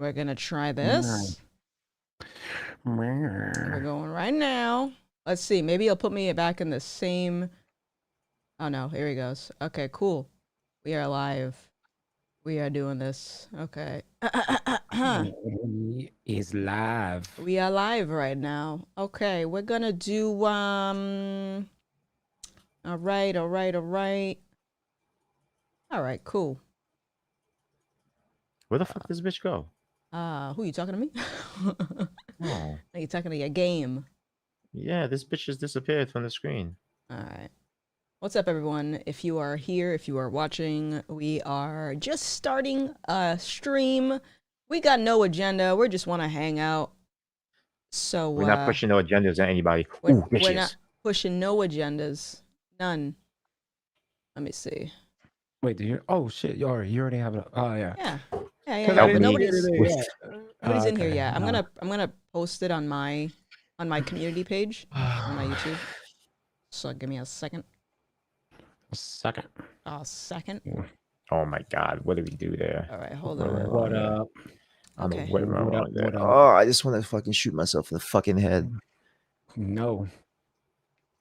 We're gonna try this. We're going right now. Let's see. Maybe he'll put me back in the same. Oh no, here he goes. Okay, cool. We are live. We are doing this. Okay. He is live. We are live right now. Okay, we're gonna do all right, all right, all right. All right, cool. Where the fuck does this bitch go? Who you talking to me? Oh. Are you talking to your game? Yeah, this bitch just disappeared from the screen. All right. What's up, everyone? If you are here, if you are watching, we are just starting a stream. We got no agenda. We just want to hang out. So We're not pushing no agendas on anybody. Ooh, there she we're is. not pushing no agendas. None. Let me see. Wait, do you? Oh shit! You already have it. Oh yeah. Yeah. Help me. Nobody's Nobody's in here yet. I'm gonna post it on my community page on my YouTube. So give me a second. A second. A second. Oh my god, what did we do there? All right, hold on. What up? Okay. What up? Oh, I just want to fucking shoot myself in the fucking head. No.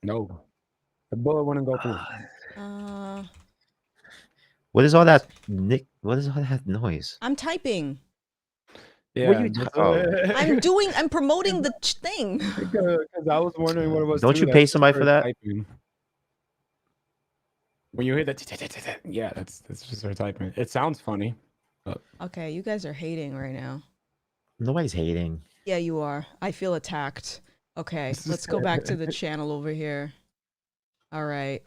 The bullet wouldn't go through. What is all that, Nick? What is all that noise? I'm typing. Yeah. What are you I'm promoting the thing. Because I was wondering what it was. Don't you pay somebody for that? Typing. When you hear that, yeah, that's just her typing. It sounds funny. Okay, you guys are hating right now. Nobody's hating. Yeah, you are. I feel attacked. Okay, let's go back to the channel over here. All right.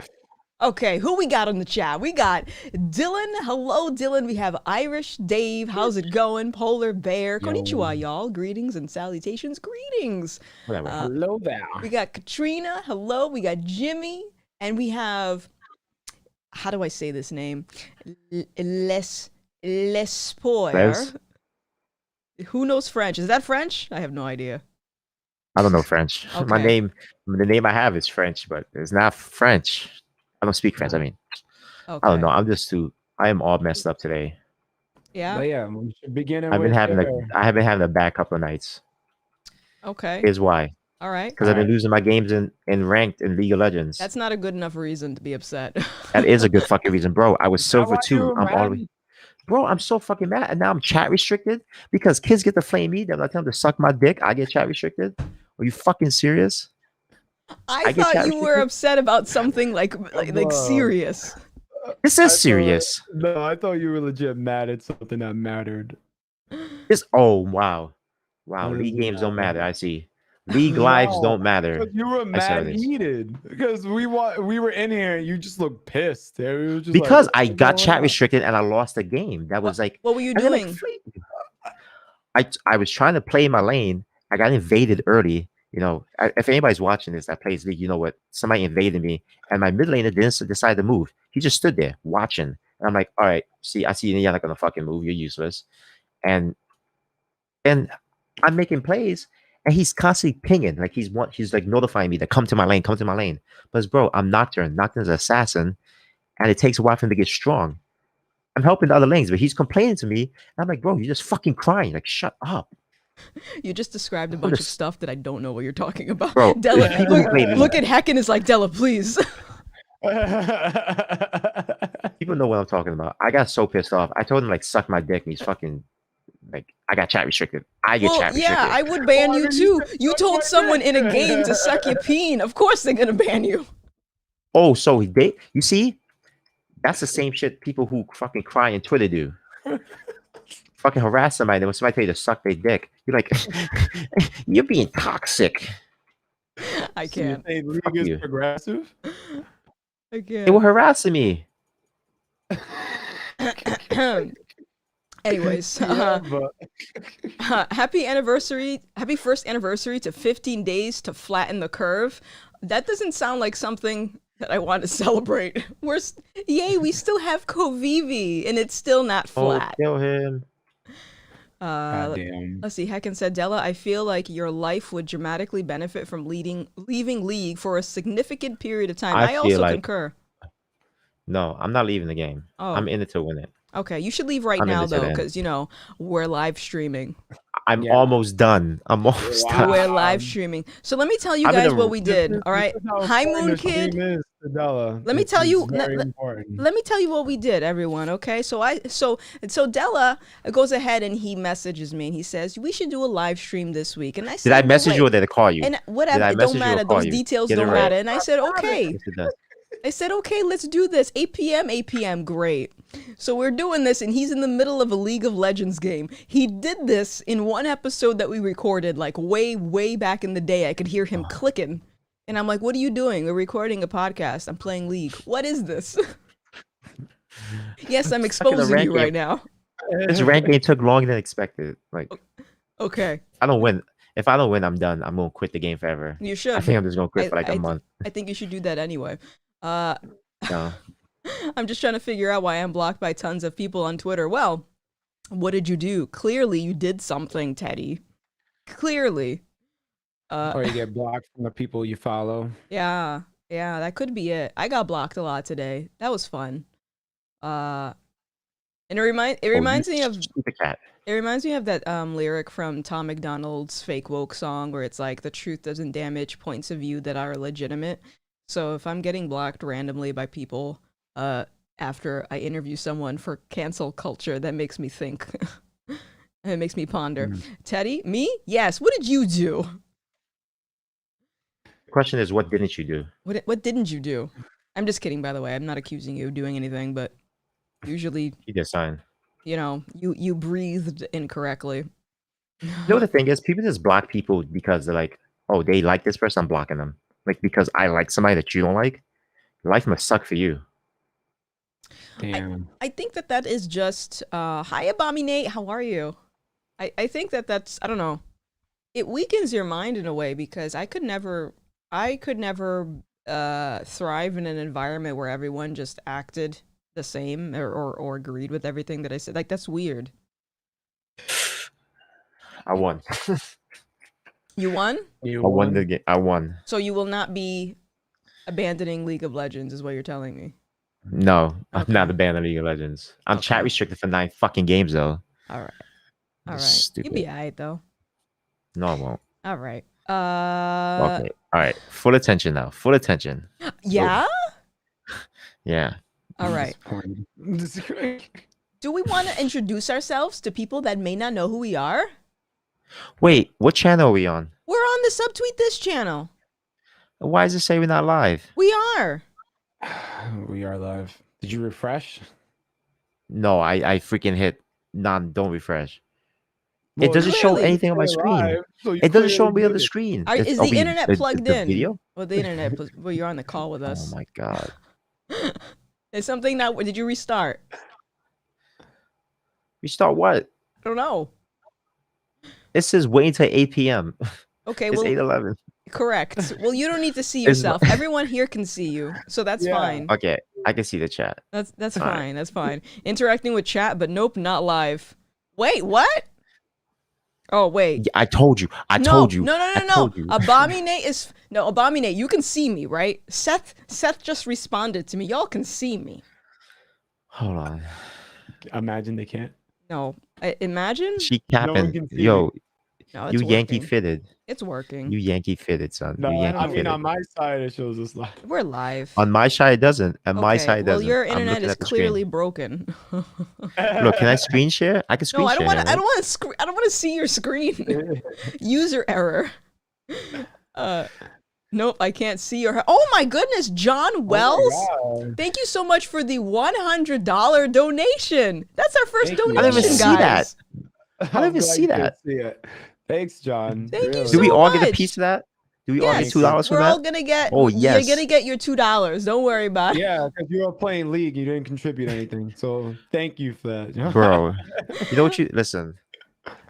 Okay, who we got on the chat? We got Dylan. Hello, Dylan. We have Irish Dave. How's it going? Polar Bear. Konnichiwa, y'all. Greetings and salutations. Greetings. Whatever. Hello there. We got Katrina. Hello. We got Jimmy. And we have, how do I say this name? Lespoir. Who knows French? Is that French? I have no idea. I don't know French. Okay. The name I have is French, but it's not French. I don't speak French. I mean, Okay. I don't know. I am all messed up today. Yeah. But yeah, we should begin. I have been having a bad couple of nights. Okay. Here's why. All right. Because I've been losing my games in ranked in League of Legends. That's not a good enough reason to be upset. That is a good fucking reason, bro. I was silver 2. I'm mad? already, bro. I'm so fucking mad, and now I'm chat restricted because kids get to flame me. Then I tell them to suck my dick. I get chat restricted. Are you fucking serious? I thought you were upset about something like serious. This is serious. No, I thought you were legit mad at something that mattered. Wow. League games don't matter. I see. League lives don't matter. You were mad heated because we were in here and you just looked pissed. Just because I got chat restricted and I lost the game. That was like, what were you doing? I was trying to play my lane. I got invaded early. You know, if anybody's watching this that plays League, you know what? Somebody invaded me, and my mid laner didn't decide to move. He just stood there watching, and I'm like, all right, I see you're not gonna fucking move. You're useless. And I'm making plays, and he's constantly pinging, like he's like notifying me to come to my lane, come to my lane. But bro, I'm Nocturne. Nocturne's an assassin, and it takes a while for him to get strong. I'm helping the other lanes, but he's complaining to me. And I'm like, bro, you're just fucking crying. Like, shut up. You just described a bunch of stuff that I don't know what you're talking about. Bro, Della, look at Heckin is like, Della, please. People know what I'm talking about. I got so pissed off. I told him, like, suck my dick, and he's fucking, like, I got chat restricted. I get chat restricted. Yeah, I would ban you too. You told someone in a game to suck your peen. Of course they're going to ban you. Oh, so you see? That's the same shit people who fucking cry on Twitter do. Fucking harass somebody, then when somebody tell you to suck their dick, you're like, you're being toxic. I can't. So you think League is progressive? I can't. They were harassing me. Anyways, happy first anniversary to 15 days to flatten the curve. That doesn't sound like something that I want to celebrate. Yay, we still have Covivi, and it's still not flat. Oh, kill him. Let's see. Heckin said, Della, I feel like your life would dramatically benefit from leaving League for a significant period of time. I also concur. No, I'm not leaving the game. I'm in it to win it. Okay, you should leave right I'm in now the dead though, end. because we're live streaming. I'm Yeah. almost done. I'm almost done. We're live streaming. So let me tell you I'm in guys a- what we did. This All right, is how High important Moon the stream Kid. is, Della. Let me tell It's you. very important. Let me tell you what we did, everyone. Okay, so Della goes ahead and he messages me and he says we should do a live stream this week. And I said, Did I message great. you or did I call you? And whatever, Did I it don't message you or matter. call Those you? details Get it don't right. matter. And I said, okay. Yes, it does. I said, okay, let's do this. 8 p.m., 8 p.m. Great. So we're doing this, and he's in the middle of a League of Legends game. He did this in one episode that we recorded, like way, way back in the day. I could hear him clicking. And I'm like, what are you doing? We're recording a podcast. I'm playing League. What is this? Yes, I'm exposing you right now. This rank game took longer than expected. Like, Okay, I don't win. If I don't win, I'm done. I'm gonna quit the game forever. you should. I think I'm just gonna quit for like I a month. I think you should do that anyway. No. I'm just trying to figure out why I'm blocked by tons of people on Twitter. Well, what did you do? Clearly, you did something, Teddy. Clearly. Or you get blocked from the people you follow. Yeah, that could be it. I got blocked a lot today. That was fun. And it reminds me of Stupid cat. it reminds me of that lyric from Tom McDonald's Fake Woke song where it's like the truth doesn't damage points of view that are legitimate. So if I'm getting blocked randomly by people after I interview someone for cancel culture, that makes me think. It makes me ponder. Teddy, me? Yes. What did you do? The question is, what didn't you do? What didn't you do? I'm just kidding, by the way. I'm not accusing you of doing anything, but usually, You did sign. you know, you breathed incorrectly. You know what the thing is? People just block people because they're like, oh, they like this person, I'm blocking them. Like, because I like somebody that you don't like, life must suck for you. Damn. I think that is just hi Abominate, how are you? I think that's, I don't know, it weakens your mind in a way because I could never thrive in an environment where everyone just acted the same or agreed with everything that I said. Like, that's weird. I won. You won? I won the game. I won. So you will not be abandoning League of Legends is what you're telling me. No, I'm Okay. not a ban of League of Legends. I'm Okay. chat restricted for 9 fucking games though. All right. Stupid. You'll be alright though. No, I won't. All right. Okay. All right. Full attention now. Full attention. Yeah? Yeah. All right. Do we want to introduce ourselves to people that may not know who we are? Wait, what channel are we on? We're on the Subtweet THIS channel. Why does it say we're not live? We are. We are live. Did you refresh? No, I freaking hit don't refresh. Well, It doesn't show clearly, anything on my We're screen. live, so you It doesn't show clearly me on the did it. screen. Is oh, the internet plugged the in? Video? Well, the internet. Well, you're on the call with us. Oh my god. Is something that? Did you restart? Restart what? I don't know. It says wait until 8 p.m. Okay, It's well, 8:11. correct. Well, you don't need to see It's yourself. Everyone here can see you, so that's Yeah. fine. Okay, I can see the chat. That's All right. fine. That's fine. Interacting with chat, but nope, not live. Wait, what? Oh wait. Yeah, I told you. I No, told you. no, I no, no, told no. you. Abominate is no Abominate. You can see me, right? Seth just responded to me. Y'all can see me. Hold on. Imagine they can't. No, imagine. She No one capping. can see Yo, No, it's you Yankee working. fitted. It's working. You Yankee fitted, son. No, you I Yankee mean fitted. on my side it shows us live. We're live. On my side, it doesn't. On my Okay, side, it well, doesn't. your I'm internet looking is at the screen. clearly broken. Look, can I screen share? I can screen No, I share. don't want. right? I don't want to. I don't want to see your screen. User error. Nope, I can't see your. Oh my goodness, John Wells. Oh my God. Thank you so much for the $100 donation. That's our first Thank you. donation, I didn't even see guys. that. I didn't even I'm glad see you could that. see it. Thanks, John. Thank you Really. Do we so all get a much. piece of that? Do we all get Yes, $2 from we're all that? gonna get. Oh, yes. You're gonna get your $2. Don't worry about it. Yeah, because you were playing League, you didn't contribute anything. So thank you for that. Bro, you know what you listen.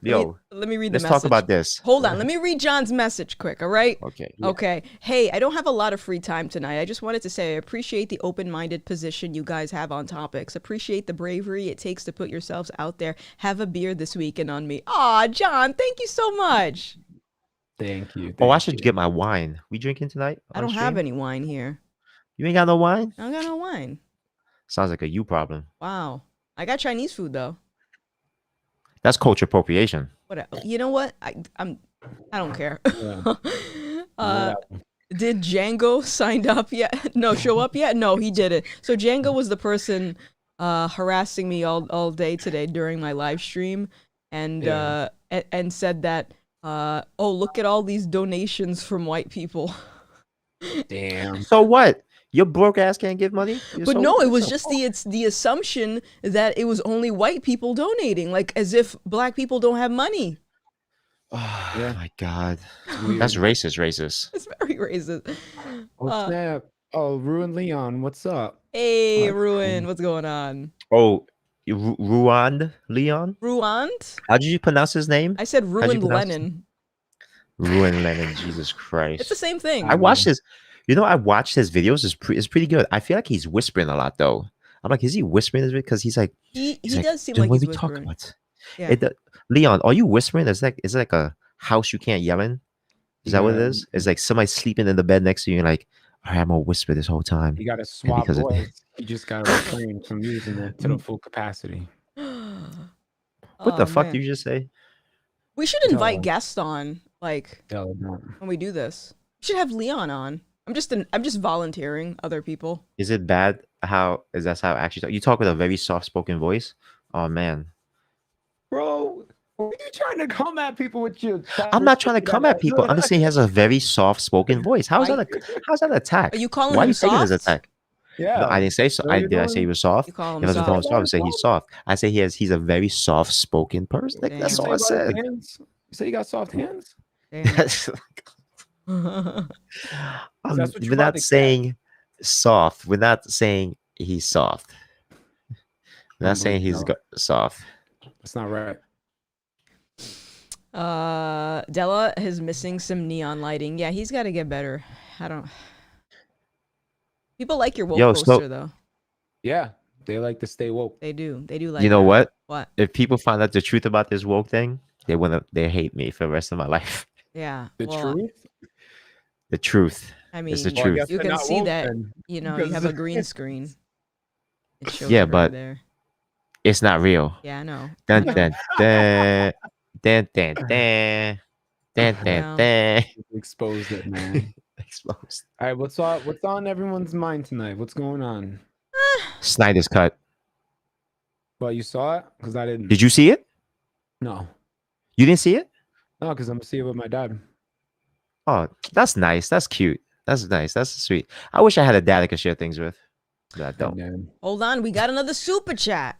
Yo, Let me read the let's message. talk about this. Hold on, let me read John's message quick, all right? Okay. Okay. Hey, I don't have a lot of free time tonight. I just wanted to say I appreciate the open-minded position you guys have on topics. Appreciate the bravery it takes to put yourselves out there. Have a beer this weekend on me. Aw, John, thank you so much. Thank you. Oh, I thank should you. get my wine. We drinking tonight? I on don't have stream? any wine here. You ain't got no wine? I don't got no wine. Sounds like a you problem. Wow. I got Chinese food though. That's culture appropriation. What? You know what? I don't care. Yeah. uh, Whatever. did Django signed up yet? No, show up yet? No, he didn't. So Django was the person harassing me all day today during my live stream, and Yeah. and said that oh, look at all these donations from white people. Damn. So what? Your broke ass can't give money. But no, it was just it's the assumption that it was only white people donating, like as if black people don't have money. Oh Yeah. my god, Weird. that's racist. Racist. It's very racist. What's that? Oh, Ruin Leon, what's up? Hey, That's Ruin, cool. what's going on? Oh, Ruand Leon. Ruand? How did you pronounce his name? I said How'd you ruined pronounce Lenin. Ruin Lennon. Jesus Christ. It's the same thing. I watched his. You know, I watched his videos. It's pretty good. I feel like he's whispering a lot though. I'm like, is he whispering this because he's like He like, does seem "Dude, like when he's we talk whispering. about Yeah. Leon, are you whispering? Is it like a house you can't yell in? Is that what it Yeah. is? It's like somebody sleeping in the bed next to you and like, all right, I'm gonna whisper this whole time. You got a swab because of- voice. You just got to refrain from using it to the full capacity. What the Oh, fuck man. did you just say? We should invite Tell- guests on, like Tell them. when we do this. We should have Leon on. I'm just volunteering other people. Is it bad how is that's how I actually talk? You talk with a very soft spoken voice? Oh man. Bro, what are you trying to come at people with your I'm not trying to come at people. I'm just saying he has a very soft spoken voice. How's that an attack? Are you calling Why are him you taking it as an soft? attack? Yeah. No, I didn't say so. What are you Did I say he doing? was soft? You call him If I was soft? calling him soft, I would say he's soft. I say he's a very soft spoken person. Like, Damn. that's You all I say about his said. hands? You say you got soft hands? Damn. That's what you We're about not to get. saying soft. We're not saying he's soft. We're not saying he's Unbelievable. soft. That's not right. Della is missing some neon lighting. Yeah, he's got to get better. I don't. People like your woke Yo, poster though. Yeah. They like to stay woke. They do. They do like. You know that. what? What? If people find out the truth about this woke thing, they hate me for the rest of my life. Yeah. The well, truth? The truth. I mean, is the Well, I truth. guess you they're can not see woke that. then, You know, you because- have a green screen. It shows Yeah, it right but- there. It's not real. Yeah, I know. Dun I know. dun dun dun dun dun dun dun Well. dun. Exposed it, man. Exposed. All right, what's on everyone's mind tonight? What's going on? Snyder's cut. Well, you saw it? Because I didn't. Did you see it? No. You didn't see it? No, because I'm going to see it with my dad. Oh, that's nice. That's cute. That's nice. That's sweet. I wish I had a dad I could share things with, but I don't. Man. Hold on, we got another super chat.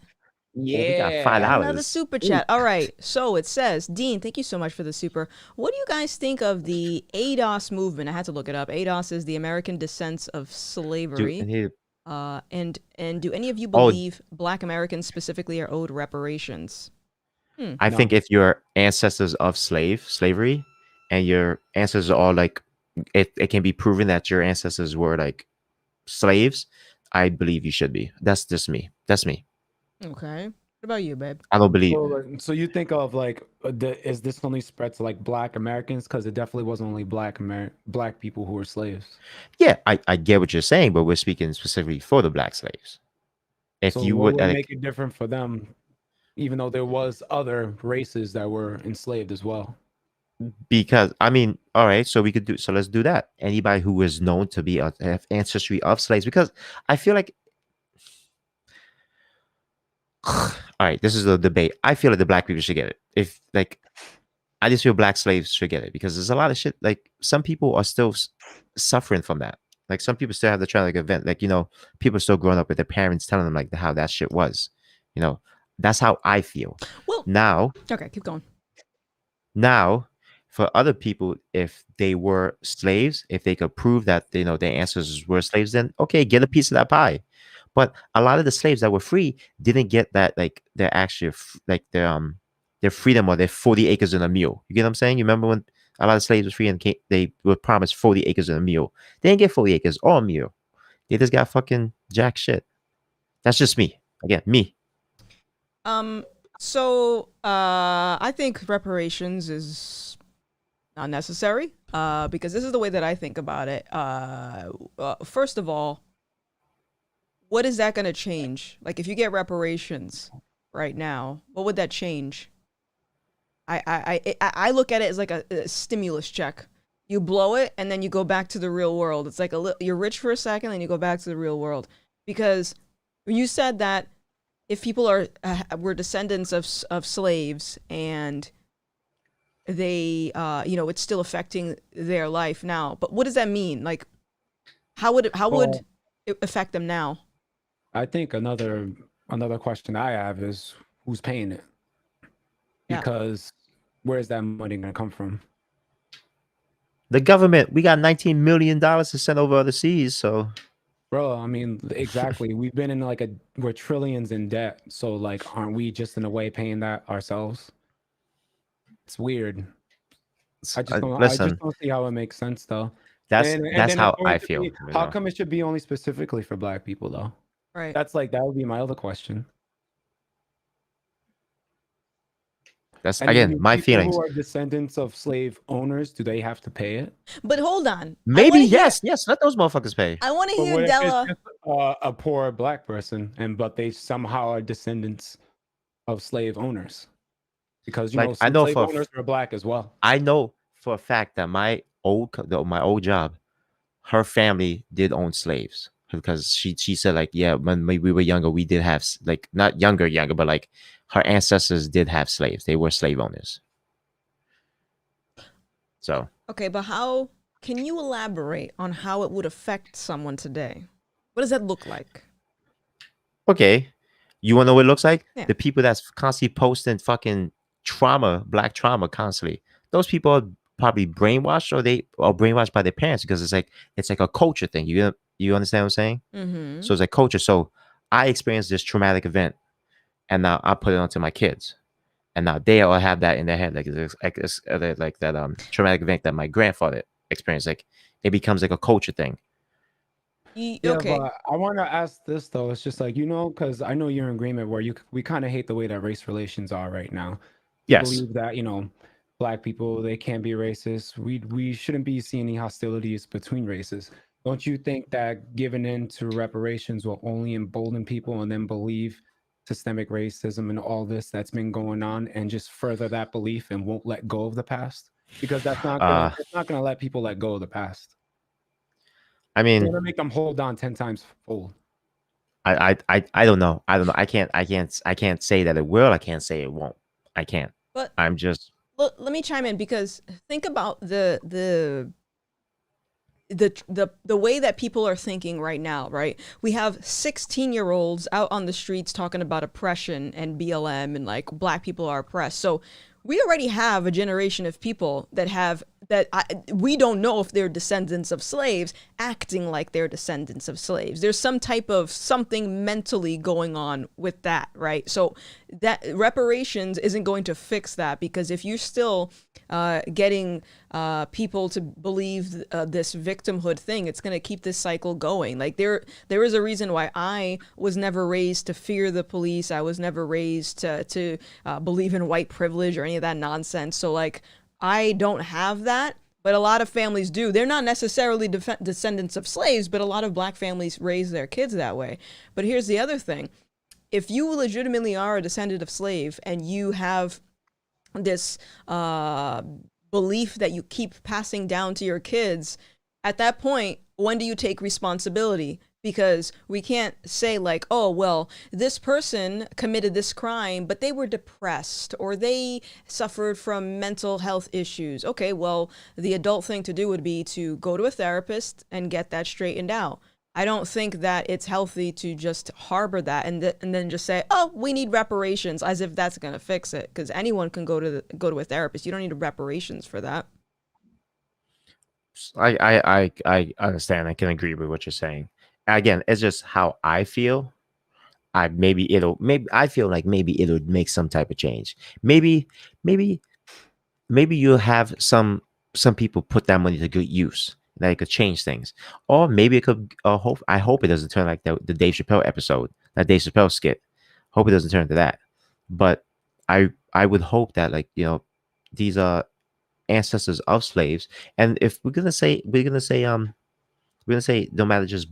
we got $5. Got another super chat. All right, so it says, Dean, thank you so much for the super. What do you guys think of the ADOS movement? I had to look it up. ADOS is the American Descents of Slavery. And do any of you believe Black Americans specifically are owed reparations? I No. think if your ancestors of slavery and your ancestors are all like it can be proven that your ancestors were like slaves, I believe you should be. That's just me. That's me. Okay. What about you, babe? I don't believe. So you think of like, is this only spread to like Black Americans? Because it definitely wasn't only Black people who were slaves. Yeah, I get what you're saying, but we're speaking specifically for the black slaves. If So you what would would like, make it different for them, even though there was other races that were enslaved as well? because I mean, all right, so let's do that. Anybody who is known to be have ancestry of slaves, because I feel like all right, this is a debate. I feel like the black people should get it. If like I just feel black slaves should get it because there's a lot of shit. Like some people are still suffering from that. Like some people still have the traumatic event. Like, you know, people are still growing up with their parents telling them like how that shit was. You know, that's how I feel. Well, Now, okay, keep going. now, for other people, if they were slaves, if they could prove that you know their ancestors were slaves, then okay, get a piece of that pie. But a lot of the slaves that were free didn't get that, like their actual like their freedom or their 40 acres and a mule. You get what I'm saying? You remember when a lot of slaves were free and they were promised 40 acres and a mule? They didn't get 40 acres or a mule. They just got fucking jack shit. That's just me. Again, me. So I think reparations is not necessary. Because this is the way that I think about it. First of all, what is that going to change? Like, if you get reparations right now, what would that change? I look at it as like a stimulus check. You blow it and then you go back to the real world. It's like you're rich for a second, then you go back to the real world. Because when you said that if people were descendants of slaves and they it's still affecting their life now, but what does that mean? Like, how would it affect them now? I think another question I have is who's paying it? Yeah. Because where's that money gonna come from? The government. We got $19 million to send over overseas. So, Bro, I mean, exactly. We've been in like we're trillions in debt. So like, aren't we just in a way paying that ourselves? It's weird. I just listen. don't see how it makes sense though. That's then how I feel. How come it should be only specifically for Black people though? Right. That would be my other question. That's And again my feelings. Who are descendants of slave owners, do they have to pay it? But hold on. Maybe yes. Let those motherfuckers pay. I want to But hear what if Della. it's just, a poor Black person, but they somehow are descendants of slave owners? Because you Like, know, I some know slave owners are Black as well. I know for a fact that my old job, her family did own slaves, because she said, like, yeah, when we were younger, we did have, like, not younger, but like her ancestors did have slaves. They were slave owners. So Okay, but how can you elaborate on how it would affect someone today? What does that look like? okay, you want to know what it looks like? Yeah. The people that's constantly posting fucking Black trauma constantly. Those people are probably brainwashed, or they are brainwashed by their parents, because it's like a culture thing. You understand what I'm saying? Mm-hmm. So it's like culture. So I experienced this traumatic event, and now I put it onto my kids, and now they all have that in their head, like like that traumatic event that my grandfather experienced. Like, it becomes like a culture thing. Yeah, Okay. but I want to ask this though. It's just like, because I know you're in agreement where we kind of hate the way that race relations are right now. You Yes. believe that, Black people, they can't be racist. We shouldn't be seeing any hostilities between races. Don't you think that giving in to reparations will only embolden people and then believe systemic racism and all this that's been going on, and just further that belief and won't let go of the past? Because that's not gonna it's not gonna let people let go of the past. I It's mean, gonna make them hold on 10 times fold. I don't know. I can't say that it will. I can't say it won't. I can't. But I'm just. let me chime in, because think about the way that people are thinking right now, right? We have 16-year-olds out on the streets talking about oppression and BLM and like Black people are oppressed. So we already have a generation of people we don't know if they're descendants of slaves acting like they're descendants of slaves. There's some type of something mentally going on with that, right? So that reparations isn't going to fix that, because if you're still getting people to believe this victimhood thing, it's going to keep this cycle going. Like, there is a reason why I was never raised to fear the police. I was never raised to believe in white privilege or any of that nonsense. So like, I don't have that, but a lot of families do. They're not necessarily descendants of slaves, but a lot of Black families raise their kids that way. But here's the other thing. If you legitimately are a descendant of slave and you have this belief that you keep passing down to your kids, at that point, when do you take responsibility? Because we can't say like, oh, well, this person committed this crime, but they were depressed or they suffered from mental health issues. Okay, well, the adult thing to do would be to go to a therapist and get that straightened out. I don't think that it's healthy to just harbor that and then just say, oh, we need reparations, as if that's going to fix it. Because anyone can go to a therapist. You don't need reparations for that. I understand. I can agree with what you're saying. Again, it's just how I feel. Maybe I feel like maybe it'll make some type of change. Maybe you'll have some people put that money to good use, that it could change things. Or maybe it could I hope it doesn't turn like the Dave Chappelle episode, that Dave Chappelle skit. Hope it doesn't turn into that. But I would hope that, like, these are ancestors of slaves. And if we're gonna say no matter just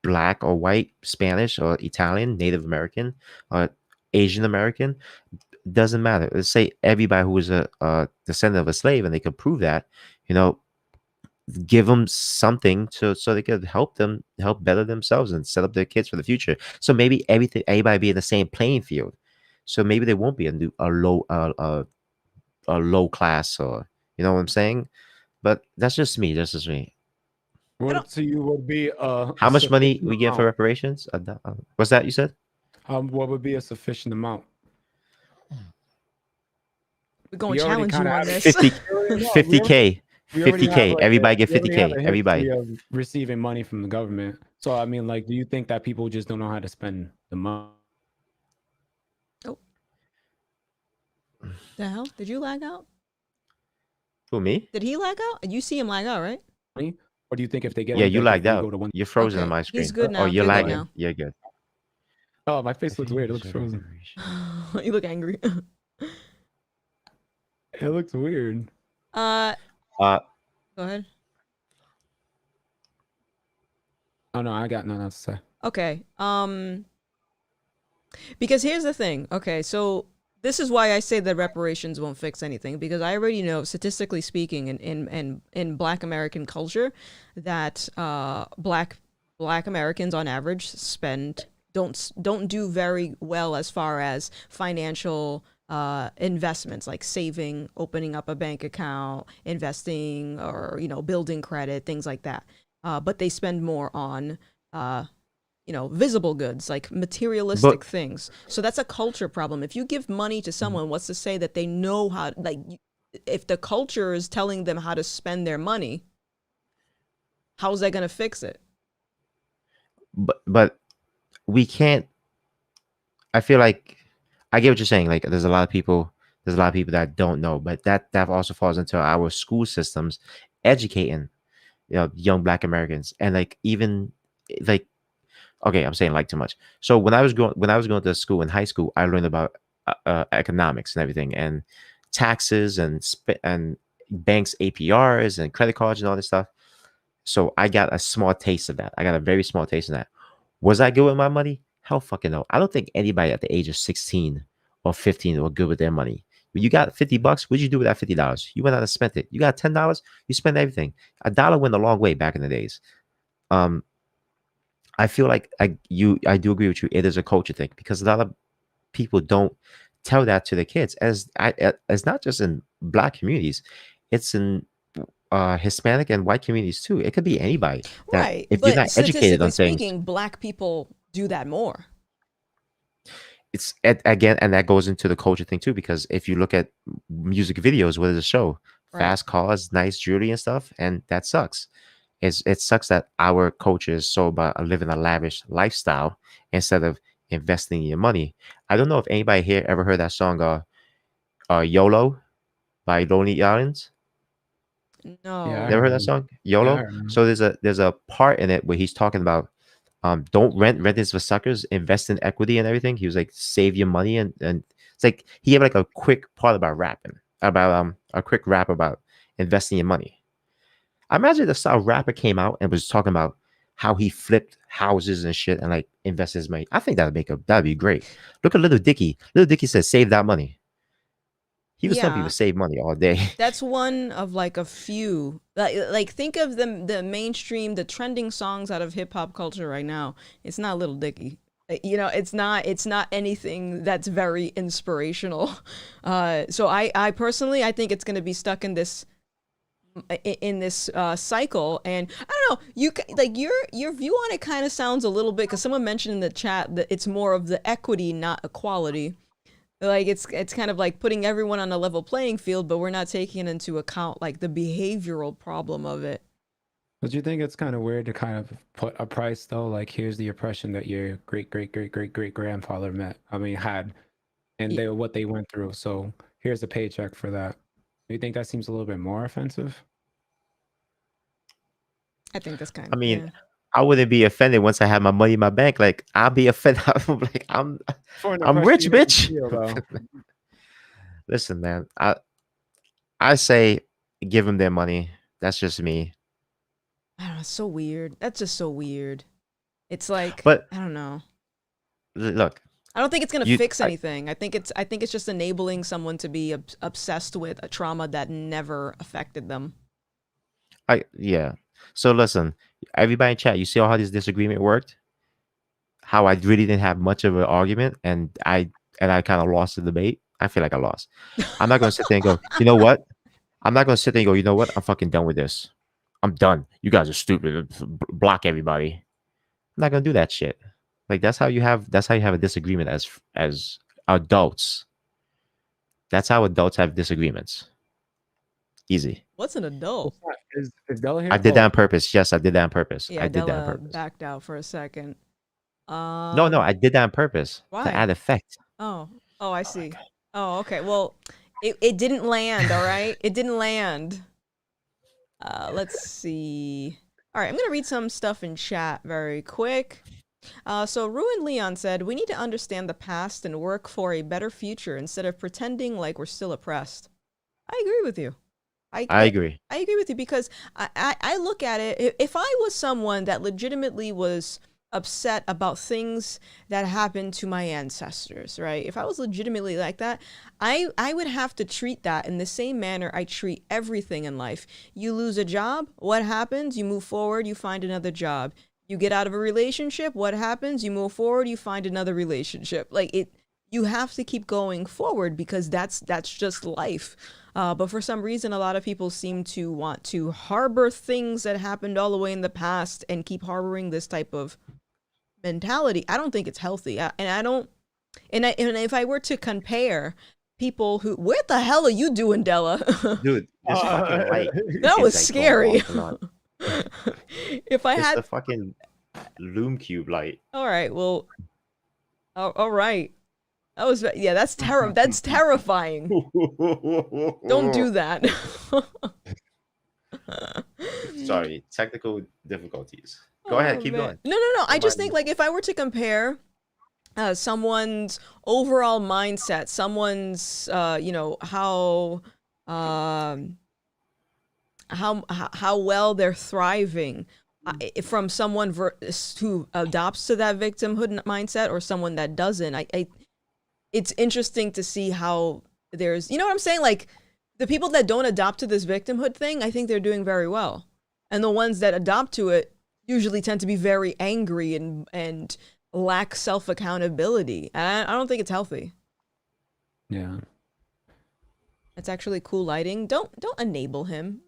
black or white, Spanish or Italian, Native American, or Asian American, doesn't matter. Let's say everybody who was a descendant of a slave and they could prove that, you know, give them something to so they could help better themselves and set up their kids for the future. So maybe everybody be in the same playing field. So maybe there won't be a low class, or you know what I'm saying. But that's just me. That's just me. I don't. What to you would be How a much money sufficient we get for amount? reparations? What's that you said? What would be a sufficient amount? We're going We to already challenge kind you of on have this. 50 we 50K. already have 50K. Everybody get we already have 50K. a Everybody. history of receiving money from the government. So I mean, like, do you think that people just don't know how to spend the money? Oh, the hell? Did you lag out? Who, me? Did he lag out? You see him lag out, right? Or do you think if they get Yeah, one you deck, lagged if we go out. to one? You're frozen on Okay, my he's screen. good Oh, now. you're You're good lagging. now. You're good. Oh, my face looks weird. It looks frozen. You look angry. It looks weird. Uh, Go ahead. Oh no, I got nothing else to say. Okay. Because here's the thing. Okay, so this is why I say that reparations won't fix anything, because I already know, statistically speaking, in Black American culture, that Black Americans on average don't do very well as far as financial investments, like saving, opening up a bank account, investing, or building credit, things like that. But they spend more on visible goods, like materialistic but things. So that's a culture problem. If you give money to someone, what's to say that they know how, like, if the culture is telling them how to spend their money, how's that going to fix it? but we can't. I feel like I get what you're saying. Like, there's a lot of people. There's a lot of people that don't know, but that also falls into our school systems educating, young Black Americans, and like even like, okay, I'm saying like too much. So when I was going to school in high school, I learned about economics and everything, and taxes and banks APRs and credit cards and all this stuff. So I got a small taste of that. I got a very small taste of that. Was I good with my money? Hell fucking no. I don't think anybody at the age of 16 or 15 were good with their money. When you got $50, what'd you do with that $50? You went out and spent it. You got $10, you spent everything. A dollar went a long way back in the days. Um, I feel like I do agree with you. It is a culture thing because a lot of people don't tell that to their kids. As not just in Black communities, it's in Hispanic and white communities too. It could be anybody that Right. if you're But not educated statistically on things, speaking, Black people do that more. it's again, and that goes into the culture thing too. Because if you look at music videos, what does it show? Right. Fast cars, nice jewelry and stuff, and that sucks. It sucks that our culture is so about living a lavish lifestyle instead of investing your money. I don't know if anybody here ever heard that song YOLO by Lonely Islands. Yeah, I No. Never heard heard that him. song? Yeah, I YOLO? heard him. So there's a part in it where he's talking about don't rent is for suckers, invest in equity and everything. He was like, save your money, and it's like he had like a quick part about rapping, about a quick rap about investing your money. I imagine if a rapper came out and was talking about how he flipped houses and shit and like invested his money. I think that'd be great. Look at Little Dicky. Little Dicky said, save that money. He was telling people Yeah. save money all day. That's one of like a few. Like think of the mainstream, the trending songs out of hip hop culture right now. It's not Little Dicky. It's not anything that's very inspirational. So I personally, I think it's going to be stuck in this cycle. And I don't know, like your view on it kind of sounds a little bit, because someone mentioned in the chat that it's more of the equity, not equality. Like it's kind of like putting everyone on a level playing field, but we're not taking into account like the behavioral problem of it. But you think it's kind of weird to kind of put a price though? Like, here's the oppression that your great great great great great grandfather had, and what they went through. So here's a paycheck for that. Do you think that seems a little bit more offensive? I think that's kind I of, mean, yeah. I wouldn't be offended once I have my money in my bank. Like, I'll be offended. I'm like, For an I'm oppression rich, you didn't bitch. feel, though. Listen, man. I say give them their money. That's just me. I don't know, it's so weird. That's just so weird. It's like, But I don't know. look, I don't think it's gonna you, fix I, anything. I think it's just enabling someone to be obsessed with a trauma that never affected them. yeah. So listen, everybody in chat, you see how this disagreement worked? How I really didn't have much of an argument, and I kind of lost the debate. I feel like I lost. I'm not gonna sit there and go, you know what? I'm not gonna sit there and go, you know what? I'm fucking done with this. I'm done. You guys are stupid. Block everybody. I'm not gonna do that shit. Like that's how you have a disagreement as adults. That's how adults have disagreements. Easy. What's an adult? Is Della I here? did that Oh, on purpose. Yes, I did that on purpose. Yeah, I did that on Della purpose. backed out for a second. No, I did that on purpose to Why? add effect. Oh, oh, I Oh my see. god. Oh, okay. Well, it didn't land. All right, it didn't land. Let's see. All right, I'm gonna read some stuff in chat very quick. So Ruin Leon said, "We need to understand the past and work for a better future instead of pretending like we're still oppressed." I agree with you. I I I, agree. I agree with you because I look at it. If I was someone that legitimately was upset about things that happened to my ancestors, right? If I was legitimately like that, I would have to treat that in the same manner I treat everything in life. You lose a job, what happens? You move forward, you find another job. You get out of a relationship, what happens? You move forward, you find another relationship. Like it, you have to keep going forward because that's just life. But for some reason, a lot of people seem to want to harbor things that happened all the way in the past and keep harboring this type of mentality. I don't think it's healthy. And I don't, and if I were to compare people who, what the hell are you doing, Della? Dude, this fucking light That is was like scary. going off and on. If I It's had, the fucking Loom Cube light. all right, well, all right. That was, yeah, that's that's terrifying. Don't do that. Sorry, technical difficulties. Go ahead, Oh keep man. going. No. I Don't just mind think me. like if I were to compare someone's overall mindset, someone's um how well they're thriving from someone who adopts to that victimhood mindset or someone that doesn't. I it's interesting to see how there's, you know what I'm saying? Like the people that don't adopt to this victimhood thing, I think they're doing very well. And the ones that adopt to it usually tend to be very angry and lack self-accountability. And I don't think it's healthy. yeah. It's actually cool lighting. Don't enable him.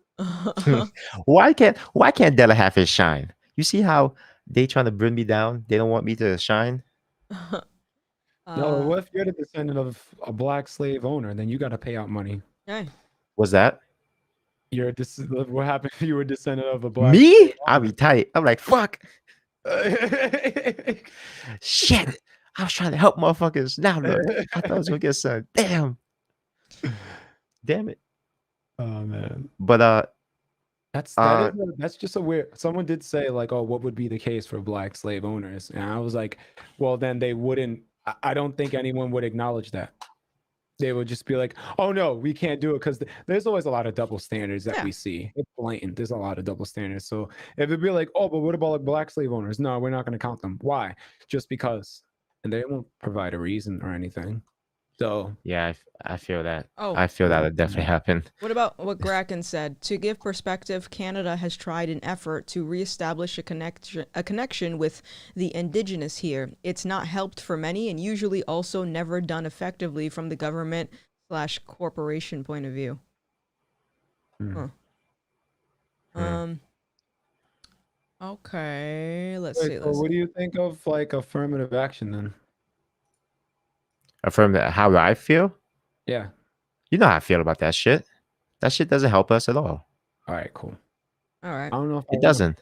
Why can't Della have his shine? You see how they trying to bring me down? They don't want me to shine. No, uh what if you're the descendant of a black slave owner? Then you got to pay out money. hey. Was that What happened if you were a descendant of a black slave me? I'll owner? be tight. I'm like, fuck. Shit. I was trying to help motherfuckers. Now look, I thought I was gonna get some. Damn. Damn it. Oh man. But uh That's just a weird. Someone did say like, oh, what would be the case for black slave owners? And I was like, well, then they wouldn't. I don't think anyone would acknowledge that. They would just be like, oh no, we can't do it because there's always a lot of double standards that Yeah. we see. It's blatant. There's a lot of double standards. So if it'd be like, oh, but what about like black slave owners? No, we're not going to count them. Why? Just because, and they won't provide a reason or anything. So yeah, I feel that. Oh, I feel that would definitely happen. what about what Gracken said? To give perspective, Canada has tried an effort to reestablish a connection with the indigenous here. It's not helped for many and usually also never done effectively from the government/corporation point of view. hmm. Huh. Okay, let's Wait, see. so what do you think of like affirmative action then? Affirm that how I feel. Yeah. You know how I feel about that shit. That shit doesn't help us at all. All right, cool. All right. I don't know if I It wanna- doesn't.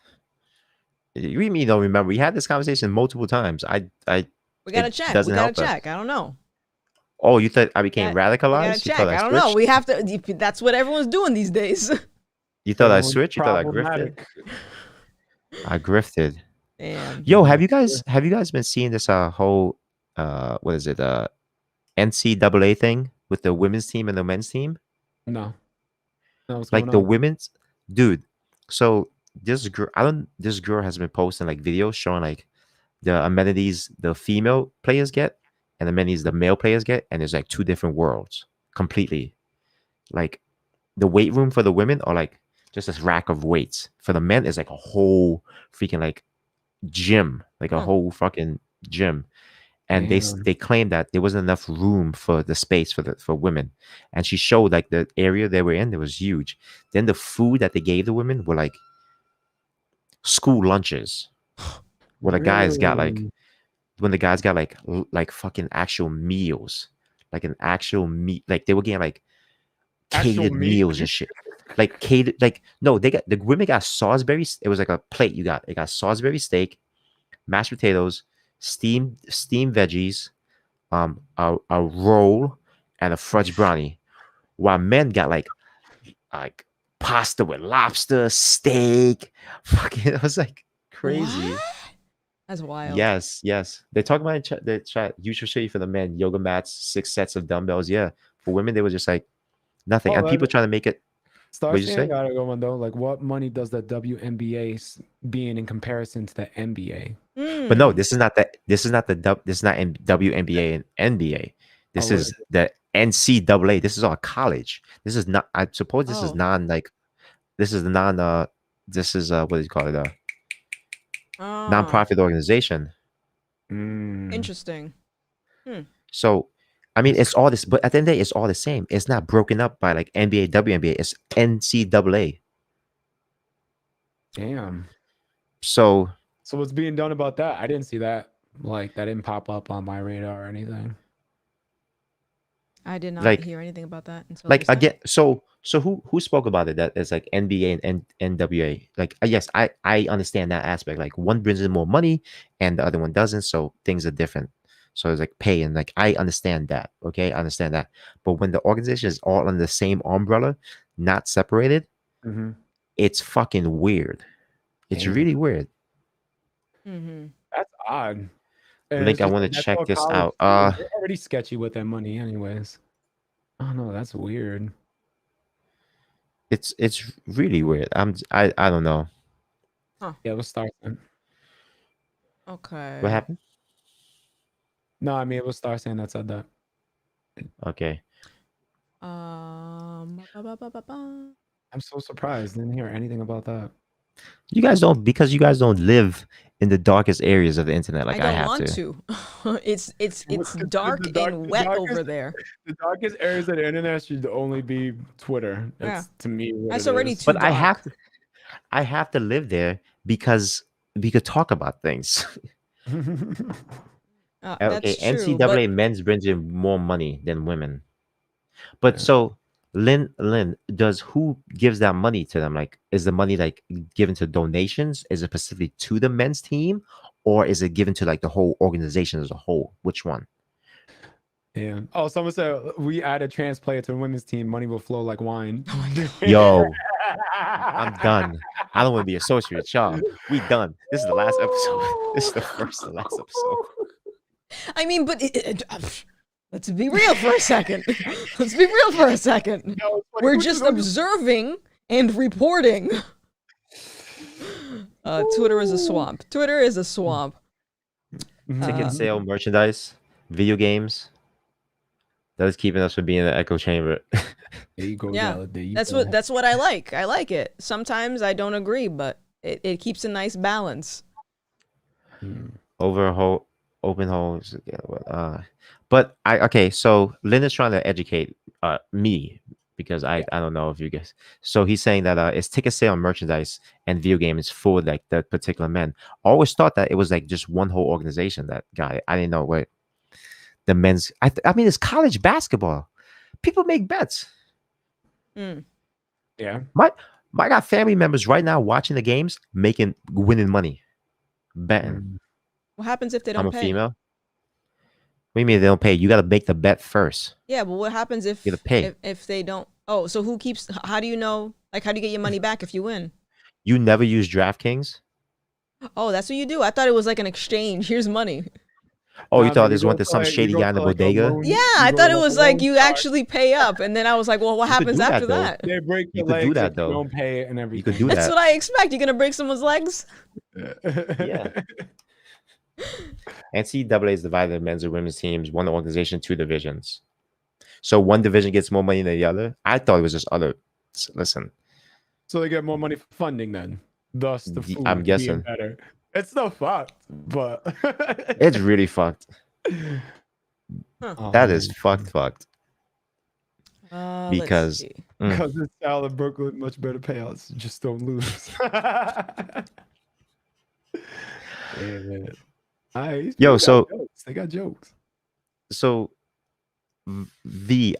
We me don't remember. We had this conversation multiple times. We gotta It check. We doesn't gotta help us. check. I don't know. Oh, you thought I became We gotta radicalized? You check. thought I I don't know. switched? We have to. That's what everyone's doing these days. You thought I Everyone's switched? You thought I grifted? problematic. I grifted. Damn. Yo, Yeah. have you guys been seeing this whole what is it NCAA thing with the women's team and the men's team? No. No, what's Like going the on? women's dude. So this girl has been posting like videos showing like the amenities the female players get and the amenities the male players get, and there's like two different worlds completely. Like the weight room for the women are like just this rack of weights. For the men, is like a whole freaking like gym, like a Huh. whole fucking gym. And Damn. they claimed that there wasn't enough room for the space for women. And she showed like the area they were in, it was huge. Then the food that they gave the women were like school lunches. Where the guys got like Really? when the guys got like fucking actual meals, like an actual meat, like they were getting like Actual catered meat. meals and shit. Like catered, like no, they got the women got Salisbury. It was like a plate you got. It got Salisbury steak, mashed potatoes, steamed veggies, a roll, and a fudge brownie. While men got like pasta with lobster, steak. Fucking, it was like crazy. What? That's wild. Yes, yes. They talk about it in the chat. You should show you for the men yoga mats, 6 sets of dumbbells. Yeah, for women they were just like nothing, and people trying to make it. Star What'd you Scan say? got it going though. Like, what money does the WNBA being in comparison to the NBA? But no, Mm. this is not WNBA and NBA. This Oh, is the NCAA. This is all college. This is not. I suppose this is Oh. non like. This is the non. This is what do you call it? Ah, Nonprofit organization. Mm. interesting. So, I mean, That's it's all this. But at the end of the day, it's all the same. It's not broken up by like NBA, WNBA. It's NCAA. Damn. So So what's being done about that? I didn't see that. Like, that didn't pop up on my radar or anything. I did not Like- hear anything about that until like just now. again, so who spoke about it? That it's like NBA and NWA. Like yes, I understand that aspect. Like one brings in more money and the other one doesn't, so things are different. So it's like pay and like I understand that. Okay, I understand that. But when the organization is all under the same umbrella, not separated, Mm-hmm. it's fucking weird. It's Damn. really weird. Mm-hmm. That's odd. And Link, it's I just want like, to that's check all this college out. students. They're already sketchy with their money, anyways. Oh no, that's weird. It's really weird. I don't know Yeah, let's start. Okay. what happened. No, I mean it was Star saying that said that. Okay. Ba-ba-ba-ba-ba. I'm so surprised. Didn't hear anything about that. You guys don't because you guys don't live in the darkest areas of the internet like I don't have want to. to. It's The dark and wet over there. The darkest areas of the internet should only be Twitter. That's to me what That's it already is. too But dark. I have to live there because we could talk about things. That's Okay, true. NCAA But men's brings in more money than women. But Yeah. so Lynn, does who gives that money to them? Like, is the money like given to donations? Is it specifically to the men's team, or is it given to like the whole organization as a whole? Which one? Yeah. Oh, someone said we add a trans player to the women's team, money will flow like wine. Yo, I'm done. I don't want to be associated with y'all. We done. This is the last episode. This is the first and last episode. I mean, but let's be real for a second. Let's be real for a second. No, it's funny. We're Who just knows? observing and reporting. Twitter is a swamp. Twitter is a swamp. Ticket sale, merchandise, video games. That is keeping us from being in the echo chamber. Ego Yeah, validate. That's what I like. I like it. Sometimes I don't agree, but it keeps a nice balance. Open holes. But okay. So Lynn is trying to educate me because I don't know if you guys. So he's saying that it's ticket sale, merchandise, and video games for like the particular men. I always thought that it was like just one whole organization that got it. I didn't know what the men's. I mean, it's college basketball. People make bets. Mm. Yeah. I got family members right now watching the games, winning money, betting. What happens if they I'm don't a pay? female. What do you mean they don't pay? You got to make the bet first. Yeah, but what happens if You gotta pay. if they don't? Oh, so who keeps? How do you know? Like, how do you get your money back if you win? You never use DraftKings? Oh, that's what you do. I thought it was like an exchange. Here's money. Oh, you Nah, thought man, this you went go to to, some like, you shady go guy in to, the like, a bodega? loan- Yeah, you I go thought to, it like, was a like loan you shark. actually pay up, and then I was like, well, what You could happens do that, after though. that? They break You your could do legs that, if though. you don't pay it and everything. do That's that. what I expect. You're gonna break someone's legs. Yeah. NCAA is divided into men's and women's teams, one organization, two divisions. So one division gets more money than the other. I thought it was just other. Listen, So they get more money for funding then. Thus the I'm food being guessing better. It's no fucked, but it's really fucked. Huh. That is fucked. Let's Because see. Because it's Al and Brooklyn, much better payouts. Just don't lose. Yeah, man. Yo, so they got jokes. so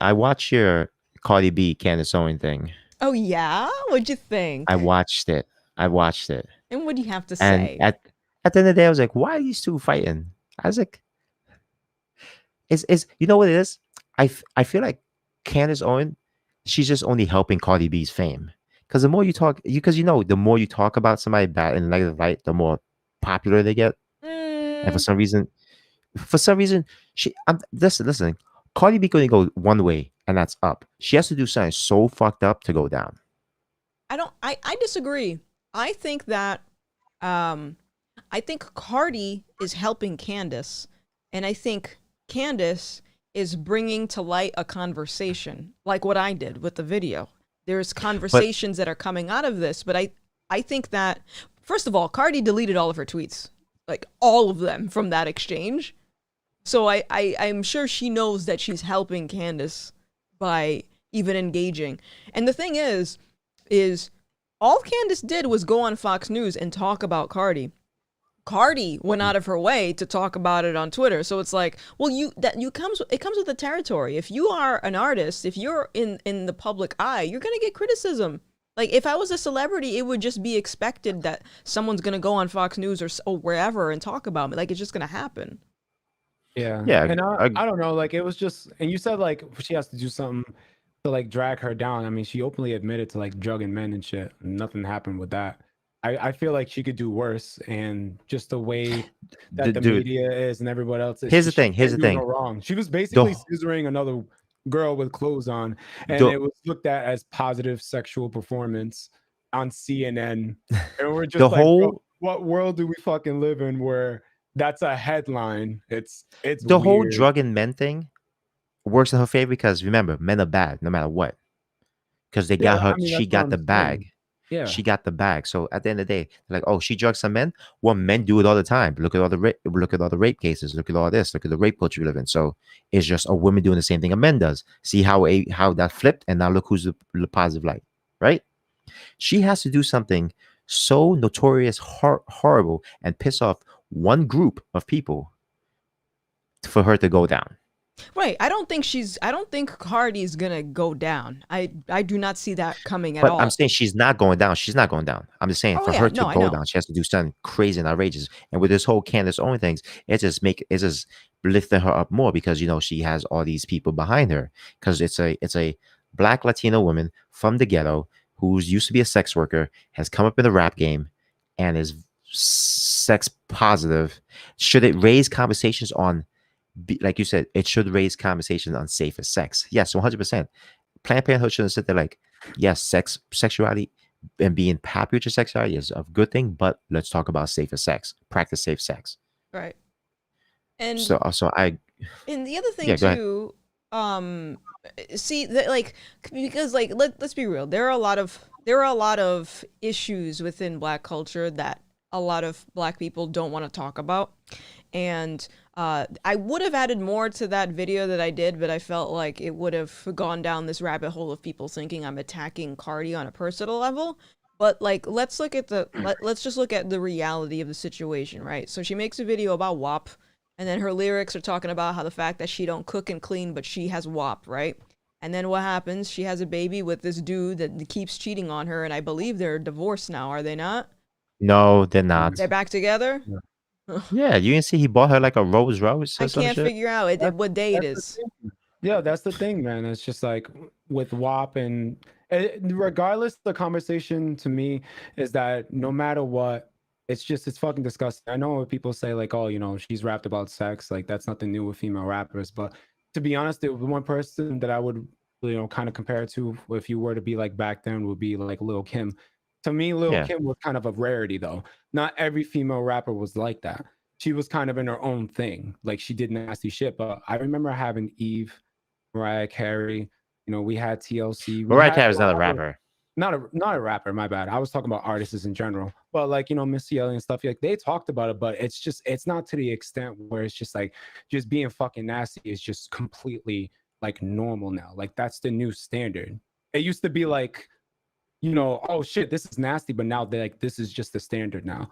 I watched your Cardi B Candace Owens thing. Oh yeah, what'd you think? I watched it. And what do you have to And say? at the end of the day, I was like, why are these two fighting? I was like, is you know what it is? I feel like Candace Owens, she's just only helping Cardi B's fame. Because the more you talk, the more you talk about somebody bad in a negative light, the more popular they get. And for some reason, listen. Cardi B going to go one way, and that's up. She has to do something so fucked up to go down. I disagree. I think that I think Cardi is helping Candace, and I think Candace is bringing to light a conversation like what I did with the video. There's conversations that are coming out of this, but I think that, first of all, Cardi deleted all of her tweets, like all of them from that exchange. So I'm sure she knows that she's helping Candace by even engaging. And the thing is all Candace did was go on Fox News and talk about Cardi. Cardi went out of her way to talk about it on Twitter. So it's like, well, it comes with the territory. If you are an artist, if you're in the public eye, you're gonna get criticism. Like, if I was a celebrity, it would just be expected that someone's gonna go on Fox News or wherever and talk about me. Like, it's just gonna happen. Yeah. Yeah, And I don't know, like, it was just, and you said like she has to do something to like drag her down. I mean, she openly admitted to like drugging men and shit. Nothing happened with that. I feel like she could do worse, and just the way that the Dude, media is and everybody else is. here's the thing. No wrong. She was basically scissoring another girl with clothes on, and it was looked at as positive sexual performance on CNN. And we're just like, bro, what world do we fucking live in where that's a headline? It's the weird. whole drugging men thing works in her favor because remember, men are bad no matter what. Because they got her, she got the bag. Yeah, she got the bag. So at the end of the day, like, oh, she drugged some men. Well, men do it all the time. Look at all the rape cases. Look at all this. Look at the rape culture we live in. So it's just a woman doing the same thing a man does. See how that flipped, and now look who's the positive light, right? She has to do something so notorious, horrible, and piss off one group of people for her to go down. Right. I don't think Cardi's gonna go down. I do not see that coming at all. But I'm saying she's not going down. She's not going down. I'm just saying for her to go down, she has to do something crazy and outrageous. And with this whole Candace Owens things, it's just lifting her up more because she has all these people behind her. Because it's a Black Latino woman from the ghetto who's used to be a sex worker, has come up in the rap game, and is sex positive. Should it raise conversations on? Like you said, it should raise conversation on safer sex. Yes, 100%. Planned Parenthood shouldn't sit there like, yes, sexuality and being happy with your sexuality is a good thing, but let's talk about safer sex. Practice safe sex. Right. And so and the other thing too, see that, like, because like let's be real, there are a lot of issues within Black culture that a lot of Black people don't want to talk about. And I would have added more to that video that I did, but I felt like it would have gone down this rabbit hole of people thinking I'm attacking Cardi on a personal level. But like, let's just look at the reality of the situation, right? So she makes a video about WAP, and then her lyrics are talking about how the fact that she don't cook and clean, but she has WAP, right? And then what happens? She has a baby with this dude that keeps cheating on her, and I believe they're divorced now, are they not? No, they're not. They're back together? Yeah. Yeah, you didn't see he bought her like a Rolls Royce. I can't figure out what day it is. Yeah, that's the thing, man. It's just like with WAP, and regardless, the conversation to me is that no matter what, it's fucking disgusting. I know what people say, like, oh, she's rapped about sex, like that's nothing new with female rappers. But to be honest, the one person that I would, kind of compare it to, if you were to be like back then, would be like Lil' Kim. To me, Lil' Kim was kind of a rarity, though. Not every female rapper was like that. she was kind of in her own thing. Like she did nasty shit. But I remember having Eve, Mariah Carey. You know, we had TLC. We Mariah had Carey's not a rapper. not a rapper. My bad. I was talking about artists in general. But like, you know, Missy Elliott and stuff. Like they talked about it, but it's not to the extent where it's just like just being fucking nasty is just completely like normal now. Like that's the new standard. It used to be like, you know, oh shit, this is nasty, but now they're like, this is just the standard now.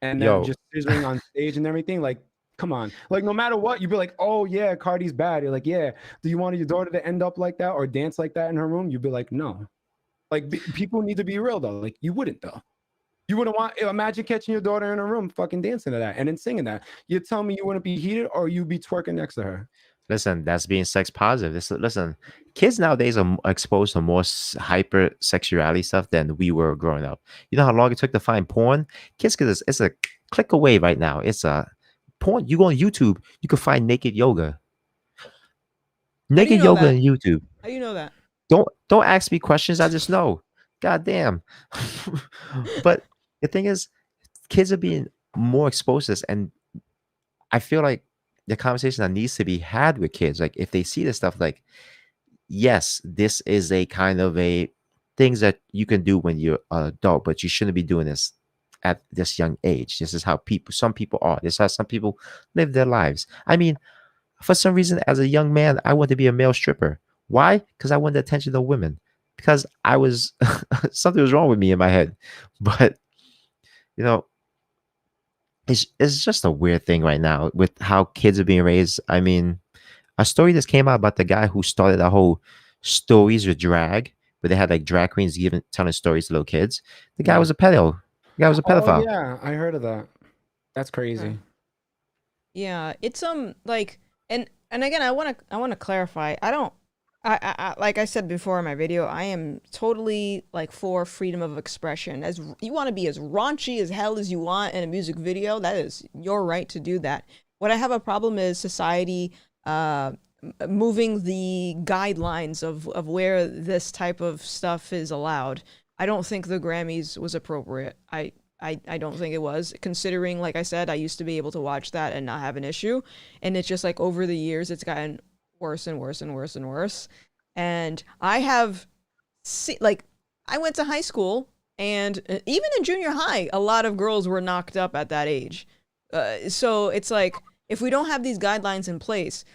And then Yo, just scissoring on stage and everything, like, come on. Like, no matter what, you'd be like, oh yeah, Cardi's bad. You're like, yeah. Do you want your daughter to end up like that or dance like that in her room? You'd be like, no. Like, people need to be real though. Like, you wouldn't though. You wouldn't want. Imagine catching your daughter in a room, fucking dancing to that, and then singing that. You tell me you wouldn't be heated, or you'd be twerking next to her. listen, that's being sex positive. Listen, kids nowadays are exposed to more hyper sexuality stuff than we were growing up. You know how long it took to find porn? Kids, because it's a click away right now. It's a porn. You go on YouTube, you can find naked yoga. Naked yoga that? on YouTube. How do you know that? Don't ask me questions. I just know. God damn. But the thing is, kids are being more exposed to this, and I feel like the conversation that needs to be had with kids, like if they see this stuff, like, yes, this is a kind of a things that you can do when you're an adult, but you shouldn't be doing this at this young age. This is how some people are. This is how some people live their lives. I mean, for some reason, as a young man, I wanted to be a male stripper. Why? Because I wanted the attention of women. Because I was something was wrong with me in my head. But you know, it's just a weird thing right now with how kids are being raised. I mean, a story just came out about the guy who started the whole stories with drag, where they had like drag queens telling stories to little kids. The guy was a pedo. The guy was a pedophile. Oh yeah, I heard of that. That's crazy. Yeah, it's like and again, I want to clarify. I like I said before in my video, I am totally like for freedom of expression. As you want to be as raunchy as hell as you want in a music video, that is your right to do that. What I have a problem is society moving the guidelines of where this type of stuff is allowed. I don't think the Grammys was appropriate. I don't think it was, considering, like I said, I used to be able to watch that and not have an issue. And it's just like over the years, it's gotten worse and worse and worse and worse. And I have like, I went to high school, and even in junior high, a lot of girls were knocked up at that age. So it's like, if we don't have these guidelines in place,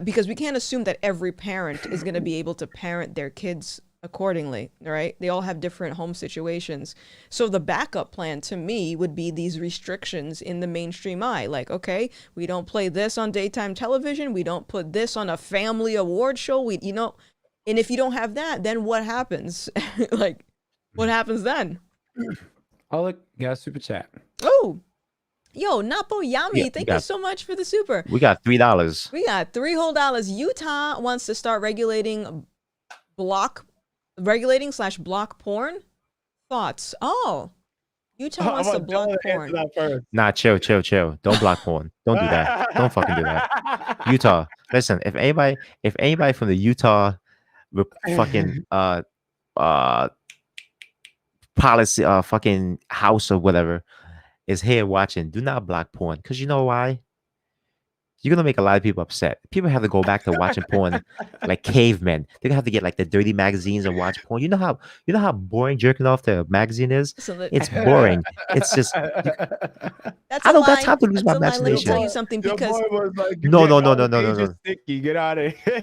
because we can't assume that every parent is going to be able to parent their kids accordingly, right? They all have different home situations. So the backup plan to me would be these restrictions in the mainstream eye. Like, okay, we don't play this on daytime television. We don't put this on a family award show. And if you don't have that, then what happens? Like, what happens then? Oh, look, got a super chat. Oh, yo, Napo Yami, thank you so much for the super. We got $3. We got $3 whole. Utah wants to start regulating block porn. Thoughts? Oh, Utah wants to block porn. Nah, chill. Don't block porn. Don't do that. Don't fucking do that. Utah, listen. If anybody from the Utah fucking policy fucking house or whatever is here watching, do not block porn, because you know why? You're gonna make a lot of people upset. People have to go back to watching porn like cavemen. They're gonna have to get like the dirty magazines and watch porn. You know how boring jerking off the magazine is? It's boring. It's just I don't got time to lose my imagination. Let me tell you something, because no. Sticky. Get out of here.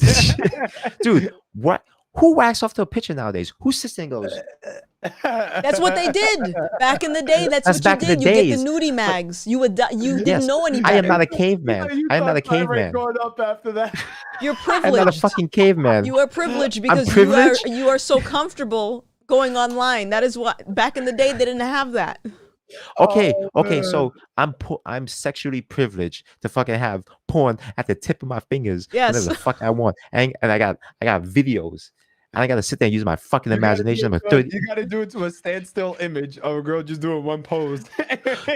Dude, what? Who whacks off to a picture nowadays? Who sits there and goes? That's what they did back in the day. That's what back you in did. the You days. get the nudie mags. You didn't know any better. I am not a caveman. I am not a caveman. Going up after that. You're privileged. I'm not a fucking caveman. You are privileged because you are so comfortable going online. That is what back in the day they didn't have that. Okay, so I'm sexually privileged to fucking have porn at the tip of my fingers. Yes. Whatever the fuck I want. And I got videos. And I gotta sit there and use my fucking imagination. You gotta do it to a standstill image of a girl just doing one pose.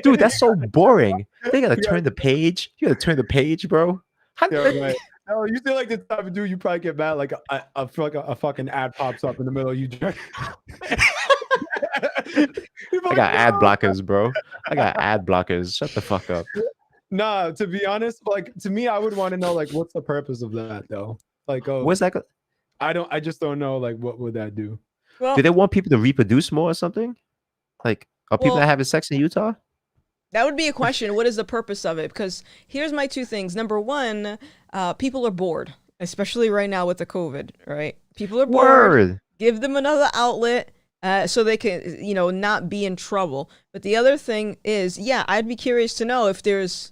Dude, that's so boring. They gotta turn the page. You gotta turn the page, bro. Right. No, you feel like the type of dude you probably get mad like a fucking ad pops up in the middle of you. I got ad blockers, bro. I got ad blockers. Shut the fuck up. Nah, to be honest, like to me, I would want to know like what's the purpose of that though? Like, oh, What's that? I just don't know. Like, what would that do? Well, Do they want people to reproduce more or something? Like, are people well, that having sex in Utah? that would be a question. What is the purpose of it? Because here's my two things. Number one, people are bored, especially right now with the COVID, right? People are bored. Word. Give them another outlet so they can, not be in trouble. But the other thing is, yeah, I'd be curious to know if there's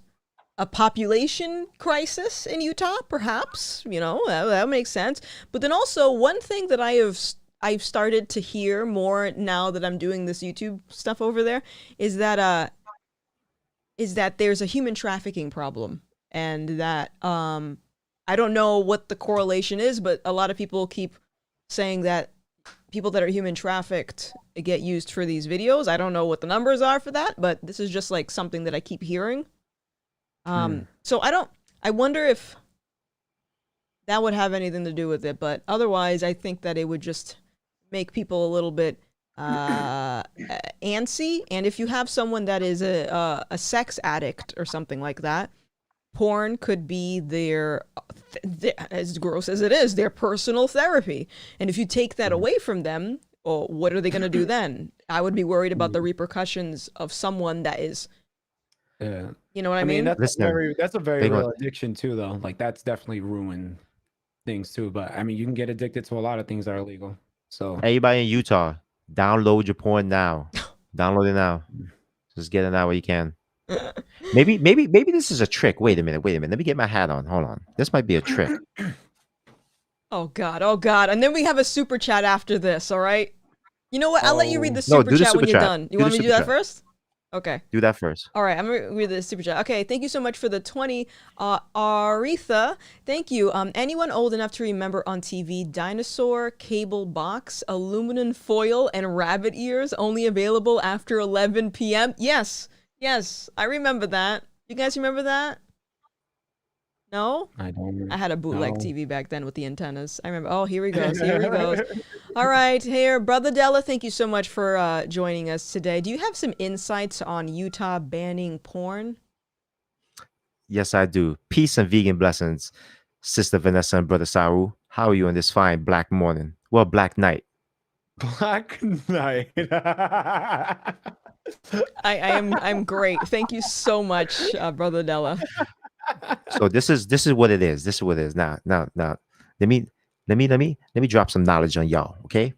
a population crisis in Utah, perhaps. That makes sense. But then also, one thing that I've started to hear more now that I'm doing this YouTube stuff over there is that there's a human trafficking problem, and that I don't know what the correlation is, but a lot of people keep saying that people that are human trafficked get used for these videos. I don't know what the numbers are for that, but this is just like something that I keep hearing. So I wonder if that would have anything to do with it, but otherwise I think that it would just make people a little bit antsy. And if you have someone that is a sex addict or something like that, porn could be their, as gross as it is, their personal therapy. And if you take that away from them, well, what are they going to do then? I would be worried about the repercussions of someone that is, Yeah. you know what I mean? That's a very Big real one. addiction too, though. Like that's definitely ruined things too. But I mean, you can get addicted to a lot of things that are illegal. So Everybody in Utah, download your porn now. Download it now. Just get it now where you can. Maybe this is a trick. Wait a minute. Let me get my hat on. Hold on. This might be a trick. Oh God. And then we have a super chat after this, all right? You know what? I'll let you read the No, super do the chat when super you're chat. done. You Do want the me to do super that chat. first? Okay. Do that first. All right, I'm going to read the super chat. Okay, thank you so much for the 20. Aretha, thank you. Anyone old enough to remember on TV, dinosaur, cable box, aluminum foil, and rabbit ears only available after 11 p.m.? Yes, I remember that. You guys remember that? No? I don't. I had a bootleg No. TV back then with the antennas. I remember. Oh, here he goes. All right, here, Brother Della, thank you so much for joining us today. Do you have some insights on Utah banning porn? Yes, I do. Peace and vegan blessings, Sister Vanessa and Brother Saru. How are you on this fine black morning? Well, black night. Black Knight. I'm great. Thank you so much, Brother Della. So this is what it is. This is what it is. Now, let me drop some knowledge on y'all. Okay,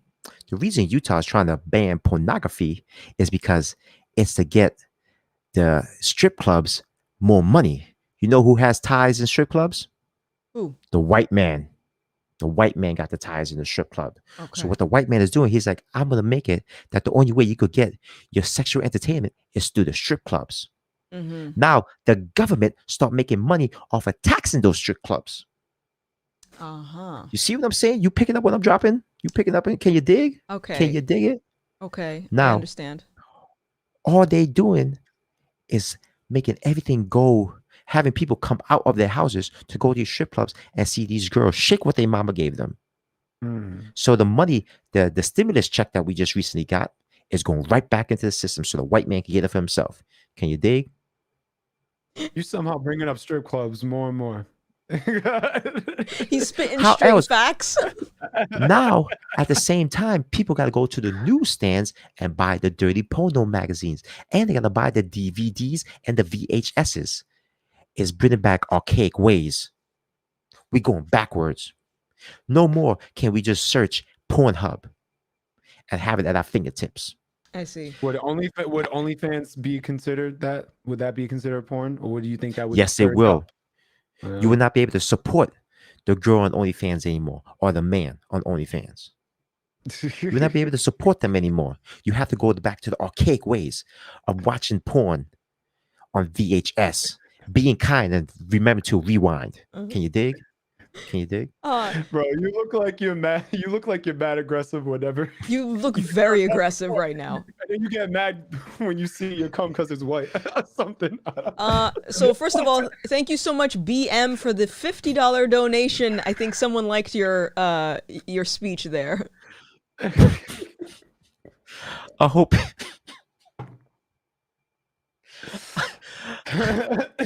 the reason Utah is trying to ban pornography is because it's to get the strip clubs more money. You know who has ties in strip clubs? Who? The white man. The white man got the ties in the strip club. Okay. So what the white man is doing, he's like, I'm gonna make it that the only way you could get your sexual entertainment is through the strip clubs. Mm-hmm. Now the government start making money off of taxing those strip clubs. Uh-huh. You see what I'm saying? You picking up what I'm dropping? You picking up? Can you dig? Okay. Can you dig it? Okay. Now, I understand. all they doing is making everything go, having people come out of their houses to go to these strip clubs and see these girls shake what their mama gave them. So the money, the stimulus check that we just recently got is going right back into the system so the white man can get it for himself. Can you dig? You somehow bringing up strip clubs more and more. He's spitting How straight else? facts. Now, at the same time, people got to go to the newsstands and buy the dirty porno magazines, and they got to buy the DVDs and the VHSs. It's bringing back archaic ways. We're going backwards. No more can we just search Pornhub and have it at our fingertips. I see. Would OnlyFans be considered that? Would that be considered porn, or do you think that would? Yes, it will. Up? You will not be able to support the girl on OnlyFans anymore or the man on OnlyFans. You will not be able to support them anymore. You have to go back to the archaic ways of watching porn on VHS. Being kind and remember to rewind. Can you dig? Can you dig? Bro, you look like you're mad. You look like you're mad aggressive, whatever. You look very aggressive right now. And then you get mad when you see your cum because it's white. Something. So first of all, thank you so much, BM, for the $50 donation. I think someone liked your speech there. I hope.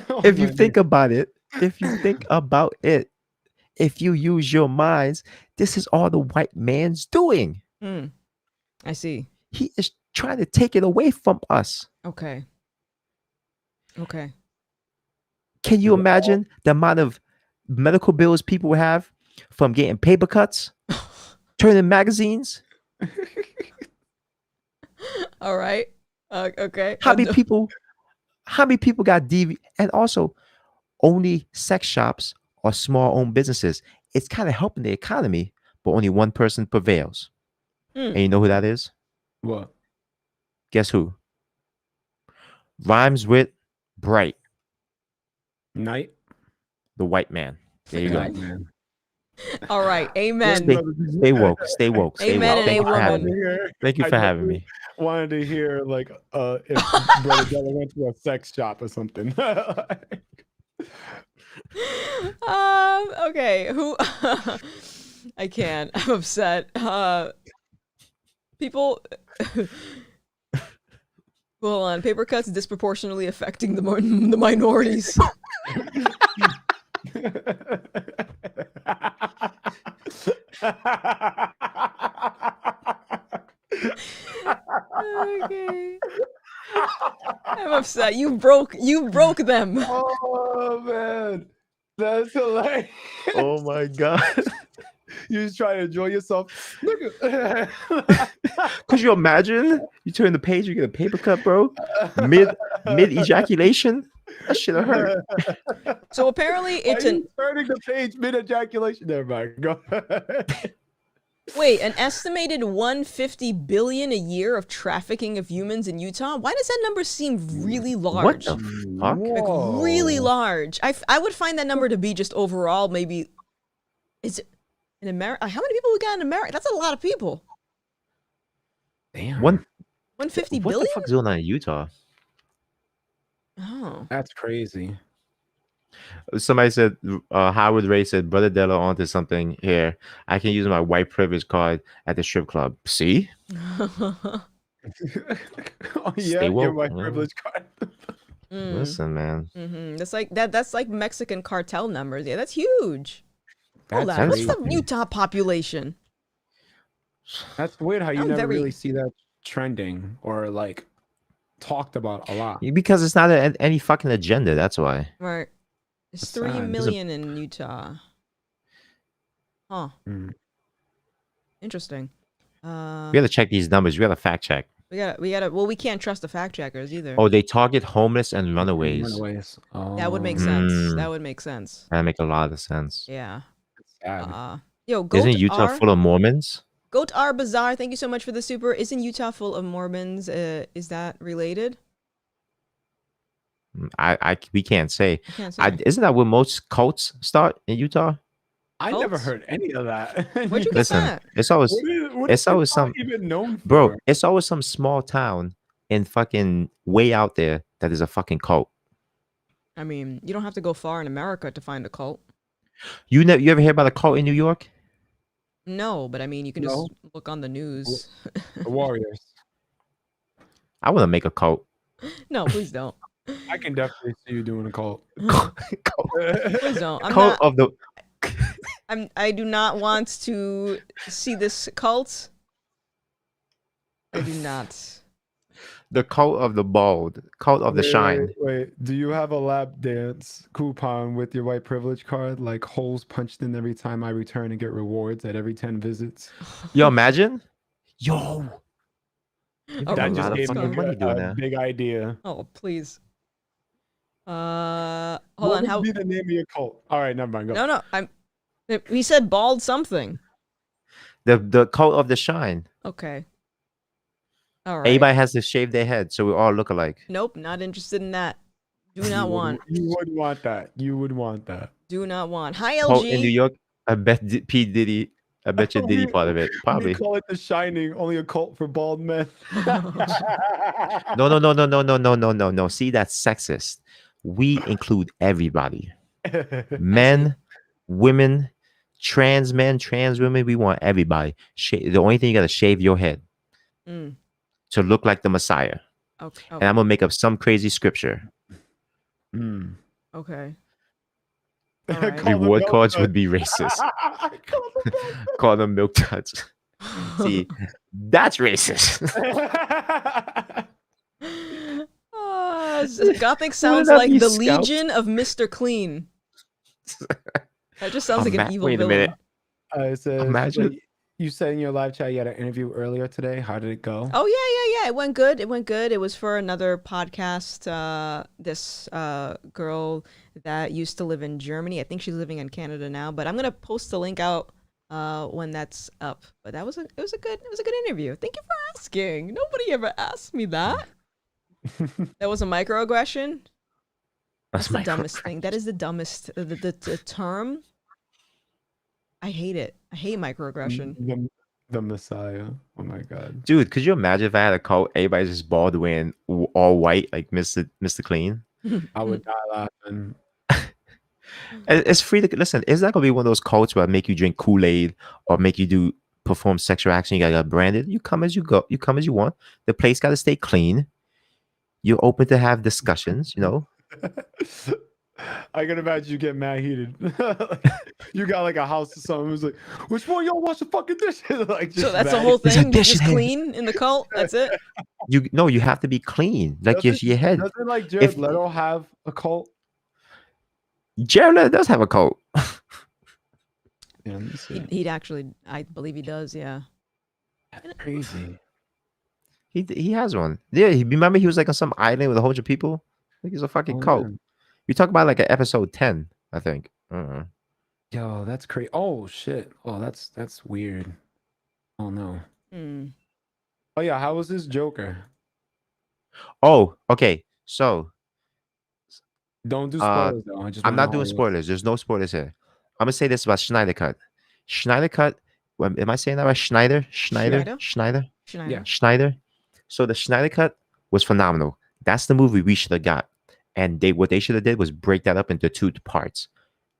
Oh If you my think about it, if you use your minds, this is all the white man's doing. I see. He is trying to take it away from us. Okay. Okay. Can you We're all- imagine the amount of medical bills people have from getting paper cuts, turning magazines? All right. Okay. How many people? How many people got DV? And also, only sex shops or small owned businesses. It's kind of helping the economy, but only one person prevails. And you know who that is? What? Guess who? Rhymes with bright, Night? the white man. There you go. Night, man. All right. Amen. Stay woke. Stay woke. Stay Amen woke. and Thank you for amen. having me. Thank you I for having me. wanted to hear like if Brother Della went to a sex shop or something. Okay. Who? I can't. I'm upset. People. Hold on. Paper cuts disproportionately affecting the minorities. Okay. I'm upset. You broke them. Oh man, that's hilarious. Oh my God. You just try to enjoy yourself. Look at. Could you imagine? You turn the page, you get a paper cut, bro. Mid ejaculation. That shit hurt. So apparently it's Are you turning the page mid ejaculation. Never mind. Go ahead. Wait, an estimated 150 billion a year of trafficking of humans in Utah? Why does that number seem really What large? the fuck? Like really large. I would find that number to be just overall maybe. Is it in America? How many people we got in America? That's a lot of people. Damn. 150 What billion? the fuck's going on in Utah? Oh. That's crazy. Somebody said, Howard Ray said, Brother Della onto something here. I can use my white privilege card at the strip club. See? Oh Stay yeah, your woke, white yeah. privilege card. Listen, man. That's like that's like Mexican cartel numbers. Yeah, that's huge. Hold That's on. What's crazy. the Utah population? That's weird how you I'm never very- really see that trending or like talked about a lot. Because it's not any fucking agenda. That's why. Right. It's That's 3 sad. million in Utah. Huh. Mm. Interesting. We gotta check these numbers. We gotta fact check. We gotta. Well, we can't trust the fact checkers either. Oh, they target homeless and runaways. Runaways. Oh, That would make sense. Mm. That would make sense. That make a lot of sense. Yeah. sad. Yo, Goat Isn't Utah R, full of Mormons? Goat R Bazaar, thank you so much for the super. Isn't Utah full of Mormons? Is that related? We can't say. I can't say. Isn't that where most cults start in Utah? I never Cults? heard any of that. Where'd you get Listen, that? it's always What it's is always Utah some- even known for? bro. It's always some small town in fucking way out there that is a fucking cult. I mean, you don't have to go far in America to find a cult. You ever hear about a cult in New York? No, but I mean, you can just No. look on the news. The Warriors. I want to make a cult. No, please don't. I can definitely see you doing a cult. Please don't. Cult of the. I do not want to see this cult. I do not. The cult of the bald, cult of the shine. Wait, do you have a lap dance coupon with your white privilege card? Like holes punched in every time I return and get rewards at every 10 visits? Yo, imagine. Yo. A got That a just lot of gave fucking me money doing a that. big idea. Oh, please. Hold What on. would How? be the name of your cult? All right, never mind. Go. No. He said bald something. The cult of the shine. Okay. All right. Everybody has to shave their head, so we all look alike. Nope. Not interested in that. Do not want. You would want that. You would want that. Do not want. Hi, Cult in New LG. York. I bet P Diddy. I bet you Diddy part of it. Probably. We call it The Shining, only a cult for bald men. No. See, that's sexist. We include everybody. Men, women, trans men, trans women. We want everybody. The only thing you gotta shave your head Mm. to look like the Messiah. Okay. And I'm gonna make up some crazy scripture. Mm. Okay. All right. Reward cards would be racist. Call them milk duds. See, that's racist. Gothic Wouldn't sounds that like be the scalped? Legion of Mr. Clean. That just sounds like an evil Wait a villain. minute. It says, Imagine- wait, you said in your live chat you had an interview earlier today. How did it go? Oh yeah. It went good. It was for another podcast. This girl that used to live in Germany. I think she's living in Canada now. But I'm gonna post the link out when that's up. But it was a good interview. Thank you for asking. Nobody ever asked me that. That was a microaggression. That's the dumbest thing. That is the dumbest. The term. I hate it. I hate microaggression. The Messiah. Oh my god. Dude, could you imagine if I had a cult, everybody's just bald wearing all white, like Mr. Clean? I would die laughing. It's free to listen. It's not gonna be one of those cults where make you drink Kool-Aid or make you perform sexual action. You gotta get branded. You come as you go. You come as you want. The place gotta stay clean. You're open to have discussions. You know. I can imagine you get mad heated. You got like a house or something. Who's like, which one y'all wash the fucking dishes? Like, So just that's the mad. whole There's a thing. dish Just in here. clean in the cult. That's it. You have to be clean. Like your head. Doesn't like Jared Leto have a cult? Jared Leto does have a cult. Yeah, let me see. He'd actually, I believe he does. Yeah. That's crazy. He has one. Yeah, remember he was like on some island with a whole bunch of people. Like he's a fucking Oh, cult. man. You talk about like an episode 10, I think. Yo, that's crazy. Oh shit. Oh, that's weird. Oh no. Hmm. Oh yeah, how was this Joker? Oh, okay. So Don't do spoilers though. I just I'm wanna not know doing how it was. spoilers. There's no spoilers here. I'm gonna say this about Schneider Cut. Schneider Cut. Am I saying that right? Schneider. Schneider. Yeah. Schneider. So the Schneider Cut was phenomenal. That's the movie we should have got. And what they should have did was break that up into two parts.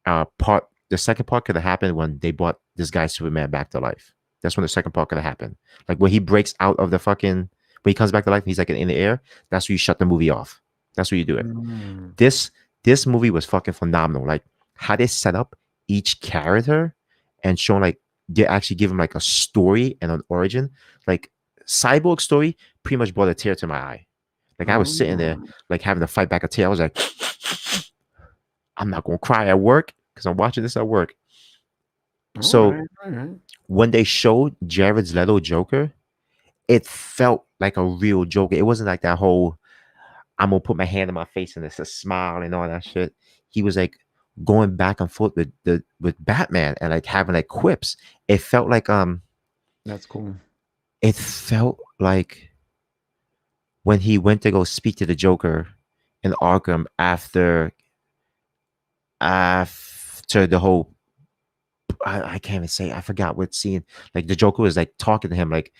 The second part could have happened when they brought this guy Superman back to life. That's when the second part could have happened. Like when he breaks out of the when he comes back to life, he's like in the air. That's where you shut the movie off. That's where you do it. Mm. This movie was fucking phenomenal. Like how they set up each character and showing like they actually give him like a story and an origin. Like Cyborg story pretty much brought a tear to my eye. Like I was sitting there like having to fight back a tear. I was like, I'm not gonna cry at work because I'm watching this at work. So all right. when they showed Jared Leto Joker, it felt like a real Joker. It wasn't like that whole I'm gonna put my hand in my face and it's a smile and all that shit. He was like going back and forth with Batman and like having like quips. It felt like That's cool. it felt like when he went to go speak to the Joker in Arkham after the whole I can't even say, I forgot what scene. Like the Joker was like talking to him like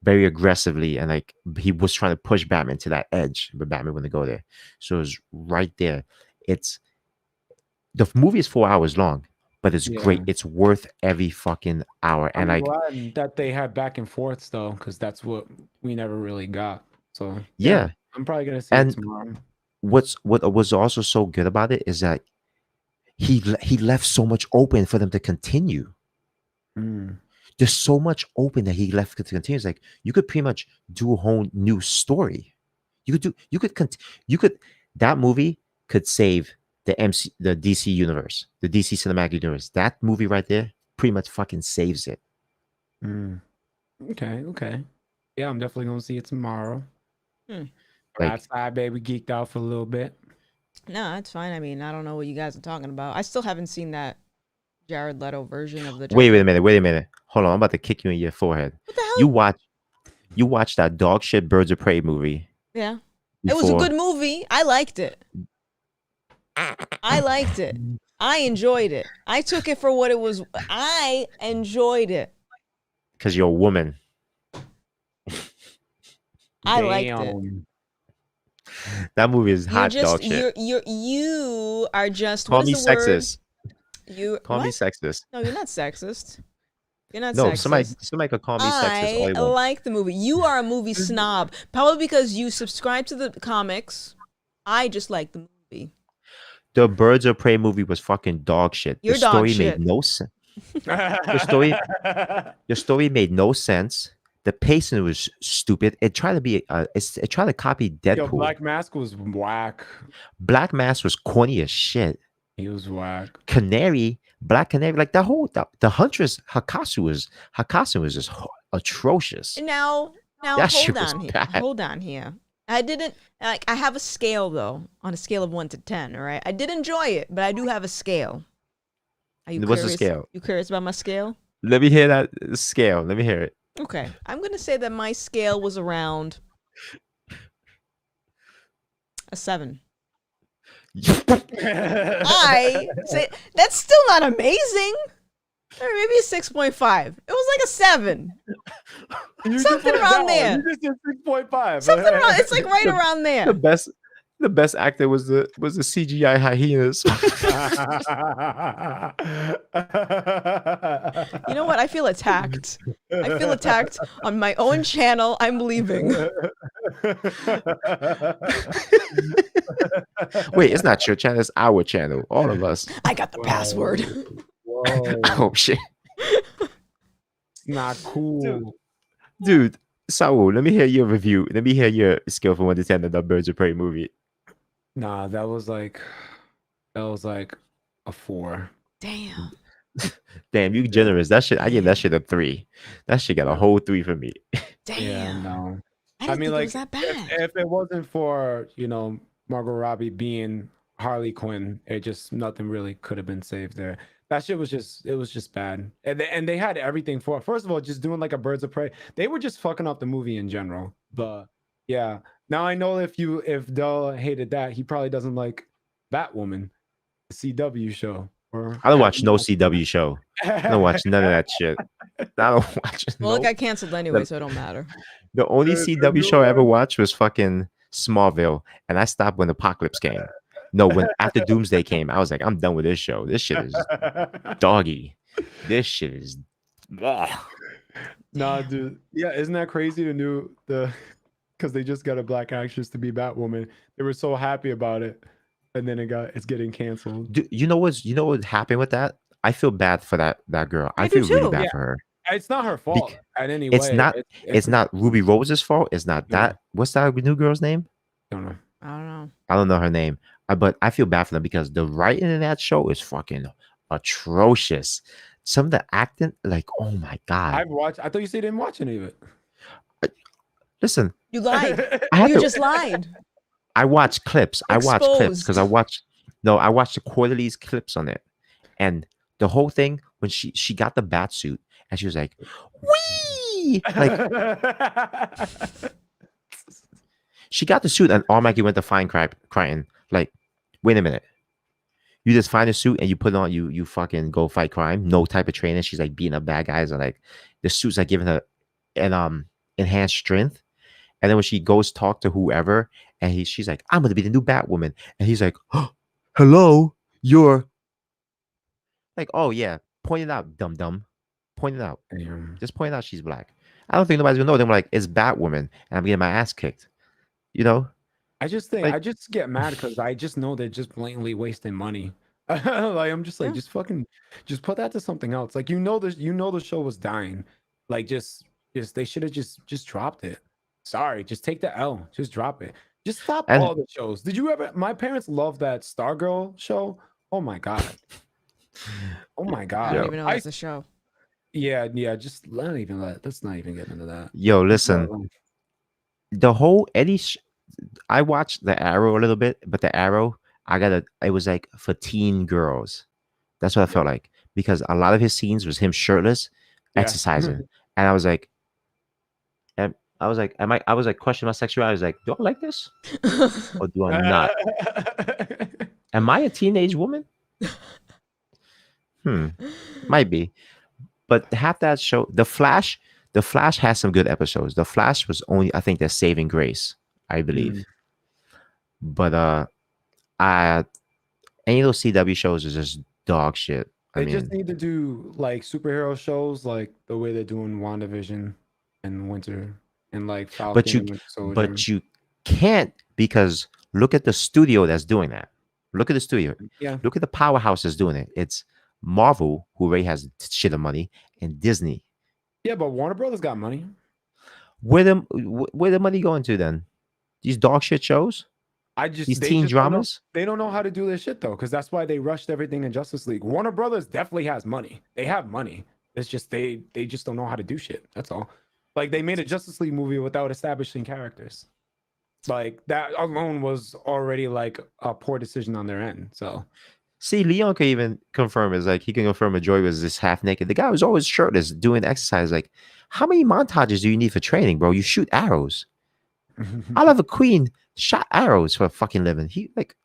very aggressively and like he was trying to push Batman to that edge, but Batman wouldn't go there. So it was right there. The movie is 4 hours long, but it's great. It's worth every fucking hour. And I'm like glad that they had back and forths though, because that's what we never really got. So yeah. I'm probably gonna see it tomorrow. What was also so good about it is that he left so much open for them to continue. There's so much open that he left to continue. It's like you could pretty much do a whole new story. That movie could save the DC universe, the DC cinematic universe. That movie right there pretty much fucking saves it. Okay. Yeah, I'm definitely gonna see it tomorrow. Like- Outside, baby, geeked out for a little bit. No, that's fine. I mean, I don't know what you guys are talking about. I still haven't seen that Jared Leto version of the Joker. Wait a minute. Hold on, I'm about to kick you in your forehead. What the hell? You watch that dog shit Birds of Prey movie. Yeah. It was a good movie. I liked it. I enjoyed it. I took it for what it was. I enjoyed it. Because you're a woman. I liked it. That movie is hot dog shit. You are just Call what me is the word? sexist. Call me what? sexist. No, you're not sexist. You're not No, sexist. somebody could call me sexist all I they want. like the movie. You are a movie snob, probably because you subscribe to the comics. I just like the movie. The Birds of Prey movie was fucking dog shit. You're The dog story made shit. no sense. The story made no sense. The pacing was stupid. It tried to be it tried to copy Deadpool. Yo, Black Mask was whack. Black Mask was corny as shit. He was whack. Black Canary, like the Huntress Hakasu was just atrocious. Now That shit was bad. hold on here. I didn't like. I have a scale though, on a scale of 1 to 10. All right, I did enjoy it, but I do have a scale. Are you What's curious? the scale? You curious about my scale? Let me hear that scale. Let me hear it. Okay, I'm gonna say that my scale was around a 7. I say that's still not amazing. Or maybe a 6.5. It was like a 7. Something around there. You just did 6.5. Something around. It's like right around there. The best actor was the CGI hyenas. You know what? I feel attacked. I feel attacked on my own channel. I'm leaving. Wait, it's not your channel. It's our channel. All of us. I got the password. Whoa. Oh shit, It's not cool. dude. Saul, let me hear your review. Let me hear your scale from 1 to 10 of the Birds of Prey movie. Nah, that was like a 4. Damn. Damn, you generous. That shit, I gave that shit a 3. That shit got a whole 3 for me. Damn. Yeah, no. I didn't think it was that bad. If it wasn't for, Margot Robbie being Harley Quinn, nothing really could have been saved there. That shit was just bad. And they had everything for it. First of all, just doing like a Birds of Prey. They were just fucking up the movie in general. But yeah. Now I know if Del hated that, he probably doesn't like Batwoman, the CW show. I don't watch no CW show. I don't watch none of that shit. I don't watch it. Well, it got canceled anyway, so it don't matter. The only CW show I ever watched was fucking Smallville, and I stopped when Apocalypse came. No, when after Doomsday came, I was like, I'm done with this show. This shit is doggy. This shit is. Ugh. Nah, dude. Yeah, isn't that crazy? Because they just got a black actress to be Batwoman. They were so happy about it, and then it's getting canceled. Dude, you know what happened with that? I feel bad for that girl. I do feel really too. bad Yeah. for her. It's not her fault at any It's way. not. It's not Ruby Rose's fault. It's not Yeah. that. What's that new girl's name? Don't know. I don't know. I don't know her name. But I feel bad for them because the writing in that show is fucking atrocious. Some of the acting, like, oh my god. I've watched. I thought you said you didn't watch any of it. Listen, You lied. I have You to. just lied. I watch clips. I watch clips because Exposed. I watched the quarterly's clips on it, and the whole thing when she got the bat suit and she was like, "Wee!" Like she got the suit and automatically went to find crying. Like, wait a minute. You just find a suit and you put it on, you fucking go fight crime. No type of training. She's like beating up bad guys, and like the suits are giving her an enhanced strength. And then when she goes talk to whoever, and she's like, I'm gonna be the new Batwoman. And he's like, oh, hello, you're like, oh yeah, point it out, dumb. Point it out. Just point out she's black. I don't think nobody's gonna know. They're like, it's Batwoman, and I'm getting my ass kicked. You know? I just think I just get mad because I just know they're just blatantly wasting money. Like I'm just like, just put that to something else. Like the show was dying. Like just they should have just dropped it. Sorry, just take the L. Just drop it. Just stop all the shows. Did you ever? My parents loved that Stargirl show. Oh my god. Oh my god. I don't even know it's a show. Yeah. Just let's not even get into that. Yo, listen. The whole Eddie. I watched the Arrow a little bit, but the Arrow, it was like for teen girls. That's what I felt like, because a lot of his scenes was him shirtless, exercising, and I was like, questioning my sexuality. I was like, do I like this, or do I not? Am I a teenage woman? Might be, but half that show, The Flash has some good episodes. The Flash was only, I think, their saving grace, I believe. But any of those CW shows is just dog shit. They just need to do like superhero shows, like the way they're doing WandaVision and Winter and like Falcon. But you can't, because look at the studio that's doing that. Look at the studio. Yeah. Look at the powerhouses doing it. It's Marvel, who already has shit of money, and Disney. Yeah, but Warner Brothers got money. Where the money going to then? These dog shit shows? These They teen just don't know. dramas? They don't know how to do this shit though, because that's why they rushed everything in Justice League. Warner Brothers definitely has money. They have money. It's just they just don't know how to do shit. That's all. Like they made a Justice League movie without establishing characters. Like that alone was already like a poor decision on their end. So See, Leon can even confirm is like he can confirm a Joy was this half naked. The guy was always shirtless doing exercise. Like, how many montages do you need for training, bro? You shoot arrows. I love a queen shot arrows for a fucking living. He like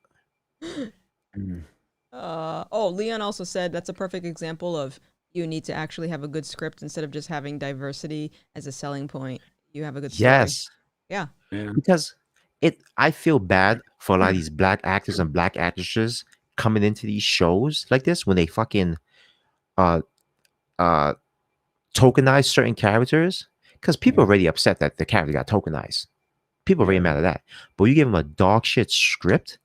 Leon also said that's a perfect example of you need to actually have a good script instead of just having diversity as a selling point. You have a good story. yes. Yeah. Because I feel bad for a lot of these black actors and black actresses coming into these shows like this when they fucking uh tokenize certain characters, because people are already upset that the character got tokenized. People are already mad at that. But you give them a dog shit script,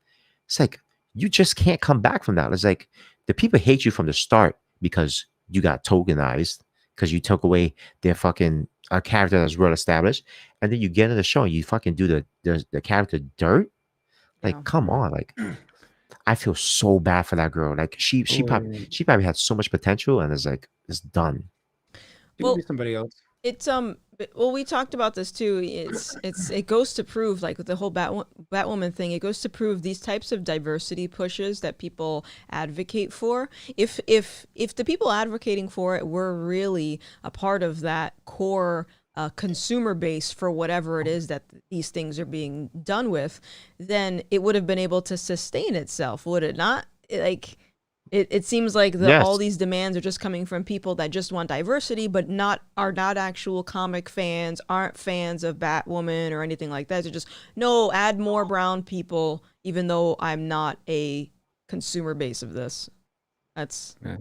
it's like you just can't come back from that. It's like the people hate you from the start because you got tokenized, because you took away their fucking a character that's well established, and then you get into the show and you fucking do the character dirt. Like, Yeah. come on, like I feel so bad for that girl. Like she probably had so much potential and it's done. It Well, could be somebody else. It's well, we talked about this too. It goes to prove, like with the whole Batwoman thing, it goes to prove these types of diversity pushes that people advocate for. If the people advocating for it were really a part of that core consumer base for whatever it is that these things are being done with, then it would have been able to sustain itself, would it not? Like, it seems like all these demands are just coming from people that just want diversity, but are not actual comic fans, aren't fans of Batwoman or anything like that. They're just, no, add more brown people, even though I'm not a consumer base of this. That's, I don't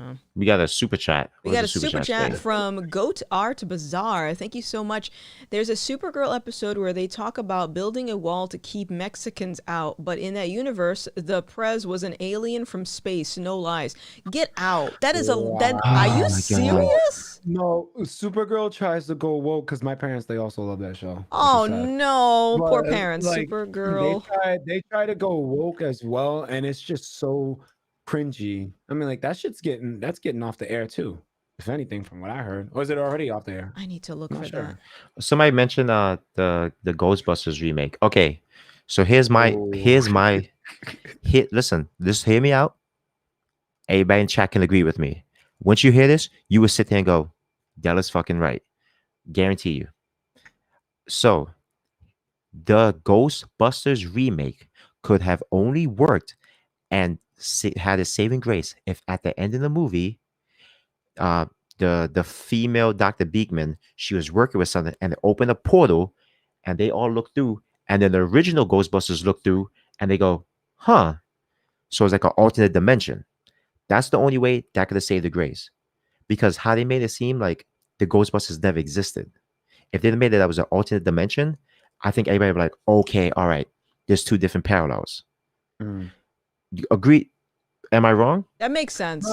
know. We got a super chat. We got a super chat from Goat Art Bazaar. Thank you so much. There's a Supergirl episode where they talk about building a wall to keep Mexicans out, but in that universe, the Prez was an alien from space. No lies. Get out. That is are you serious? No, Supergirl tries to go woke because my parents, they also love that show. Oh no, But, poor parents. like, Supergirl. They try to go woke as well, and it's just so cringy. I mean, like that's getting off the air too. If anything, from what I heard, or is it already off the air? I need to look for that. Somebody mentioned the Ghostbusters remake. Okay, so here's my listen. Just hear me out. Everybody in chat can agree with me. Once you hear this, you will sit there and go, "Della's fucking right." Guarantee you. So, the Ghostbusters remake could have only worked and had a saving grace if at the end of the movie, the female Dr. Beekman, she was working with something and they opened a portal and they all look through, and then the original Ghostbusters look through and they go, huh. So it's like an alternate dimension. That's the only way that could have saved the grace. Because how they made it seem like the Ghostbusters never existed. If they made it that was an alternate dimension, I think everybody would be like, okay, all right, there's two different parallels. You agree? Am I wrong? That makes sense.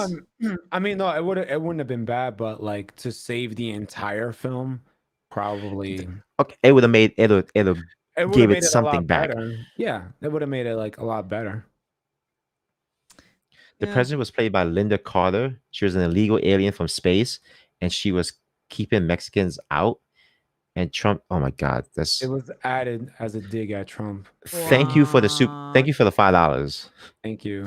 I mean, no, it wouldn't have been bad, but like to save the entire film, probably. Okay, it would have made it gave it something back. Better. Yeah, it would have made it like a lot better. The president was played by Linda Carter. She was an illegal alien from space, and she was keeping Mexicans out. And Trump, oh my God, it was added as a dig at Trump. Thank you for the Thank you for the $5. Thank you.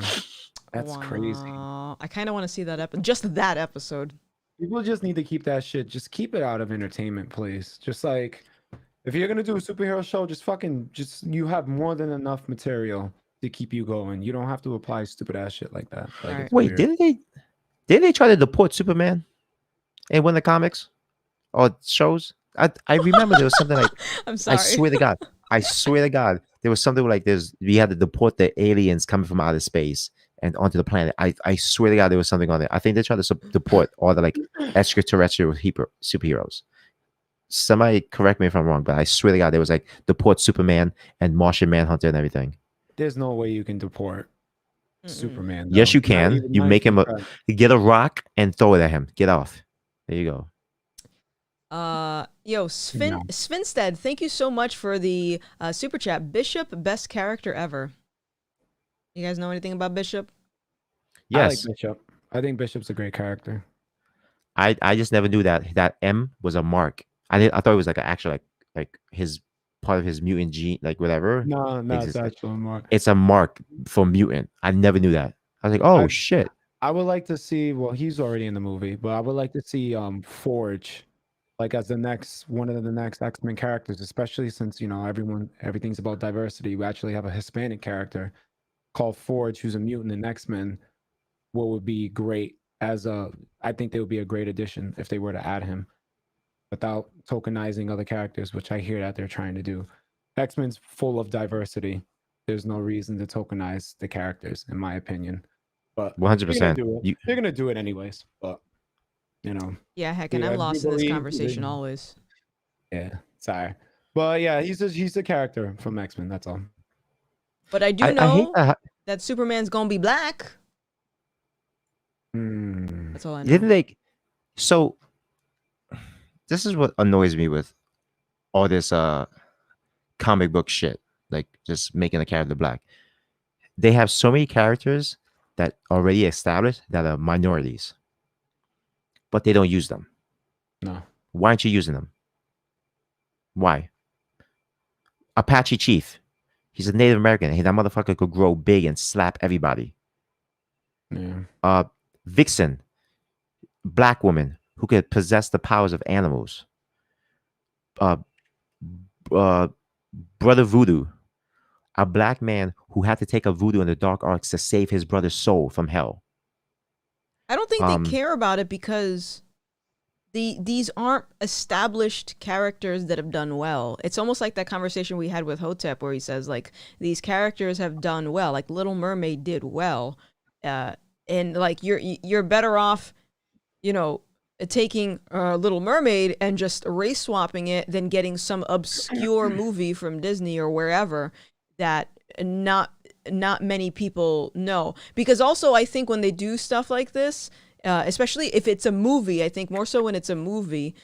That's crazy. I kind of want to see that episode. Just that episode. People just need to keep that shit. Just keep it out of entertainment, please. Just like, if you're gonna do a superhero show, just you have more than enough material to keep you going. You don't have to apply stupid ass shit like that. Like, wait, didn't they try to deport Superman in one of the comics or shows? I remember there was something like, I'm sorry. I swear to God, there was something like this. We had to deport the aliens coming from outer space and onto the planet. I swear to God, there was something on there. I think they tried to deport all the like extraterrestrial superheroes. Somebody correct me if I'm wrong, but I swear to God, there was like deport Superman and Martian Manhunter and everything. there's no way you can deport Superman. Yes, Though. you Not can. even, You not make if him you a try. you get a rock and throw it at him. Get off. There you go. Yo, No. Svinstead, thank you so much for the super chat. Bishop, best character ever. You guys know anything about Bishop? I like Yes. Bishop. I think Bishop's a great character. I just never knew that M was a mark. I thought it was like an actual like his part of his mutant gene, like whatever. No, it's exists. actually more. It's a mark for mutant. I never knew that. I was like, oh shit. I would like to see. Well, he's already in the movie, but I would like to see Forge, like as one of the next X-Men characters, especially since everything's about diversity. We actually have a Hispanic character called Forge who's a mutant in X-Men. What would be great I think they would be a great addition if they were to add him without tokenizing other characters, which I hear that they're trying to do. X-Men's full of diversity. There's no reason to tokenize the characters, in my opinion. But 100%. they're gonna do it anyways. But Yeah, heck, and I'm lost in this conversation always. Yeah, sorry, but yeah, he's a character from X-Men. That's all. But I do know that Superman's gonna be black. That's all I know. Didn't they? So this is what annoys me with all this comic book shit, like just making a character black. They have so many characters that already established that are minorities, but they don't use them. No. Why aren't you using them? Why? Apache Chief. He's a Native American. That motherfucker could grow big and slap everybody. Yeah. Vixen. Black woman who could possess the powers of animals. Brother Voodoo. A black man who had to take a voodoo in the dark arts to save his brother's soul from hell. I don't think they care about it because these aren't established characters that have done well. It's almost like that conversation we had with Hotep where he says, like, these characters have done well. Like, Little Mermaid did well. And, like, you're better off, taking Little Mermaid and just race swapping it than getting some obscure movie from Disney or wherever that not many people know. Because also, I think when they do stuff like this, especially if it's a movie, I think more so when it's a movie,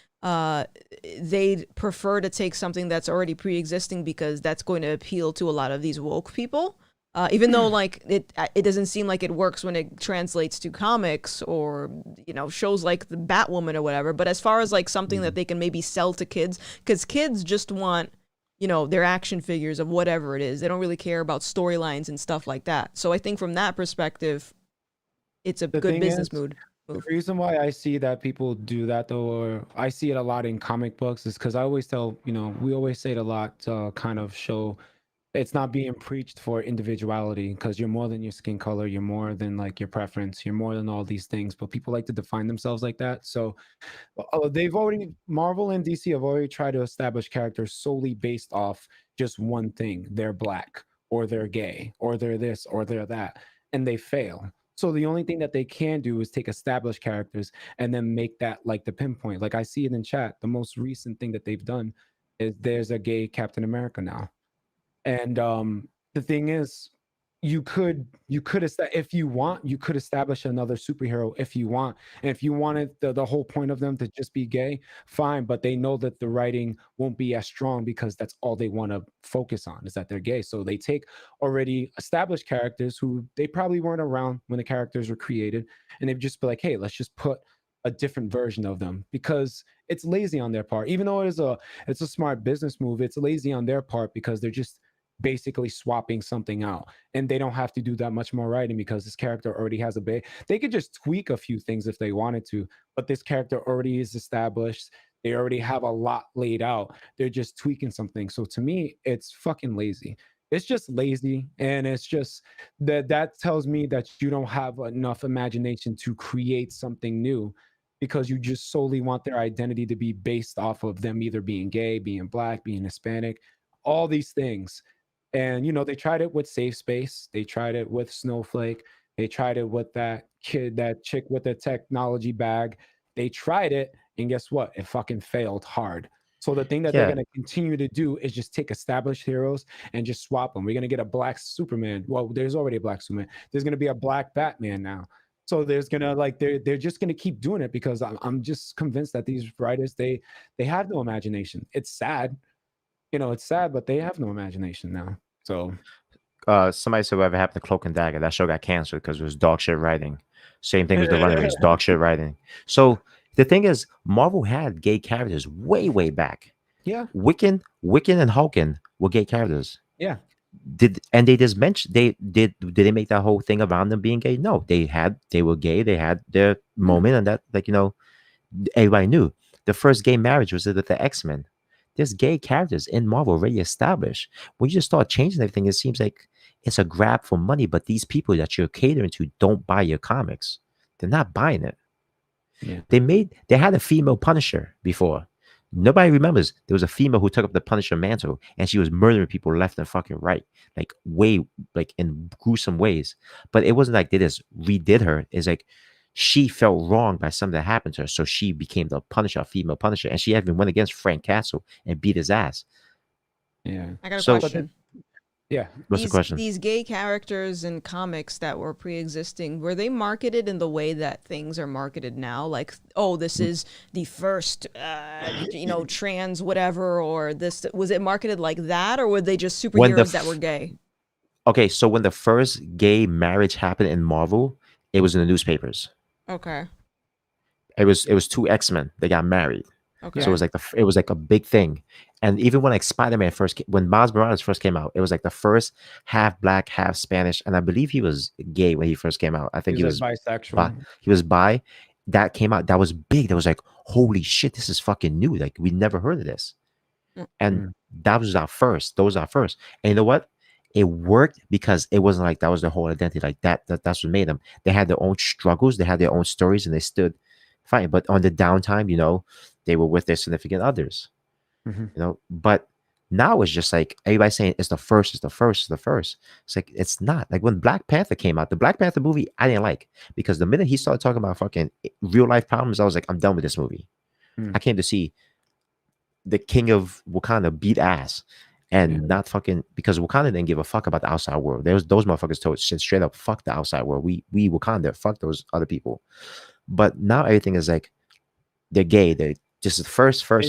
they'd prefer to take something that's already pre-existing because that's going to appeal to a lot of these woke people. Even though like it doesn't seem like it works when it translates to comics or shows like the Batwoman or whatever. But as far as like something that they can maybe sell to kids, because kids just want their action figures of whatever it is. They don't really care about storylines and stuff like that. So I think from that perspective, it's a good business move. The reason why I see that people do that though, or I see it a lot in comic books, is because I always tell we always say it a lot to kind of show. It's not being preached for individuality because you're more than your skin color, you're more than like your preference, you're more than all these things. But people like to define themselves like that. So Marvel and DC have already tried to establish characters solely based off just one thing. They're black or they're gay or they're this or they're that, and they fail. So the only thing that they can do is take established characters and then make that like the pinpoint. Like I see it in chat. The most recent thing that they've done is there's a gay Captain America now. And the thing is, if you want, you could establish another superhero if you want. And if you wanted the whole point of them to just be gay, fine. But they know that the writing won't be as strong because that's all they want to focus on is that they're gay. So they take already established characters who they probably weren't around when the characters were created, and they've just be like, hey, let's just put a different version of them because it's lazy on their part. Even though it's a smart business move, it's lazy on their part because they're just basically swapping something out, and they don't have to do that much more writing because this character already has a base. They could just tweak a few things if they wanted to, but this character already is established. They already have a lot laid out. They're just tweaking something. So to me, it's fucking lazy. It's just lazy, and it's just that tells me that you don't have enough imagination to create something new because you just solely want their identity to be based off of them either being gay, being black, being Hispanic, all these things. And they tried it with Safe Space. They tried it with Snowflake. They tried it with that chick with the technology bag. They tried it, and guess what? It fucking failed hard. So the thing that they're Yeah. going to continue to do is just take established heroes and just swap them. We're going to get a black Superman. Well, there's already a black Superman. There's going to be a black Batman now. So there's going to like they're just going to keep doing it because I'm just convinced that these writers they have no imagination. It's sad. It's sad, but they have no imagination now. So Somebody said whatever happened to Cloak and Dagger. That show got canceled because it was dog shit writing. Same thing with the Runaways, dog shit writing. So the thing is, Marvel had gay characters way back. yeah, Wiccan and Hulkin were gay characters. yeah. And they just mentioned did they make that whole thing around them being gay? No, they were gay. They had their moment, and that everybody knew. The first gay marriage was with the X-Men. There's gay characters in Marvel already established. When you just start changing everything, it seems like it's a grab for money. But these people that you're catering to don't buy your comics. They're not buying it. Yeah. They had a female Punisher before. Nobody remembers there was a female who took up the Punisher mantle, and she was murdering people left and fucking right, like in gruesome ways. But it wasn't like they just redid her. It's like she felt wrong by something that happened to her, so she became the Punisher, a female Punisher, and she even went against Frank Castle and beat his ass. Yeah. I got a So- question. Yeah. What's the question? These gay characters in comics that were pre-existing, were they marketed in the way that things are marketed now? Like, oh, this is the first, trans whatever, or this, was it marketed like that? Or were they just superheroes that were gay? Okay, so when the first gay marriage happened in Marvel, it was in the newspapers. Okay. It was two X-Men. They got married. Okay. So it was like a big thing. And even when like Spider-Man when Miles Morales first came out, it was like the first half black, half Spanish, and I believe he was gay when he first came out. I think he was bisexual. He was bi. That came out. That was big. That was like, holy shit, this is fucking new. Like we never heard of this. And that was our first. Those are our first. And you know what? It worked because it wasn't like that was their whole identity. Like that's what made them. They had their own struggles. They had their own stories, and they stood fighting. But on the downtime, they were with their significant others. But now it's just like everybody saying it's the first. It's like it's not. Like when Black Panther came out, the Black Panther movie I didn't like because the minute he started talking about fucking real life problems, I was like, I'm done with this movie. I came to see the king of Wakanda beat ass and not fucking because Wakanda didn't give a fuck about the outside world. Those motherfuckers told straight up, fuck the outside world. We Wakanda, fuck those other people. But now everything is like they're gay. They're just the first. But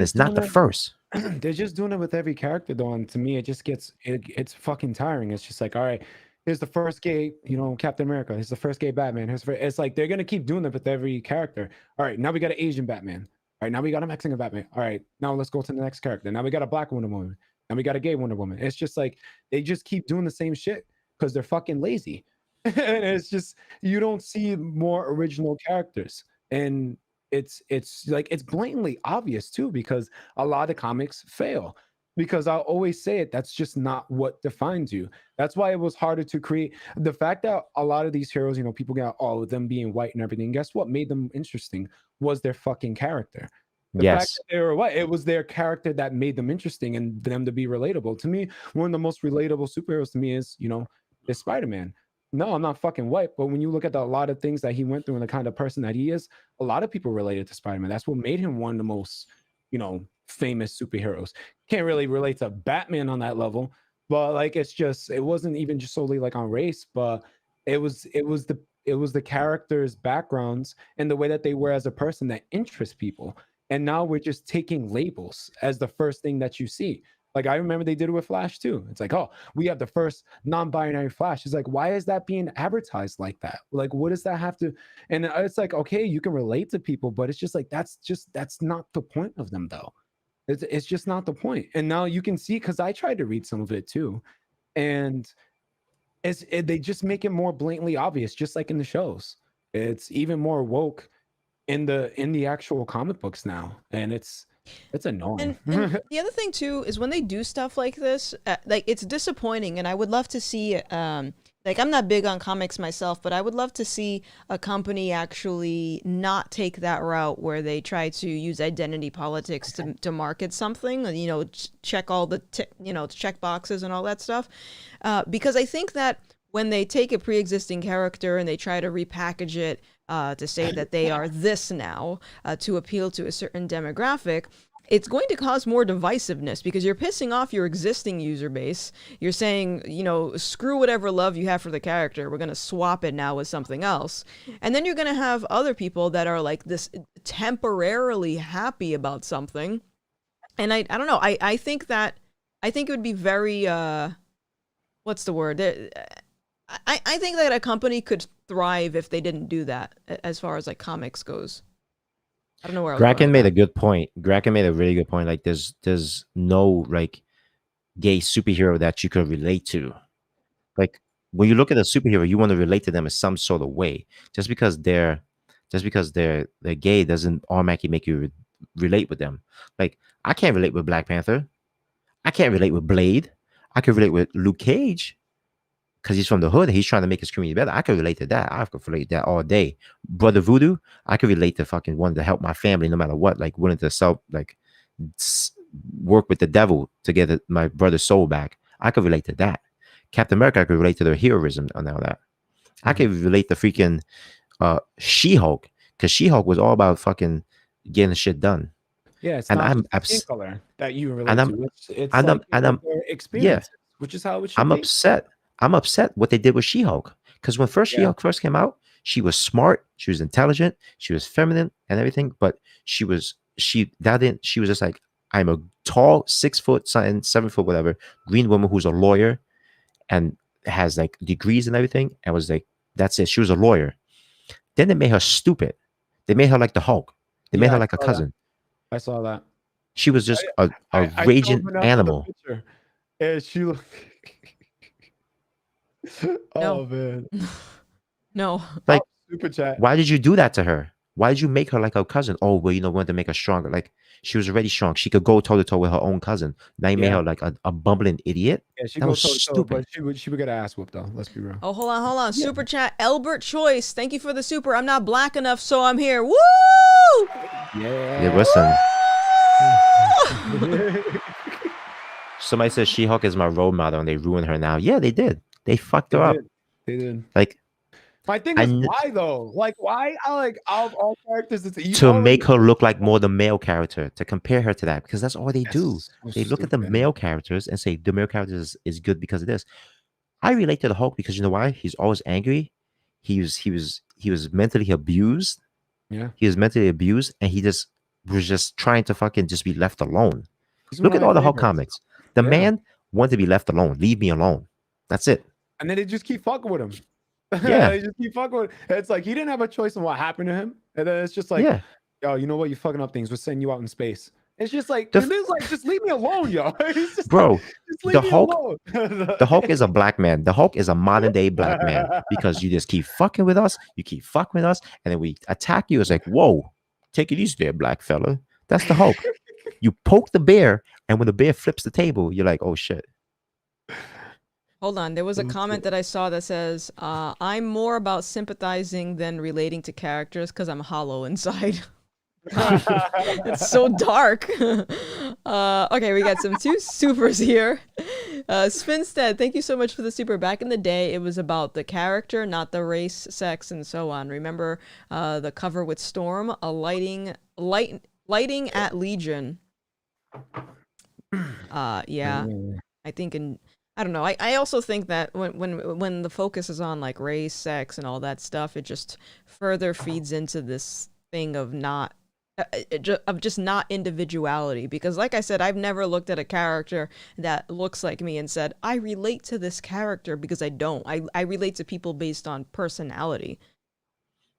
it's not the first. They're just doing it with every character though, and to me it just gets it's fucking tiring. It's just like, all right, here's the first gay, Captain America. Here's the first gay Batman. It's like they're gonna keep doing it with every character. All right, now we got an Asian Batman. All right, now we got a Mexican Batman. All right, now let's go to the next character. Now we got a black Wonder Woman. Now we got a gay Wonder Woman. It's just like they just keep doing the same shit because they're fucking lazy. And it's just you don't see more original characters. And it's like it's blatantly obvious too because a lot of comics fail. Because I'll always say it, that's just not what defines you. That's why it was harder to create. The fact that a lot of these heroes, people got all of them being white and everything. Guess what made them interesting was their fucking character. The fact that they were white, it was their character that made them interesting and them to be relatable. To me, one of the most relatable superheroes to me is Spider-Man. No, I'm not fucking white, but when you look at a lot of things that he went through and the kind of person that he is, a lot of people related to Spider-Man. That's what made him one of the most, famous superheroes. Can't really relate to Batman on that level, but like it wasn't even just solely like on race, but it was the characters' backgrounds and the way that they were as a person that interests people. And now we're just taking labels as the first thing that you see. Like I remember they did it with Flash too. It's like, oh, we have the first non-binary Flash. It's like, why is that being advertised like that? Like, what does that have to? And it's like, okay, you can relate to people, but it's just like that's not the point of them though. It's just not the point. And now you can see because I tried to read some of it too, and they just make it more blatantly obvious, just like in the shows. It's even more woke in the actual comic books now, and it's annoying. And the other thing too is when they do stuff like this, like it's disappointing, and I would love to see like I'm not big on comics myself, but I would love to see a company actually not take that route where they try to use identity politics to market something, check all the check boxes and all that stuff, because I think that when they take a pre-existing character and they try to repackage it to say that they are this now to appeal to a certain demographic, it's going to cause more divisiveness because you're pissing off your existing user base. You're saying, you know, screw whatever love you have for the character. We're going to swap it now with something else. And then you're going to have other people that are like this temporarily happy about something. And I don't know. I think it would be very, what's the word? I think that a company could thrive if they didn't do that as far as like comics goes. I don't know where I was going Kraken with made that. a good point. Kraken made a really good point. Like there's no like gay superhero that you could relate to. Like when you look at a superhero, you want to relate to them in some sort of way. Just because they're gay doesn't automatically make you relate with them. Like I can't relate with Black Panther. I can't relate with Blade. I can relate with Luke Cage because he's from the hood and he's trying to make his community better. I can relate to that. I could relate to that all day. Brother Voodoo, I could relate to fucking wanting to help my family no matter what. Like willing to work with the devil to get my brother's soul back. I could relate to that. Captain America, I could relate to their heroism and all that. I could relate to freaking She-Hulk because She-Hulk was all about fucking getting the shit done. Yeah, it's And not I'm just skin color that you relate and I'm to. It's and like I'm their experience, which is how it should I'm be. upset. I'm upset what they did with She-Hulk. Because when She-Hulk first came out, she was smart, she was intelligent, she was feminine and everything, but she was just like, I'm a tall 6 foot something, 7 foot, whatever, green woman who's a lawyer and has like degrees and everything, and was like, that's it. She was a lawyer. Then they made her stupid. They made her like the Hulk. They made her like a cousin. I saw that. She was just a raging animal. And she looked. No. Oh man. No. Like, super chat. Why did you do that to her? Why did you make her like a cousin? Oh, well, you know, wanted to make her stronger. Like she was already strong. She could go toe to toe with her own cousin. Now you made her like a bumbling idiot. Yeah, she that goes was toe to toe, stupid. but she would get her ass whooped though. Let's be real. Oh, hold on. Super chat. Albert Choice. Thank you for the super. I'm not black enough, so I'm here. Woo! Yeah, listen. Somebody says She-Hulk is my role model and they ruined her now. Yeah, they did. They fucked her up. They did. Like, my thing is, why though? Like, why? I like all characters to make her look like more the male character, to compare her to that, because that's all they do. They look at the male characters and say the male character is good because of this. I relate to the Hulk because you know why? He's always angry. He was mentally abused. Yeah. He was mentally abused, and he was just trying to fucking just be left alone. Look at all the Hulk comics. The man wanted to be left alone. Leave me alone. That's it. And then they just keep fucking with him. Yeah. They just keep fucking with him. It's like he didn't have a choice in what happened to him. And then it's just like, yo, you know what? You fucking up things. We're sending you out in space. It's just like, just leave me alone, yo. Just bro, just the Hulk, the Hulk is a black man. The Hulk is a modern day black man because you just keep fucking with us. You keep fucking with us. And then we attack you. It's like, whoa, take it easy there, black fella. That's the Hulk. You poke the bear, and when the bear flips the table, you're like, oh shit. Hold on. There was a comment that I saw that says, I'm more about sympathizing than relating to characters because I'm hollow inside. It's so dark. Okay, we got two supers here. Spinstead, thank you so much for the super. Back in the day, it was about the character, not the race, sex, and so on. Remember the cover with Storm, a lighting at Legion. Yeah, I think I don't know. I also think that when the focus is on like race, sex, and all that stuff, it just further feeds into this thing of just not individuality. Because like I said, I've never looked at a character that looks like me and said, I relate to this character, because I don't. I relate to people based on personality.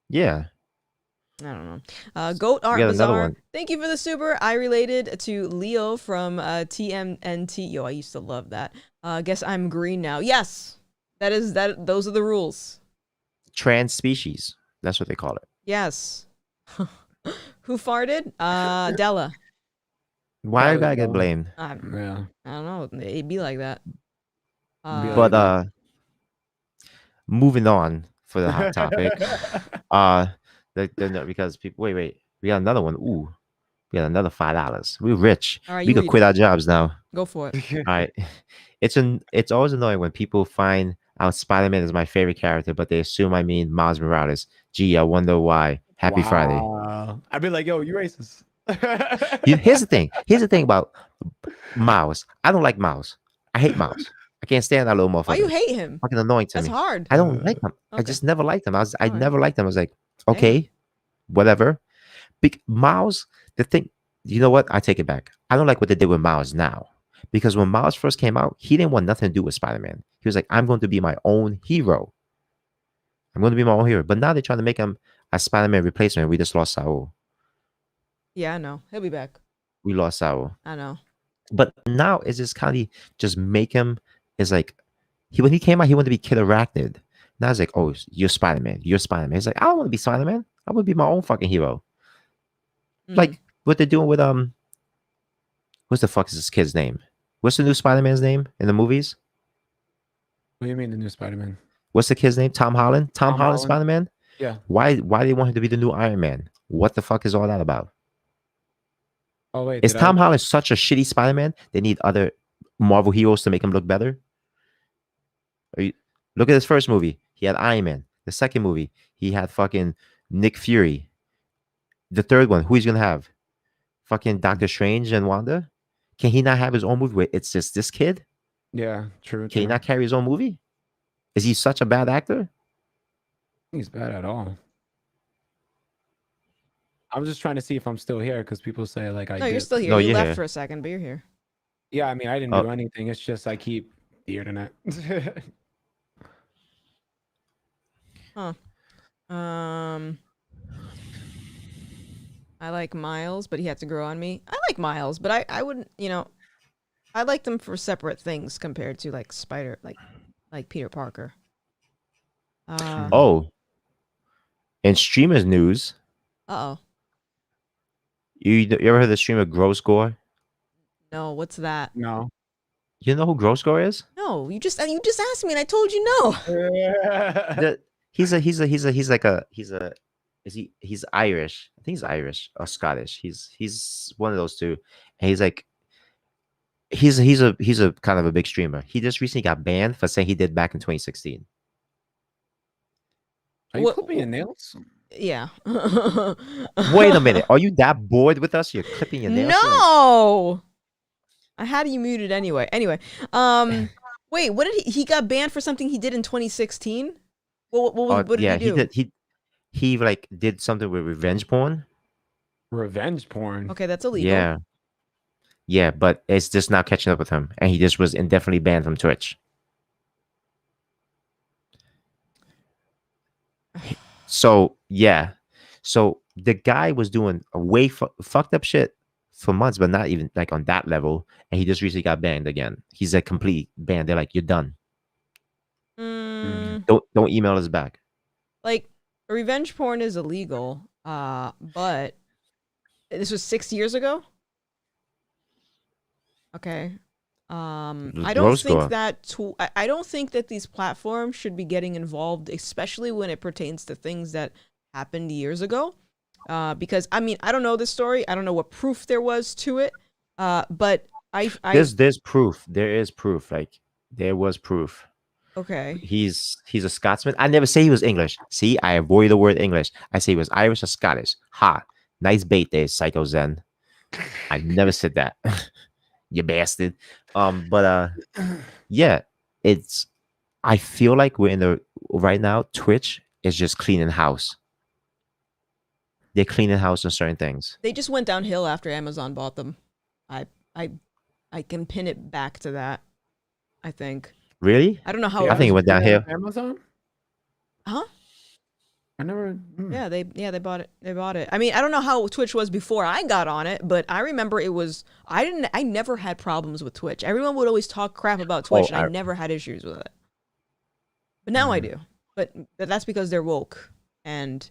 Yeah. I don't know. Goat Art Bazaar, thank you for the super. I related to Leo from TMNT. Yo, I used to love that. Guess I'm green now. Yes, those are the rules. Trans species. That's what they call it. Yes. Who farted? Della. Why did I get blamed? I don't know. It'd be like that. But moving on for the hot topic. Because people wait, we got another one. Ooh, we got another $5. We're rich. Right, we could quit our jobs now. Go for it. All right. It's always annoying when people find out Spider-Man is my favorite character, but they assume I mean Miles Morales. Gee, I wonder why. Happy Friday. I'd be like, yo, you racist. Here's the thing. Here's the thing about Miles. I don't like Miles. I hate Miles. I can't stand that little motherfucker. Why you hate him? Fucking annoying to That's me. hard. I don't like him. I Okay. just never liked him. I Alright. never liked him. I was like, okay, whatever. Miles, the thing, you know what? I take it back. I don't like what they did with Miles now. Because when Miles first came out, he didn't want nothing to do with Spider-Man. He was like, I'm going to be my own hero. I'm going to be my own hero. But now they're trying to make him a Spider-Man replacement. We just lost Saul. Yeah, I know. He'll be back. We lost Saul. I know. But now it's just kind of just make him is like when he came out, he wanted to be Kid Arachnid. Now it's like, oh, you're Spider-Man. You're Spider-Man. He's like, I don't want to be Spider-Man. I want to be my own fucking hero. Like what they're doing with what's the fuck is this kid's name? What's the new Spider-Man's name in the movies? What do you mean the new Spider-Man? What's the kid's name? Tom Holland? Tom Holland Spider-Man? Yeah. Why do they want him to be the new Iron Man? What the fuck is all that about? Oh wait, is Tom Holland such a shitty Spider-Man? They need other Marvel heroes to make him look better. Look at his first movie. He had Iron Man. The second movie, he had fucking Nick Fury. The third one, who he's gonna have? Fucking Doctor Strange and Wanda. Can he not have his own movie where it's just this kid? Yeah, true. Can he not carry his own movie? Is he such a bad actor? He's bad at all. I'm just trying to see if I'm still here because people say like I. No, you're still here. No, you you're left here. for a second, but you're here. Yeah, I mean I didn't do anything. It's just I keep the internet. Huh. I like Miles, but he had to grow on me. I like Miles, but I wouldn't, I like them for separate things compared to like like Peter Parker. In streamers news. Uh-oh. You ever heard of the streamer Gross Gore? No, what's that? No. You know who Gross Gore is? No, you just asked me and I told you no. He's Irish. I think he's Irish or Scottish. He's one of those two. And he's like he's a kind of a big streamer. He just recently got banned for saying he did back in 2016. Are you clipping your nails? Yeah. Wait a minute. Are you that bored with us? You're clipping your nails? No. I had you muted anyway. Anyway, wait, what did he got banned for something he did in 2016? What did he do? He like did something with revenge porn. Revenge porn. Okay, that's illegal. Yeah, but it's just now catching up with him, and he just was indefinitely banned from Twitch. So the guy was doing a way fucked up shit for months, but not even like on that level, and he just recently got banned again. He's a complete ban. They're like, you're done. Don't email us back. Like, revenge porn is illegal, but this was 6 years ago. Okay. I don't think I don't think that these platforms should be getting involved, especially when it pertains to things that happened years ago. Because I mean, I don't know this story. I don't know what proof there was to it. But there's proof. There is proof. Like there was proof. Okay. He's a Scotsman. I never say he was English. See, I avoid the word English. I say he was Irish or Scottish. Ha. Nice bait there, Psycho Zen. I never said that. You bastard. Yeah, I feel like we're right now, Twitch is just cleaning house. They're cleaning house on certain things. They just went downhill after Amazon bought them. I can pin it back to that, I think. Really? I don't know how. I think it went downhill. Amazon? Huh? I never. Yeah, they bought it. They bought it. I mean, I don't know how Twitch was before I got on it, but I remember it was. I never had problems with Twitch. Everyone would always talk crap about Twitch, and I never had issues with it. But now I do. But that's because they're woke and.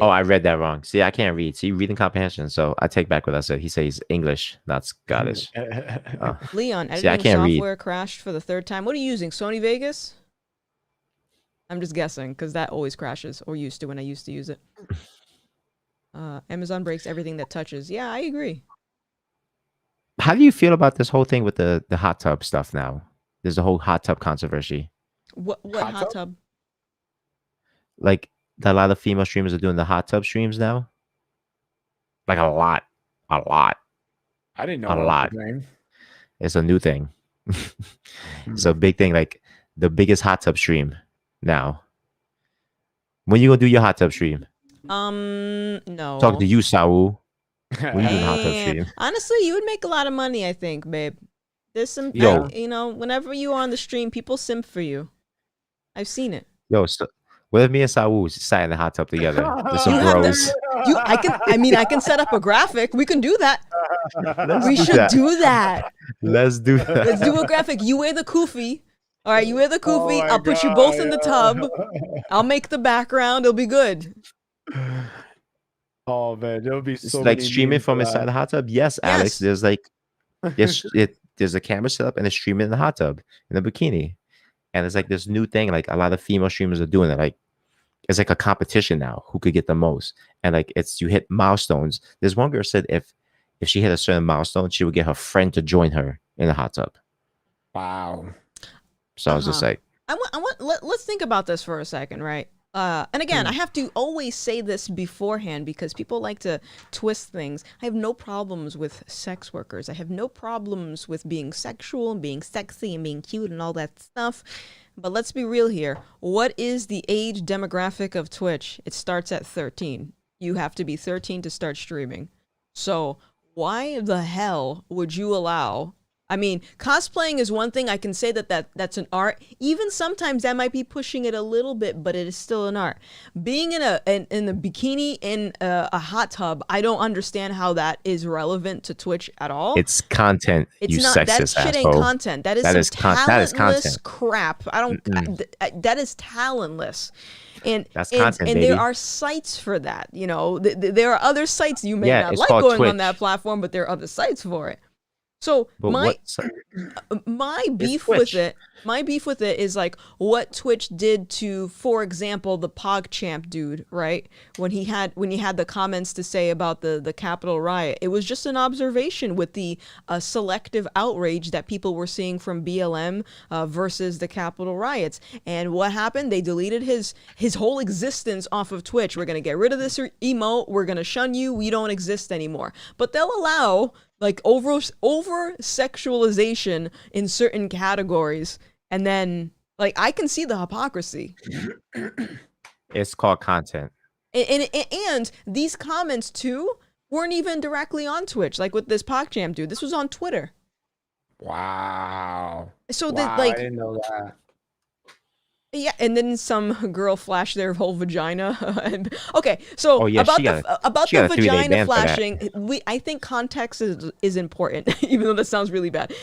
I read that wrong. See, I can't read. See, reading comprehension. So I take back what I said. He says English, not Scottish. Leon, editing software crashed for the third time. What are you using? Sony Vegas? I'm just guessing because that always crashes, or used to when I used to use it. Amazon breaks everything that touches. Yeah, I agree. How do you feel about this whole thing with the hot tub stuff now? There's a whole hot tub controversy. What hot tub? Like a lot of female streamers are doing the hot tub streams now. Like a lot. A lot. I didn't know A that lot. was a thing. It's a new thing. It's a big thing, like the biggest hot tub stream now. When you gonna do your hot tub stream? No. Talk to you, Saul. When you doing the hot tub Eh, stream? honestly, you would make a lot of money, I think, babe. There's some, Yo. you know, whenever you are on the stream, people simp for you. I've seen it. Yo, so, what if me and Saul sat in the hot tub together? There's some You have bros. I can set up a graphic. We can do that. Let's We do should that. do that. Let's do that. Let's do a graphic. You wear the kufi. All right, you wear the Oh kufi. my I'll put you God, both in the yeah. tub. I'll make the background. It'll be good. Oh man, there'll be It's so like many streaming memes from for inside that. the hot tub. Yes, Alex. Yes. There's a camera set up and it's streaming in the hot tub in a bikini, and it's like this new thing. Like a lot of female streamers are doing it. Like it's like a competition now. Who could get the most? And like it's you hit milestones. There's one girl said if she hit a certain milestone, she would get her friend to join her in the hot tub. Wow. So I was just like, Let's think about this for a second, right? And again, I have to always say this beforehand because people like to twist things. I have no problems with sex workers. I have no problems with being sexual and being sexy and being cute and all that stuff. But let's be real here. What is the age demographic of Twitch? It starts at 13. You have to be 13 to start streaming. So why the hell would you allow? I mean, cosplaying is one thing. I can say that's an art. Even sometimes that might be pushing it a little bit, but it is still an art. Being in a bikini in a hot tub, I don't understand how that is relevant to Twitch at all. it's content. It's you not sexist that shit asshole. ain't content. That is That some is that is talentless content. crap. I don't. That is talentless. And That's and, content, and baby. there are sites for that. You know, there are other sites you may Yeah, not it's like called going on Twitch. that platform, but there are other sites for it. So But my beef with it is like what Twitch did to, for example, the PogChamp dude, right? When he had the comments to say about the Capitol riot, it was just an observation with the selective outrage that people were seeing from BLM versus the Capitol riots. And what happened? They deleted his whole existence off of Twitch. We're gonna get rid of this emote. We're gonna shun you. We don't exist anymore. But they'll allow like over sexualization in certain categories, and then like I can see the hypocrisy. it's called content. And these comments too weren't even directly on Twitch, like with this PogChamp dude. This was on Twitter. Wow. So Wow, that like I didn't know that. yeah, and then some girl flashed their whole vagina. Okay, so Oh, yeah, about she got the a 3-day vagina ban for that. flashing, I think context is important, even though that sounds really bad.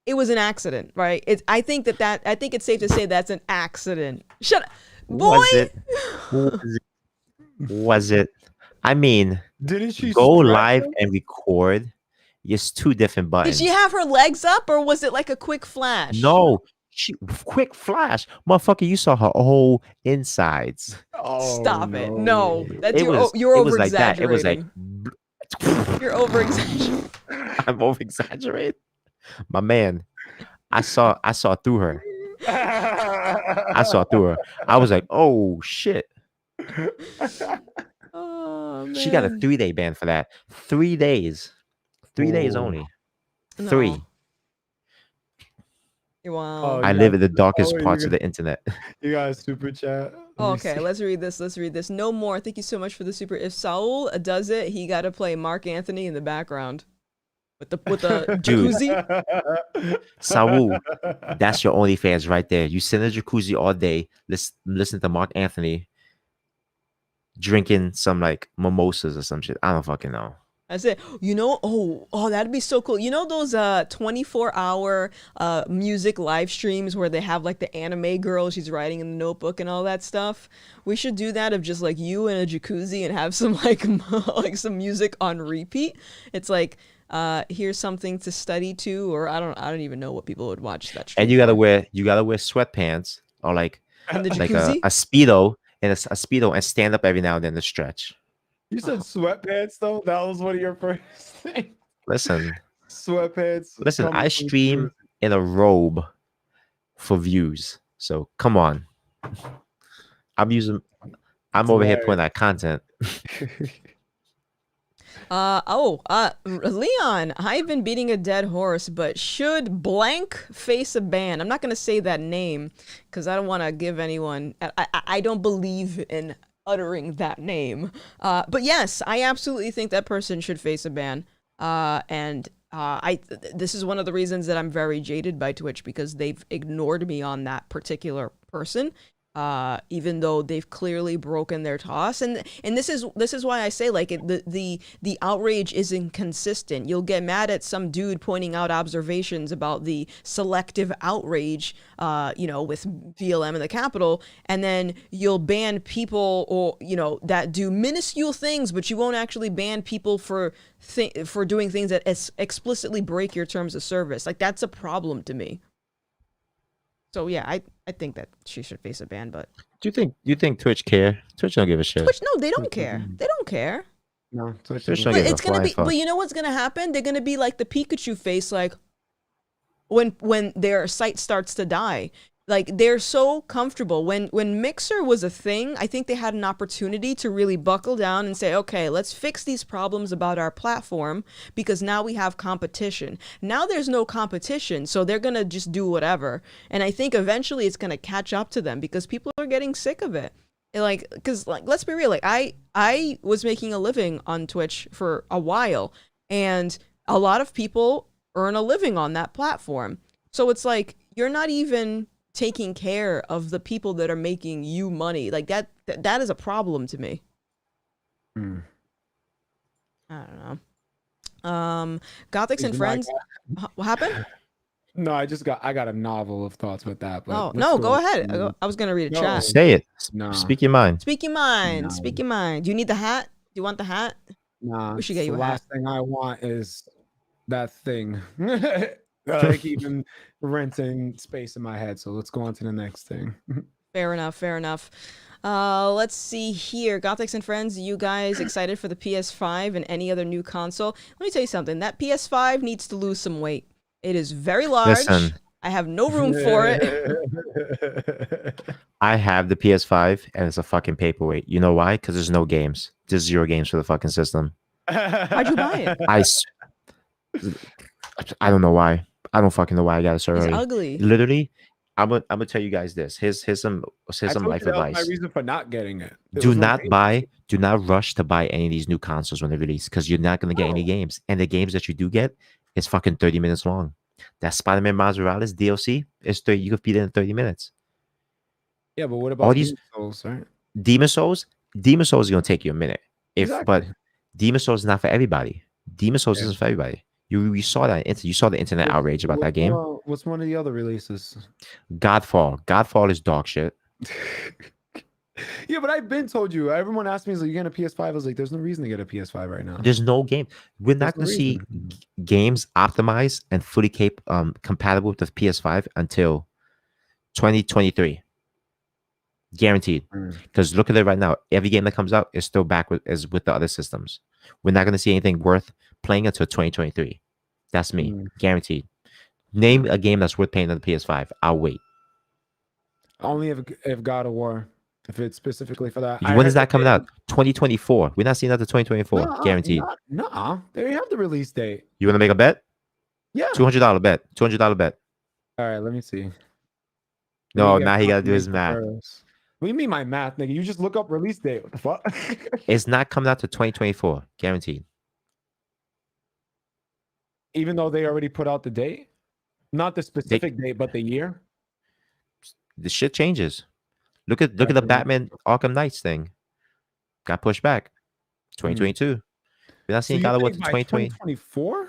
It was an accident, right? I think it's safe to say that's an accident. Shut up, boy. Was it? I mean, Didn't she go stretch live him? and record. It's two different Did buttons. she have her legs up, or was it like a quick flash? No, quick flash, motherfucker. You saw her whole insides. Oh, Stop it. No, that's It was. you're It over was like that. It was like. exaggerating. You're over exaggerating. I'm over exaggerating. My man, I saw through her. I saw through her. I was like, oh shit. Oh man. She got a 3-day ban for that. 3 days. 3 days Ooh. only. No. 3. Wow. Oh, I you live got- in the darkest oh, parts you of the internet. You guys super chat. Let me Okay, see. let's read this. No more. Thank you so much for the super. If Saul does it, he got to play Mark Anthony in the background with the Dude. jacuzzi. Saul, that's your OnlyFans right there. You sit in a jacuzzi all day, listen to Mark Anthony drinking some like mimosas or some shit. I don't fucking know. That's it. You know, oh, that'd be so cool. You know those 24-hour music live streams where they have like the anime girl, she's writing in the notebook and all that stuff? We should do that of just like you in a jacuzzi and have some like like some music on repeat. It's like here's something to study to, or I don't even know what people would watch that stream. And you gotta wear sweatpants or like in the like jacuzzi. a speedo and a speedo and stand up every now and then to stretch. You said sweatpants though. That was one of your first things. Listen, Sweatpants. listen. coming I from stream Jersey. in a robe for views. So come on. I'm over here putting that content. Leon, I've been beating a dead horse, but should blank face a ban? I'm not gonna say that name because I don't want to give anyone. I don't believe in uttering that name. But yes, I absolutely think that person should face a ban. This is one of the reasons that I'm very jaded by Twitch because they've ignored me on that particular person. Even though they've clearly broken their toss, and this is why I say like the outrage is inconsistent. You'll get mad at some dude pointing out observations about the selective outrage, with VLM in the Capitol, and then you'll ban people or that do minuscule things, but you won't actually ban people for doing things that explicitly break your terms of service. Like that's a problem to me. So yeah, I think that she should face a ban, but Do you think Twitch care? Twitch don't give a shit. Twitch, no, they don't care. They don't care. No, Twitch Twitch doesn't. don't But give a it's gonna flying be. fuck. But you know what's gonna happen? They're gonna be like the Pikachu face, like when their site starts to die. Like they're so comfortable. When Mixer was a thing, I think they had an opportunity to really buckle down and say, okay, let's fix these problems about our platform because now we have competition. Now there's no competition, so they're gonna just do whatever. And I think eventually it's gonna catch up to them because people are getting sick of it. Like, because like, let's be real. Like I was making a living on Twitch for a while, and a lot of people earn a living on that platform. So it's like you're not even taking care of the people that are making you money. Like that is a problem to me. Hmm. I don't know. Gothics and Friends. What happened? No, I got a novel of thoughts with that. But Oh let's no, go ahead. to- I was gonna read a No. chat. Say it. No. Speak your mind. Speak your mind. No. Speak your mind. Do you need the hat? Do you want the hat? Nah, We should get you the a hat. last thing I want is that thing. Like even renting space in my head. So let's go on to the next thing. Fair enough. Fair enough. Let's see here. Gothics and Friends, you guys excited for the PS5 and any other new console? Let me tell you something. That PS5 needs to lose some weight. It is very large. Listen. I have no room for it. I have the PS5 and it's a fucking paperweight. You know why? Because there's no games. There's 0 games for the fucking system. How'd you buy it? I don't know why. I don't fucking know why I got it so It's early. ugly. Literally, I'm gonna tell you guys this. Here's some I told life you that was advice. my reason for not getting it. There Do was no not game. do not rush to buy any of these new consoles when they release because you're not gonna get any No. games. And the games that you do get is fucking 30 minutes long. That Spider-Man Miles Morales DLC is 30. You could beat it in 30 minutes. Yeah, but what about All these- Demon Souls, right? Demon Souls is gonna take you a minute. But Demon Souls is not for everybody. Demon Souls Yeah. isn't for everybody. You saw that you saw the internet outrage about that game. What's one of the other releases? Godfall. Godfall is dog shit. Yeah, but I've been told you. Everyone asked me, "Is like, you getting a PS5?" I was like, "There's no reason to get a PS5 right now." There's no game. We're not There's no gonna see reason. games optimized and fully compatible with the PS5 until 2023. Guaranteed. Because look at it right now. Every game that comes out is still back with the other systems. We're not gonna see anything worth playing until 2023. That's me. Guaranteed. Name a game that's worth playing on the PS5. I'll wait. Only if God of War, if it's specifically for that. When is that coming out? 2024. We're not seeing that to 2024. Guaranteed. No, they already have the release date. You want to make a bet? Yeah. $200 bet. $200 bet. All right, let me see. No, Let me get now he got to do his confirmation math. first. What do you mean my math, nigga? You just look up release date. What the fuck? It's not coming out to 2024. Guaranteed. Even though they already put out the date, not the specific date, but the year. The shit changes. Look at the Batman Arkham Knights thing. Got pushed back. 2022. We're not seeing God of War to 2020. 2024?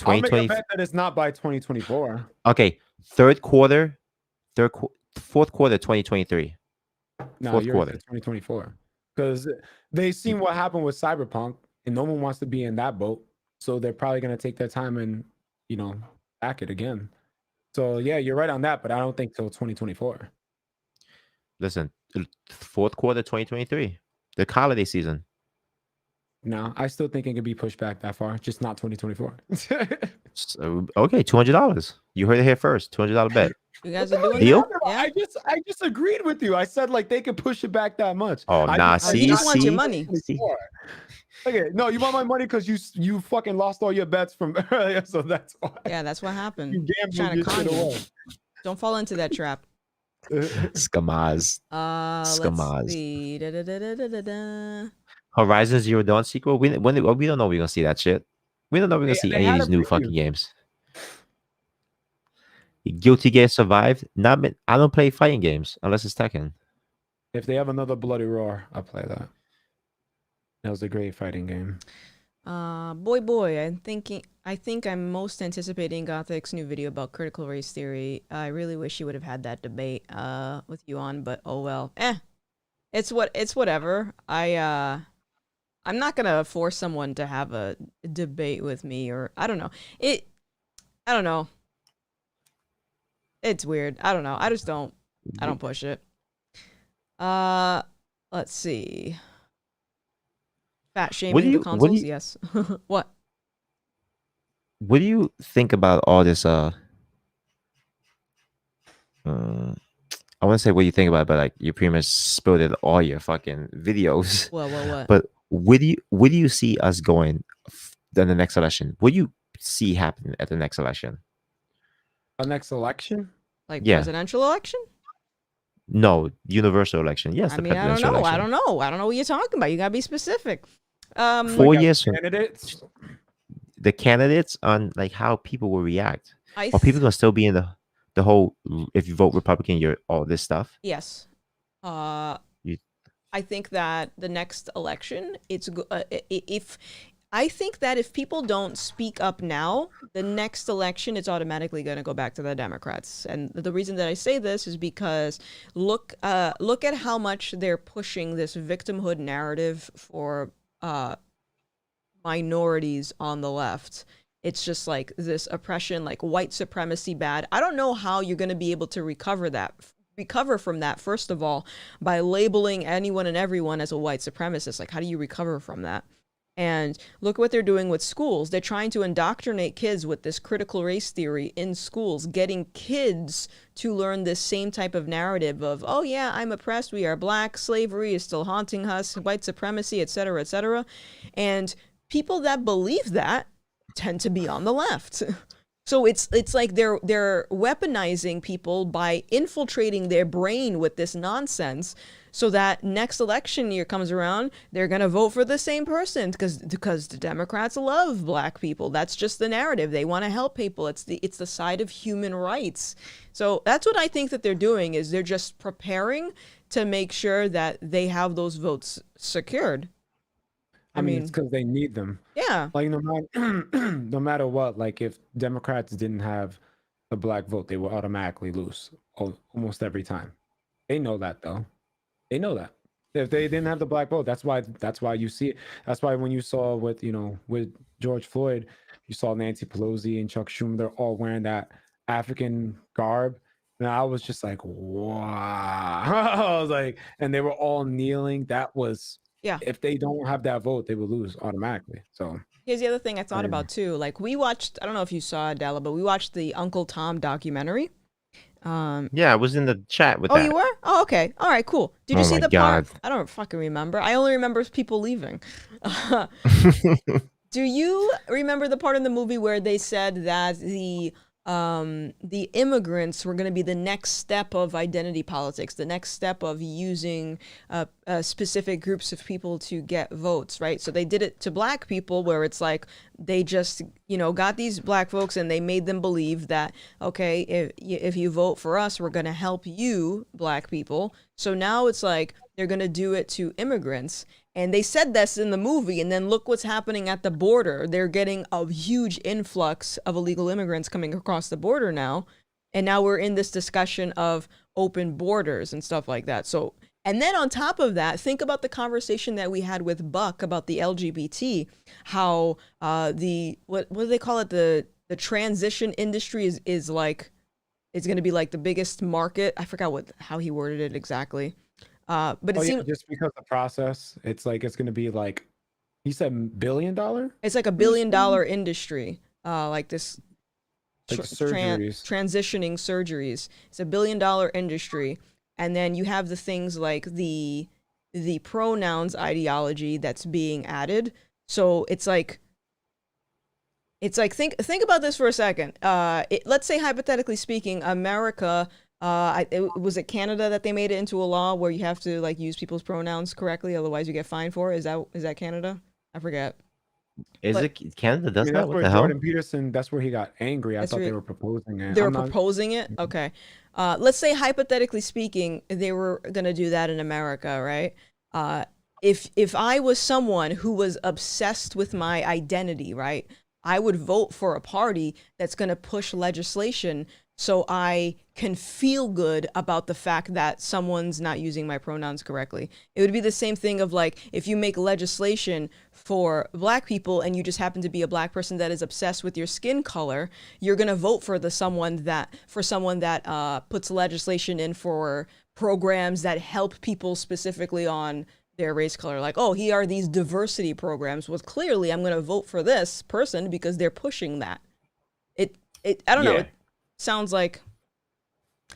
I'll make a 2020. bet that it's not by 2024. Okay, fourth quarter 2023. No, Fourth you're quarter. 2024. Because they seen what happened with Cyberpunk, and no one wants to be in that boat. So they're probably gonna take their time and back it again. So yeah, you're right on that, but I don't think till 2024. Listen, fourth quarter 2023. The holiday season. No, I still think it could be pushed back that far, just not 2024. So, okay, $200. You heard it here first. $200 bet. You guys are doing Deal? that? Yeah. I just agreed with you. I said like they could push it back that much. Oh, I nah. just- Oh, he See, just wants your see, money. see. Okay, no, you want my money because you fucking lost all your bets from earlier, so that's why. Yeah, that's what happened. You gambled Trying to your con shit you. away. Don't fall into that trap. Skamaz. Let's Skamaz. see. Da-da-da-da-da-da-da. Horizon Zero Dawn sequel. We don't know we're gonna see that shit. We don't know we're gonna see They any of had these a new preview. fucking games. Guilty Gear Survived. I don't play fighting games unless it's Tekken. If they have another Bloody Roar, I'll play that. That was a great fighting game. Boy, I think I'm most anticipating Gothic's new video about critical race theory. I really wish he would have had that debate with you on, but oh well. It's whatever. I'm not gonna force someone to have a debate with me, or I don't know. I don't know. It's weird. I don't know. I don't push it. Let's see. Fat shaming the consoles, yes. What? What do you think about all this? I want to say what you think about it, but like you pretty much spilled it all your fucking videos. What? But where do you see us going in the next election? What do you see happening at the next election? A next election? Like Yeah. presidential election? No, universal election. Yes, I the mean, I don't presidential know. election. I don't know what you're talking about. You gotta be specific. 4 Like years from candidates? the candidates on like how people will react. I Are people gonna still be in the whole if you vote Republican, you're all this stuff? Yes. You- I think that the next election, I think that if people don't speak up now, the next election it's automatically going to go back to the Democrats. And the reason that I say this is because look at how much they're pushing this victimhood narrative for minorities on the left. It's just like this oppression, like white supremacy bad. I don't know how you're going to be able to recover from that, first of all, by labeling anyone and everyone as a white supremacist. Like, how do you recover from that? And look what they're doing with schools. They're trying to indoctrinate kids with this critical race theory in schools, getting kids to learn this same type of narrative of, oh yeah, I'm oppressed, we are black, slavery is still haunting us, white supremacy, etc., etc. And people that believe that tend to be on the left. So it's like they're weaponizing people by infiltrating their brain with this nonsense, so that next election year comes around, they're gonna vote for the same person because the Democrats love black people. That's just the narrative. They want to help people. It's the side of human rights. So that's what I think that they're doing, is they're just preparing to make sure that they have those votes secured. I mean, it's because they need them. Yeah. Like no matter what, like if Democrats didn't have the black vote, they would automatically lose almost every time. They know that though. They know that. If they didn't have the black vote, that's why you see it. That's why when you saw with George Floyd, you saw Nancy Pelosi and Chuck Schumer, they're all wearing that African garb. And I was just like, wow. I was like, and they were all kneeling. That was, Yeah. if they don't have that vote, they would lose automatically. So here's the other thing I thought about too. Like, we watched, I don't know if you saw, Della, but we watched the Uncle Tom documentary. Yeah, I was in the chat with Oh, that. you were? Oh, okay. All right, cool. Did you Oh see my the part? God. I don't fucking remember. I only remember people leaving. Do you remember the part in the movie where they said that the immigrants were going to be the next step of identity politics, the next step of using specific groups of people to get votes, right? So they did it to black people, where it's like they just, got these black folks and they made them believe that, okay, if you vote for us, we're going to help you, black people. So now it's like they're going to do it to immigrants. And they said this in the movie, and then look what's happening at the border. They're getting a huge influx of illegal immigrants coming across the border now. And now we're in this discussion of open borders and stuff like that. So, and then on top of that, think about the conversation that we had with Buck about the LGBT, how what do they call it? The transition industry is like, it's going to be like the biggest market. I forgot how he worded it exactly. But it seems just because the process, it's like it's gonna be like, he said $1 billion. It's like $1 billion industry. Like this. Like surgeries. transitioning surgeries. It's a $1 billion industry. And then you have the things like the pronouns ideology that's being added. So it's like think about this for a second. Let's say hypothetically speaking, America, was it Canada that they made it into a law where you have to like use people's pronouns correctly, otherwise you get fined for it? Is that Canada? I forget. Is But it Canada I does mean, that? that's What where the hell? Jordan Peterson, that's where he got angry. I that's thought where they were proposing it. they were I'm not, proposing it. Okay. Let's say hypothetically speaking, they were gonna do that in America, right? If I was someone who was obsessed with my identity, right, I would vote for a party that's gonna push legislation so I can feel good about the fact that someone's not using my pronouns correctly. It would be the same thing of like if you make legislation for black people and you just happen to be a black person that is obsessed with your skin color, you're gonna vote for someone that puts legislation in for programs that help people specifically on their race color. Like, oh, here are these diversity programs. Well, clearly I'm gonna vote for this person because they're pushing that. I don't know. Yeah. It sounds like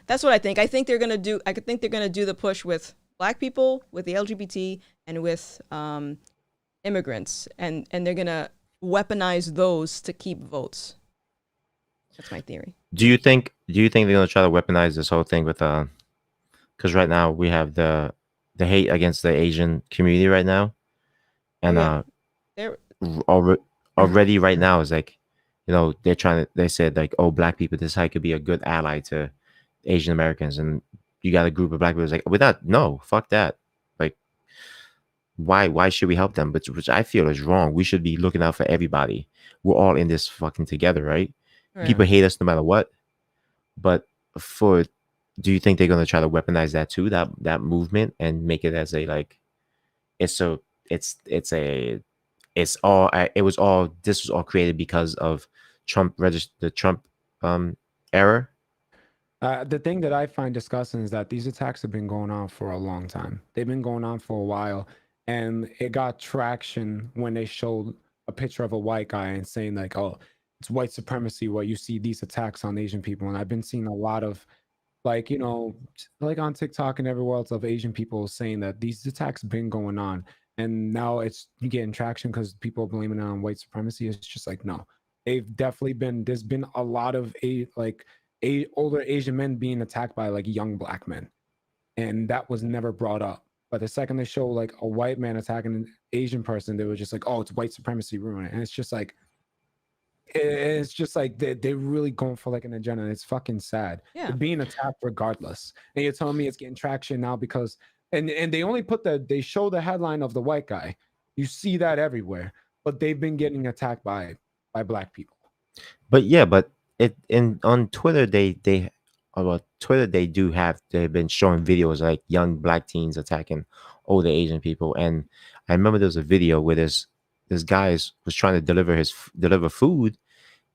that's what I think. I think they're gonna do. I think they're gonna do the push with black people, with the LGBT, and with immigrants, and they're gonna weaponize those to keep votes. That's my theory. Do you think they're gonna try to weaponize this whole thing with because right now we have the hate against the Asian community right now, and They're already right now is like, you know, they said like, oh, black people, this how could be a good ally to Asian Americans, and you got a group of black people like, no, fuck that, like, why should we help them? But which I feel is wrong. We should be looking out for everybody. We're all in this fucking together, right? right. People hate us no matter what, but do you think they're gonna try to weaponize that too, that movement, and make it as a like, this was all created because of the Trump era? the thing that I find disgusting is that these attacks have been going on for a long time. They've been going on for a while, and it got traction when they showed a picture of a white guy and saying like, oh, it's white supremacy where you see these attacks on Asian people. And I've been seeing a lot of, like, you know, like on TikTok and everywhere else, of Asian people saying that these attacks have been going on, and now it's getting traction because people are blaming it on white supremacy. It's just like, no, they've definitely been, there's been a lot of older Asian men being attacked by like young black men, and that was never brought up. But the second they show like a white man attacking an Asian person, they were just like, oh, it's white supremacy ruining it. And it's just like they're really going for like an agenda, and it's fucking sad. Yeah. They're being attacked regardless, and you're telling me it's getting traction now because and they only they show the headline of the white guy. You see that everywhere, but they've been getting attacked by black people. But yeah, but on Twitter they've been showing videos like young black teens attacking older Asian people, and I remember there was a video where this guy was trying to deliver food,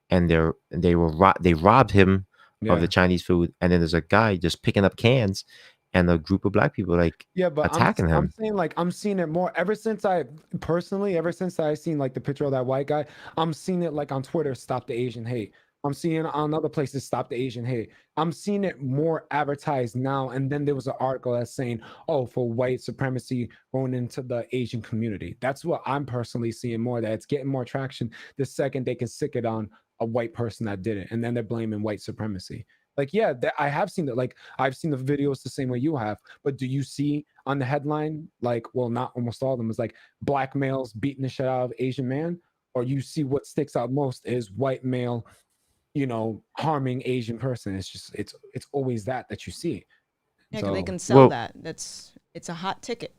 and they robbed him of the Chinese food, and then there's a guy just picking up cans, and a group of black people attacking him. I'm saying like I'm seeing it more ever since I seen like the picture of that white guy. I'm seeing it like on Twitter, stop the Asian hate. I'm seeing it on other places, stop the Asian hate. I'm seeing it more advertised now. And then there was an article that's saying, oh, for white supremacy going into the Asian community. That's what I'm personally seeing more, that it's getting more traction the second they can stick it on a white person that did it. And then they're blaming white supremacy. Like, yeah, I have seen that. Like, I've seen the videos the same way you have. But do you see on the headline, like, well, not almost all of them, is like black males beating the shit out of Asian man? Or you see what sticks out most is white male, you know, harming Asian person. It's just it's always that you see. Yeah, So, they can sell that. It's a hot ticket.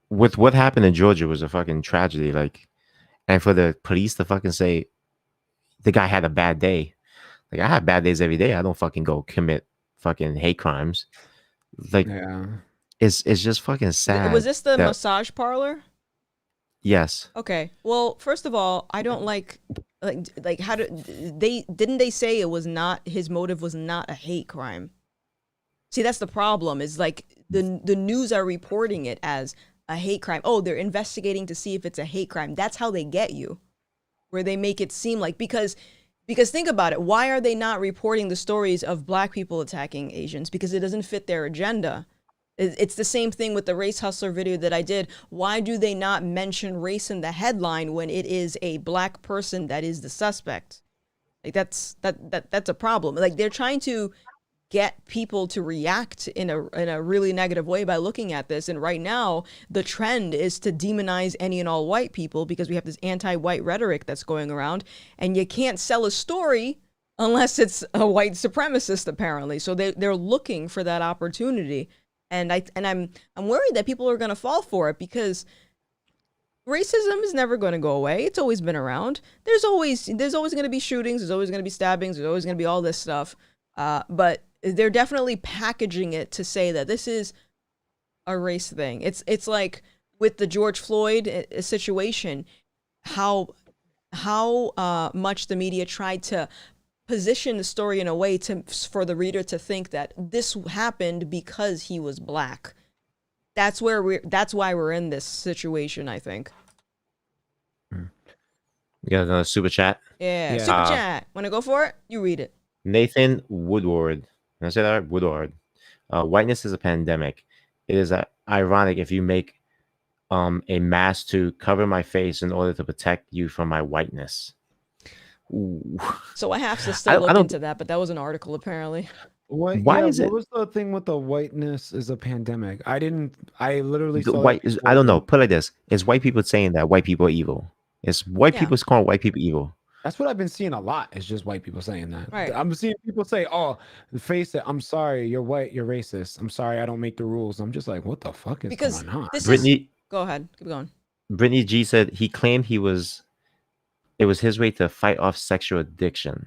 With what happened in Georgia was a fucking tragedy. Like, and for the police to fucking say the guy had a bad day. Like, I have bad days every day. I don't fucking go commit fucking hate crimes. Like, yeah, it's just fucking sad. Was this the massage parlor? Yes. Okay. Well, first of all, I don't like how didn't they say it was not, his motive was not a hate crime? See, that's the problem, is like the news are reporting it as a hate crime. Oh, they're investigating to see if it's a hate crime. That's how they get you, where they make it seem like, because Because think about it. Why are they not reporting the stories of black people attacking Asians? Because it doesn't fit their agenda. It's the same thing with the Race Hustler video that I did. Why do they not mention race in the headline when it is a black person that is the suspect? Like that's a problem. Like they're trying to get people to react in a really negative way by looking at this. And right now, the trend is to demonize any and all white people because we have this anti-white rhetoric that's going around, and you can't sell a story unless it's a white supremacist, apparently. So they're looking for that opportunity, and I'm worried that people are going to fall for it because racism is never going to go away. It's always been around. There's always going to be shootings. There's always going to be stabbings. There's always going to be all this stuff. But they're definitely packaging it to say that this is a race thing. It's like with the George Floyd situation, how much the media tried to position the story in a way for the reader to think that this happened because he was black. That's why we're in this situation, I think. We got another super chat. Yeah. Yeah. Super chat. Want to go for it? You read it. Nathan Woodward. Can I say that right? Woodward. Whiteness is a pandemic. It is ironic if you make a mask to cover my face in order to protect you from my whiteness. Ooh. So I have to still look into that, but that was an article apparently. Why is it? What was the thing with the whiteness is a pandemic? I literally The saw white it I don't know. Put it like this: it's white people saying that white people are evil. It's white people calling white people evil. That's what I've been seeing a lot. It's just white people saying that. Right. I'm seeing people say, "Oh, face it. I'm sorry. You're white. You're racist. I'm sorry. I don't make the rules." I'm just like, what the fuck is going on? Go ahead. Keep going. Brittany G said he claimed it was his way to fight off sexual addiction.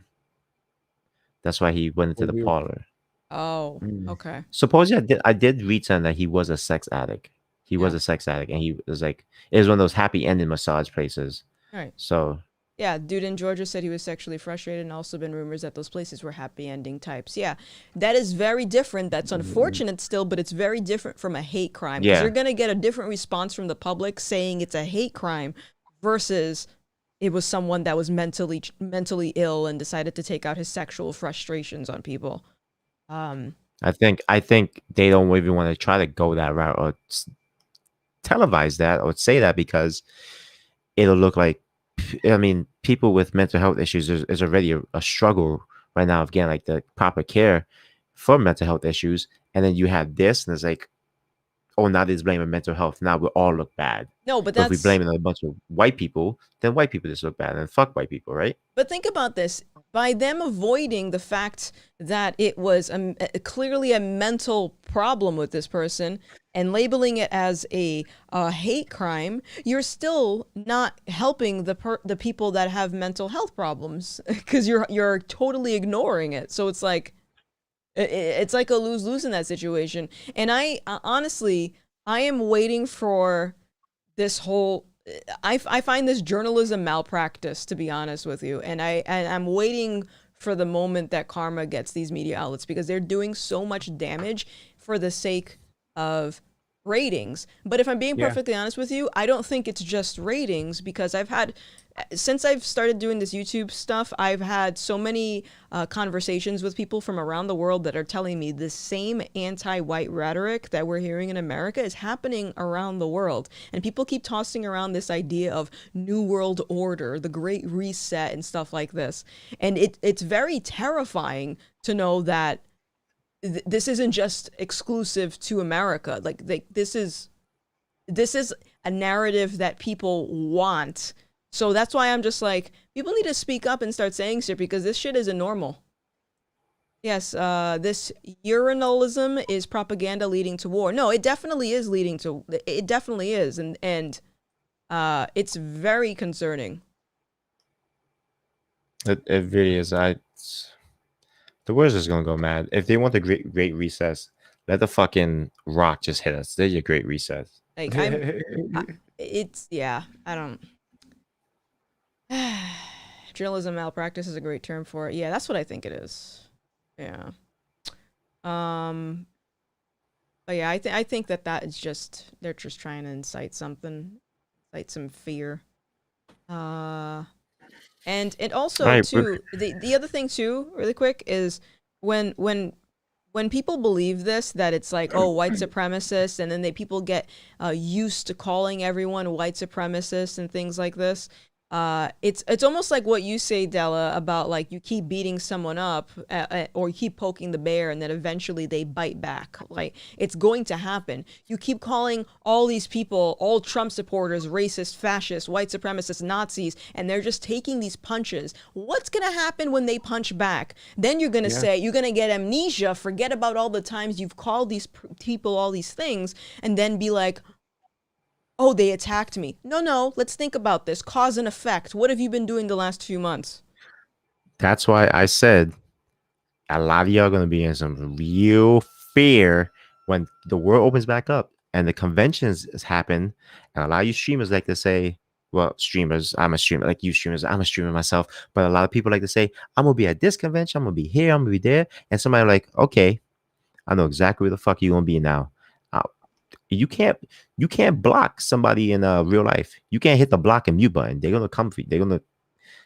That's why he went into the parlor. Oh, okay. Supposedly, I did read something that he was a sex addict. He was a sex addict, and he was like, it was one of those happy ending massage places. Right. So. Yeah, dude in Georgia said he was sexually frustrated, and also been rumors that those places were happy ending types. Yeah, that is very different. That's unfortunate still, but it's very different from a hate crime. Because you're going to get a different response from the public saying it's a hate crime versus it was someone that was mentally ill and decided to take out his sexual frustrations on people. I think they don't even want to try to go that route or televise that or say that because it'll look like, I mean, people with mental health issues is already a struggle right now of getting like the proper care for mental health issues, and then you have this, and it's like, oh, now they're blaming mental health. Now we all look bad. No, but if we blame it on a bunch of white people, then white people just look bad, and fuck white people, right? But think about this. By them avoiding the fact that it was clearly a mental problem with this person and labeling it as a hate crime, you're still not helping the people that have mental health problems because you're totally ignoring it. So it's like a lose-lose in that situation. And I honestly, I am waiting for this whole. I find this journalism malpractice, to be honest with you, and I'm waiting for the moment that karma gets these media outlets because they're doing so much damage for the sake of ratings. But if I'm being perfectly honest with you, I don't think it's just ratings because since I've started doing this YouTube stuff, I've had so many conversations with people from around the world that are telling me the same anti-white rhetoric that we're hearing in America is happening around the world. And people keep tossing around this idea of New World Order, the Great Reset, and stuff like this. And it's very terrifying to know that this isn't just exclusive to America. Like this is a narrative that people want. So that's why I'm just like, people need to speak up and start saying shit because this shit isn't normal. Yes, this urinalism is propaganda leading to war. No, it definitely is leading to. It definitely is, and it's very concerning. It really is. The world's just gonna go mad if they want the great recess. Let the fucking rock just hit us. There's your great recess. Like it's I don't. Journalism malpractice is a great term for it. Yeah, that's what I think it is. Yeah. But yeah, I think that is just they're just trying to incite some fear. And All also right. too, the other thing too, really quick, is when when when people believe this, that it's like, oh, white supremacists, and then people get used to calling everyone white supremacists and things like this. It's almost like what you say, Della, about like you keep beating someone up or you keep poking the bear, and then eventually they bite back. Like it's going to happen. You keep calling all these people, all Trump supporters, racist, fascist, white supremacists, Nazis, and they're just taking these punches. What's gonna happen when they punch back? Then you're gonna say, you're gonna get amnesia, forget about all the times you've called these people all these things, and then be like, oh, they attacked me. No, let's think about this. Cause and effect. What have you been doing the last few months? That's why I said a lot of y'all are going to be in some real fear when the world opens back up and the conventions happen. And a lot of you streamers like to say, well, streamers, I'm a streamer, like you streamers, I'm a streamer myself. But a lot of people like to say, I'm going to be at this convention, I'm going to be here, I'm going to be there. And somebody like, okay, I know exactly where the fuck you're going to be now. Uh, you can't block somebody in real life. You can't hit the block and mute button. They're going to come for you. They're going to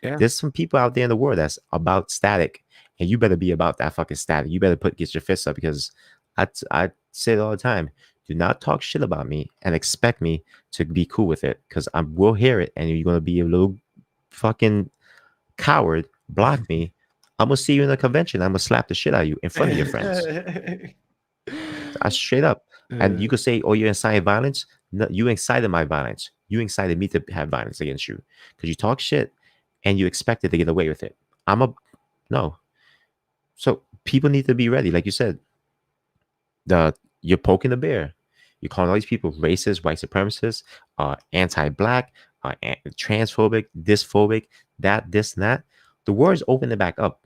There's some people out there in the world that's about static, and you better be about that fucking static. You better get your fists up, because I say it all the time. Do not talk shit about me and expect me to be cool with it, because I will hear it, and you're gonna be a little fucking coward. Block me. I'm gonna see you in a convention. I'm gonna slap the shit out of you in front of your friends. I straight up. And you could say, "Oh, you're inciting violence." No, you incited my violence. You incited me to have violence against you because you talk shit and you expected to get away with it. No. So people need to be ready, like you said. You're poking the bear. You're calling all these people racist, white supremacists, anti-black, transphobic, dysphobic, this, and that. The war is opening back up.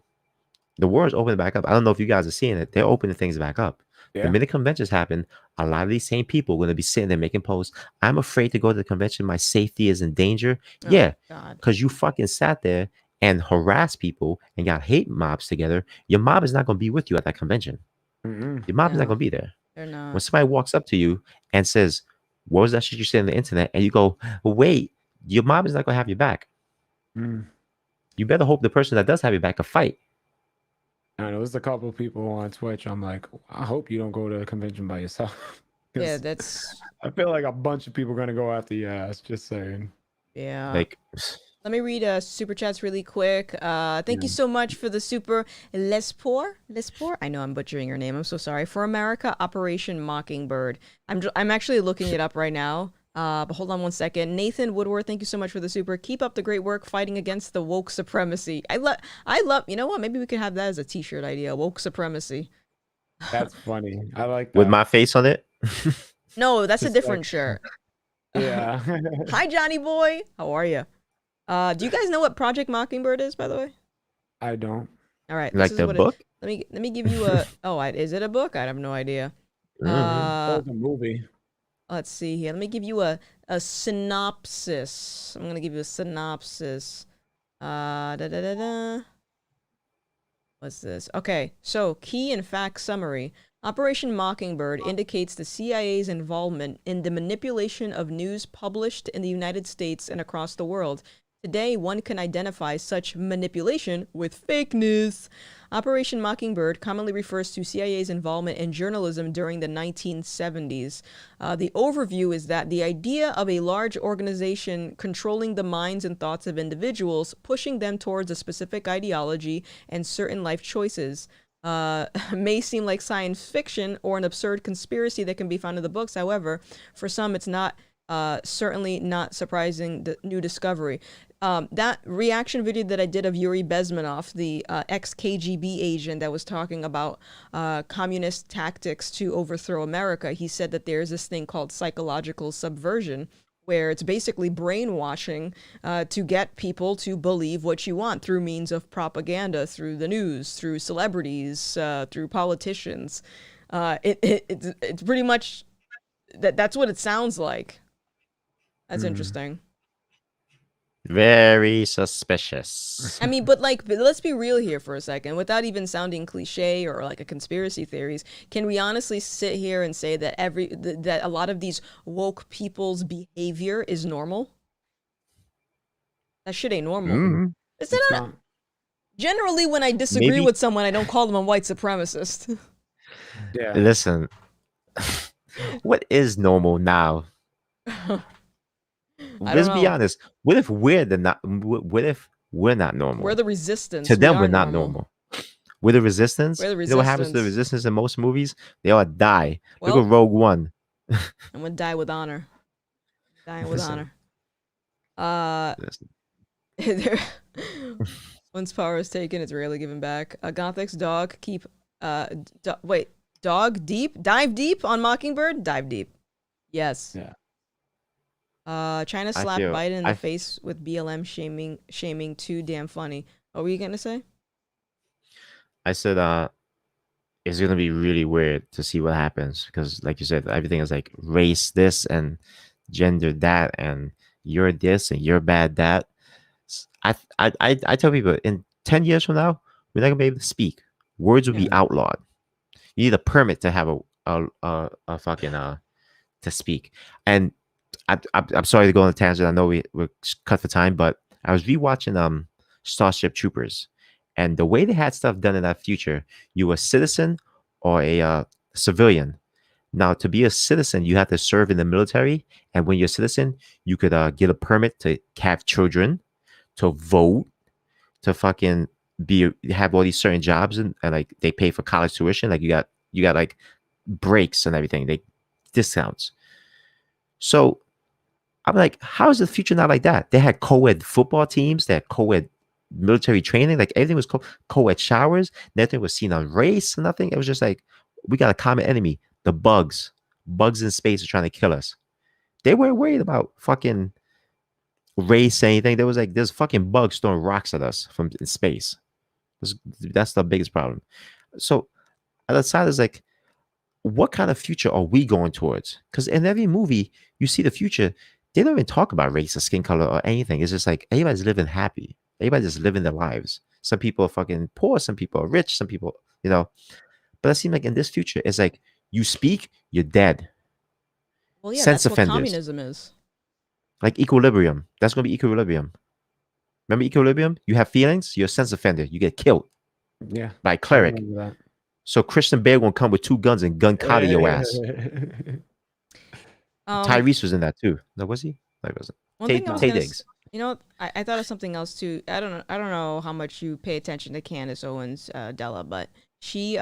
I don't know if you guys are seeing it. They're opening things back up. The minute conventions happen, a lot of these same people are going to be sitting there making posts. I'm afraid to go to the convention. My safety is in danger. Oh, Because you fucking sat there and harassed people and got hate mobs together. Your mob is not going to be with you at that convention. Your mob is not going to be there. They're not. When somebody walks up to you and says, "What was that shit you said on the internet?" and you go, "Wait," your mob is not going to have your back. You better hope the person that does have your back can fight. I know there's a couple of people on Twitch. I'm like, I hope you don't go to a convention by yourself. Yeah, that's. I feel like a bunch of people are gonna go after your ass. Just saying. Yeah. Like, let me read super chats really quick. Thank you so much for the super Lespor. I know I'm butchering your name. I'm so sorry. For America, Operation Mockingbird. I'm actually looking it up right now. But hold on one second. Nathan Woodward, thank you so much for the super. Keep up the great work fighting against the woke supremacy. I love. You know what? Maybe we could have that as a T-shirt idea. Woke supremacy. That's funny. I like that. with my face on it. No, that's a Just different like- shirt. Yeah. Hi, Johnny boy. How are you? Do you guys know what Project Mockingbird is, by the way? I don't. All right. Like this is the what book? let me give you a. Oh, is it a book? I have no idea. Oh, it's a movie. Let's see here. Let me give you a synopsis. I'm gonna give you a synopsis. What's this? Okay, so key and fact summary. Operation Mockingbird indicates the CIA's involvement in the manipulation of news published in the United States and across the world. Today, one can identify such manipulation with fake news. Operation Mockingbird commonly refers to CIA's involvement in journalism during the 1970s. The overview is that the idea of a large organization controlling the minds and thoughts of individuals, pushing them towards a specific ideology and certain life choices, may seem like science fiction or an absurd conspiracy that can be found in the books. However, for some, it's not. Certainly not surprising new discovery. That reaction video that I did of Yuri Bezmenov, the ex-KGB agent that was talking about communist tactics to overthrow America, he said that there's this thing called psychological subversion, where it's basically brainwashing to get people to believe what you want through means of propaganda, through the news, through celebrities, through politicians. It's pretty much that's what it sounds like. That's interesting. Very suspicious. I mean, but let's be real here for a second, without even sounding cliche or like a conspiracy theories. Can we honestly sit here and say that that a lot of these woke people's behavior is normal? That shit ain't normal. Is it It's not? not. Generally, when I disagree Maybe with someone, I don't call them a white supremacist. Yeah. listen. What is normal now? I don't Let's be know. honest. What if we're the not? What if we're not normal? We're the To resistance. We them, we're are not normal. normal. We're the resistance. We're the You know what happens to the resistance. resistance in most movies? They all die. Look Well, at Rogue One. I'm gonna die with honor. Dying with Listen, honor. Uh, listen. there- once power is taken, it's rarely given back. Gothic's dog keep. Wait, dog deep. Dive deep on Mockingbird. Dive deep. Yes. Yeah. China I slapped feel. Biden in the I face with BLM shaming too damn funny. What were you gonna say? I said. It's gonna be really weird to see what happens because, like you said, everything is like race this and gender that, and you're this and you're bad that. I tell people in 10 years from now, we're not gonna be able to speak. Words will Yeah. be outlawed. You need a permit to have a fucking to speak. And I'm sorry to go on a tangent. I know we're cut for time, but I was rewatching Starship Troopers, and the way they had stuff done in that future, you were a citizen or a civilian. Now, to be a citizen, you have to serve in the military, and when you're a citizen, you could get a permit to have children, to vote, to fucking have all these certain jobs, and like they pay for college tuition. Like you got like breaks and everything, they discounts. So I'm like, how is the future not like that? They had co-ed football teams, they had co-ed military training, like everything was co-ed showers, nothing was seen on race, nothing. It was just like, we got a common enemy, the bugs. Bugs in space are trying to kill us. They weren't worried about fucking race, anything. There was like, there's fucking bugs throwing rocks at us from in space. That's the biggest problem. So other side is like, what kind of future are we going towards? Because in every movie you see the future, they don't even talk about race or skin color or anything. It's just like everybody's living happy. Everybody's just living their lives. Some people are fucking poor, some people are rich, some people, you know. But it seems like in this future, it's like you speak, you're dead. Well, yeah, Sense that's what offenders, communism is. like equilibrium. That's gonna be equilibrium. Remember equilibrium? You have feelings, you're a sense offender. You get killed Yeah. by a I cleric. remember that. So Christian Bale gonna come with 2 guns and gun cotter your ass. Tyrese was in that too. No, was he? No, he wasn't. One Tay, thing I was Tay gonna, Diggs. you know, I thought of something else too. I don't know how much you pay attention to Candace Owens, Della, but she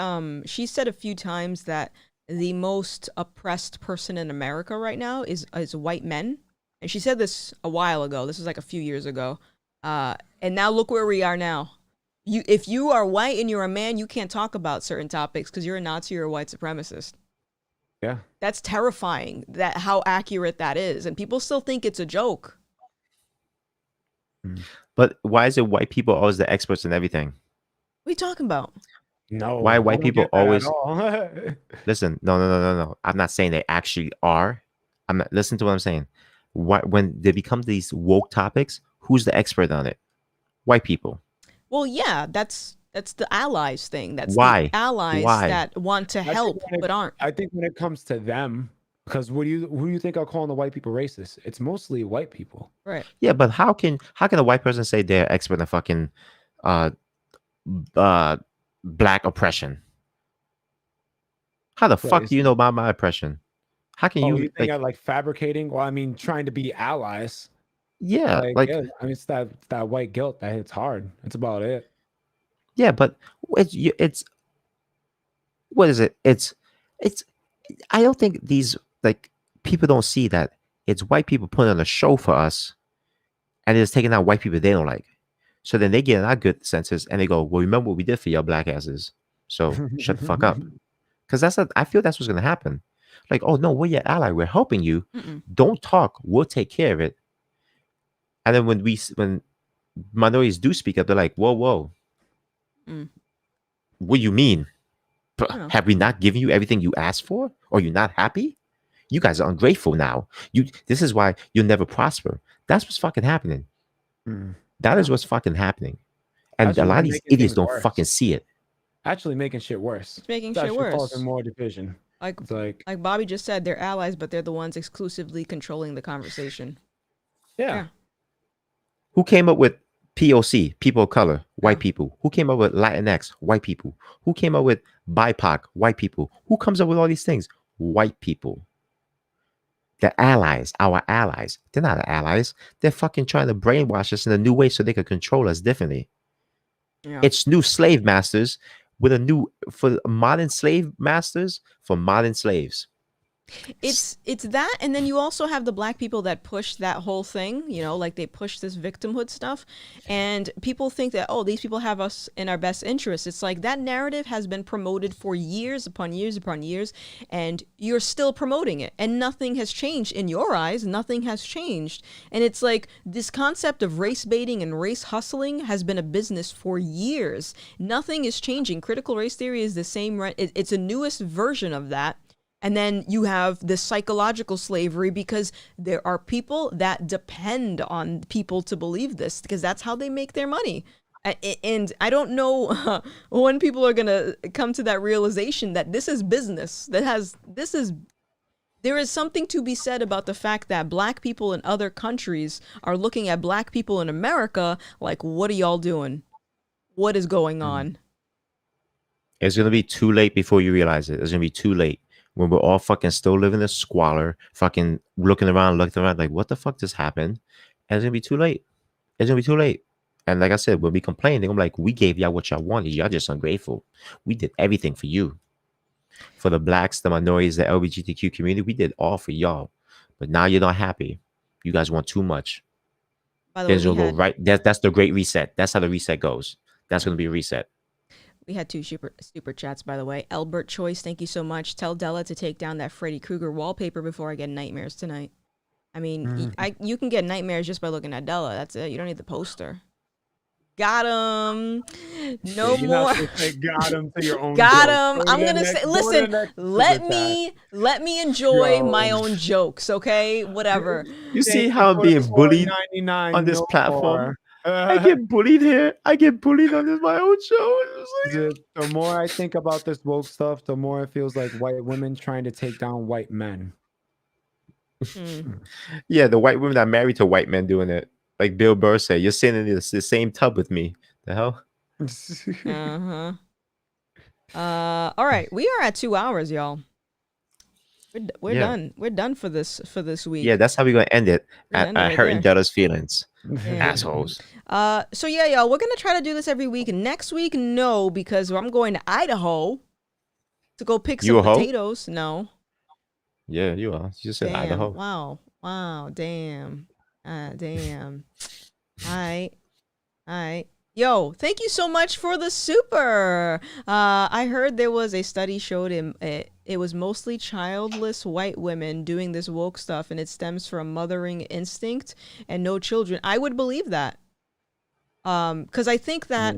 said a few times that the most oppressed person in America right now is white men, and she said this a while ago. This was like a few years ago, and now look where we are now. If you are white and you're a man, you can't talk about certain topics because you're a Nazi or a white supremacist. Yeah. That's terrifying. That how accurate that is, and people still think it's a joke. But why is it white people always the experts in everything? What are you talking about? No. Why I white don't people get that at always all. listen? No. I'm not saying they actually are. I'm not. Listen to what I'm saying. Why, when they become these woke topics, who's the expert on it? White people. Well, yeah, that's the allies thing. That's Why? the allies Why? that want to I think help when it- but aren't. I think when it comes to them, because who do you think are calling the white people racist? It's mostly white people. Right. Yeah, but how can a white person say they're expert in fucking uh black oppression? How the fuck do you know about my oppression? How can Oh, you you think I like fabricating? Well, I mean, trying to be allies. yeah, like Yeah, I mean, it's that white guilt that hits hard. That's about it. yeah, but it's what is it? It's I don't think these like people don't see that it's white people putting on a show for us, and it's taking out white people they don't like. So then they get in our good senses and they go, well, remember what we did for your black asses. So shut the fuck up. Because I feel that's what's gonna happen. Like, oh no, we're your ally, we're helping you. Mm-mm. Don't talk, we'll take care of it. And then when minorities do speak up, they're like, whoa. Mm. What do you mean? Yeah. Have we not given you everything you asked for? Or you're not happy? You guys are ungrateful now. This is why you'll never prosper. That's what's fucking happening. That is what's fucking happening. And Actually, a lot they're of these making idiots things don't worse. fucking see it. Actually making shit worse. It's making It's shit actually worse. causing more division. Like It's like Bobby just said, they're allies, but they're the ones exclusively controlling the conversation. yeah. Yeah. Who came up with POC, people of color, white Yeah. people. Who came up with Latinx? White people. Who came up with BIPOC? White people. Who comes up with all these things? White people. The allies, our allies. They're not allies. They're fucking trying to brainwash us in a new way so they can control us differently. Yeah. It's new slave masters with a new for modern slave masters for modern slaves. It's that, and then you also have the black people that push that whole thing, you know, like they push this victimhood stuff, and people think that, oh, these people have us in our best interests. It's like that narrative has been promoted for years upon years upon years, and you're still promoting it, and nothing has changed in your eyes. Nothing has changed, and it's like this concept of race baiting and race hustling has been a business for years. Nothing is changing. Critical race theory is the same. It's a newest version of that. And then you have this psychological slavery because there are people that depend on people to believe this because that's how they make their money. And I don't know when people are going to come to that realization that this is business. There is something to be said about the fact that black people in other countries are looking at black people in America like, what are y'all doing? What is going on? It's gonna be too late before you realize it. It's gonna be too late when we're all fucking still living in squalor, fucking looking around like, what the fuck just happened? And it's gonna be too late. It's gonna be too late. And like I said, when we complain, I'm like, we gave y'all what y'all wanted. Y'all just ungrateful. We did everything for you. For the blacks, the minorities, the LGBTQ community, we did all for y'all. But now you're not happy. You guys want too much. By the way, There's gonna go right. That's the great reset. That's how the reset goes. That's gonna be a reset. We had two super chats, by the way. Albert Choice, thank you so much. Tell Della to take down that Freddy Krueger wallpaper before I get nightmares tonight. I mean, you can get nightmares just by looking at Della. That's it. You don't need the poster. Got him. No You're more. not supposed to say got him to your own Got joke. him. Go I'm to the gonna next- say. go to the Listen. next Let me enjoy Yo. my own jokes. Okay. Whatever. You see Thank how you I'm for being the bullied $4.99 on this no platform? more. I get bullied here. I get bullied on this my own show. It's like- The more I think about this woke stuff, the more it feels like white women trying to take down white men. Yeah, the white women are married to white men doing it. Like Bill Burr said, you're sitting in the same tub with me. The hell? All right. We are at 2 hours, y'all. We're Yeah. done. We're done for this week. Yeah, that's how we're gonna end it. We're gonna end it right Hurting there. Della's feelings. Yeah. Assholes. So yeah, y'all, we're gonna try to do this every week. Next week, no, because I'm going to Idaho to go pick You some a hoe? potatoes. No. Yeah, you are. You just said Damn. Idaho. Wow. Damn. Damn. All right. Yo, thank you so much for the super. I heard there was a study showed it was mostly childless white women doing this woke stuff, and it stems from mothering instinct and no children. I would believe that. Because I think that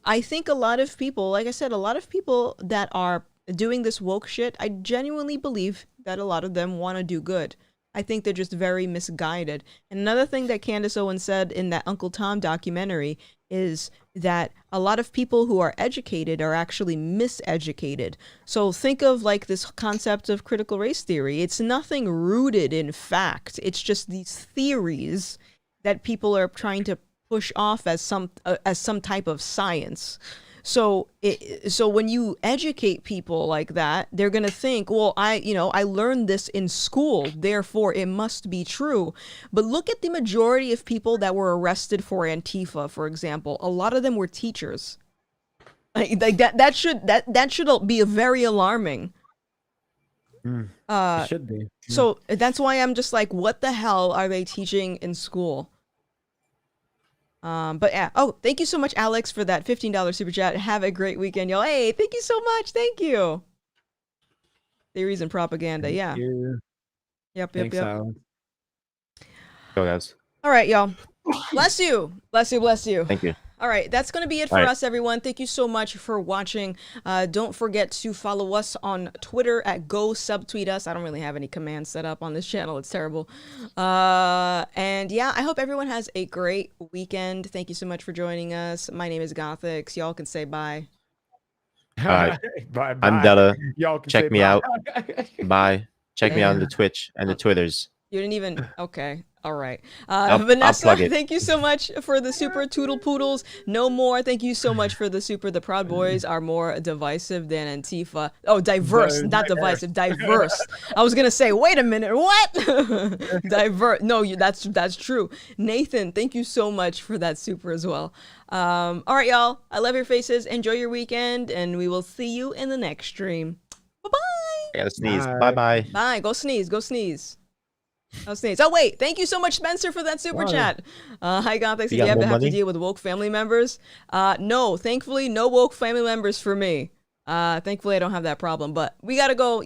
I think a lot of people, like I said, a lot of people that are doing this woke shit, I genuinely believe that a lot of them want to do good. I think they're just very misguided. And another thing that Candace Owens said in that Uncle Tom documentary is that a lot of people who are educated are actually miseducated. So think of like this concept of critical race theory. It's nothing rooted in fact. It's just these theories that people are trying to push off as some type of science. So when you educate people like that, they're going to think, well, I learned this in school, therefore it must be true. But look at the majority of people that were arrested for Antifa, for example. A lot of them were teachers. Like that should be very alarming. It should be. So that's why I'm just like, what the hell are they teaching in school? But yeah. Oh, thank you so much, Alex, for that $15 super chat. Have a great weekend, y'all. Hey, thank you so much. Thank you. Theories and propaganda. Yeah. Yep. Thanks, Alan. Go, guys. All right, y'all. Bless you. Bless you. Thank you. All right, that's going to be it for us, everyone. Thank you so much for watching. Don't forget to follow us on Twitter at @GoSubtweetUs. I don't really have any commands set up on this channel. It's terrible. And yeah, I hope everyone has a great weekend. Thank you so much for joining us. My name is Gothix. Y'all can say bye. Bye. I'm Della. Y'all can Check say me bye. out. Bye. Check me out on the Twitch and the Twitters. You didn't even... Okay. All right. I'll Vanessa, plug it. thank you so much for the super Toodle Poodles. No more. Thank you so much for the super. The Proud Boys are more divisive than Antifa. Oh, diverse, not divisive, diverse. I was going to say, wait a minute, what? Diverse. No, that's true. Nathan, thank you so much for that super as well. All right, y'all. I love your faces. Enjoy your weekend, and we will see you in the next stream. Bye-bye. I gotta sneeze. Bye. Bye. Bye. Go sneeze. Go sneeze. Go sneeze. Oh, wait. Thank you so much, Spencer, for that super chat. Hi, God. Thanks. You Do you got ever more have to money? deal with woke family members? No. Thankfully, no woke family members for me. Thankfully, I don't have that problem. But we got to go.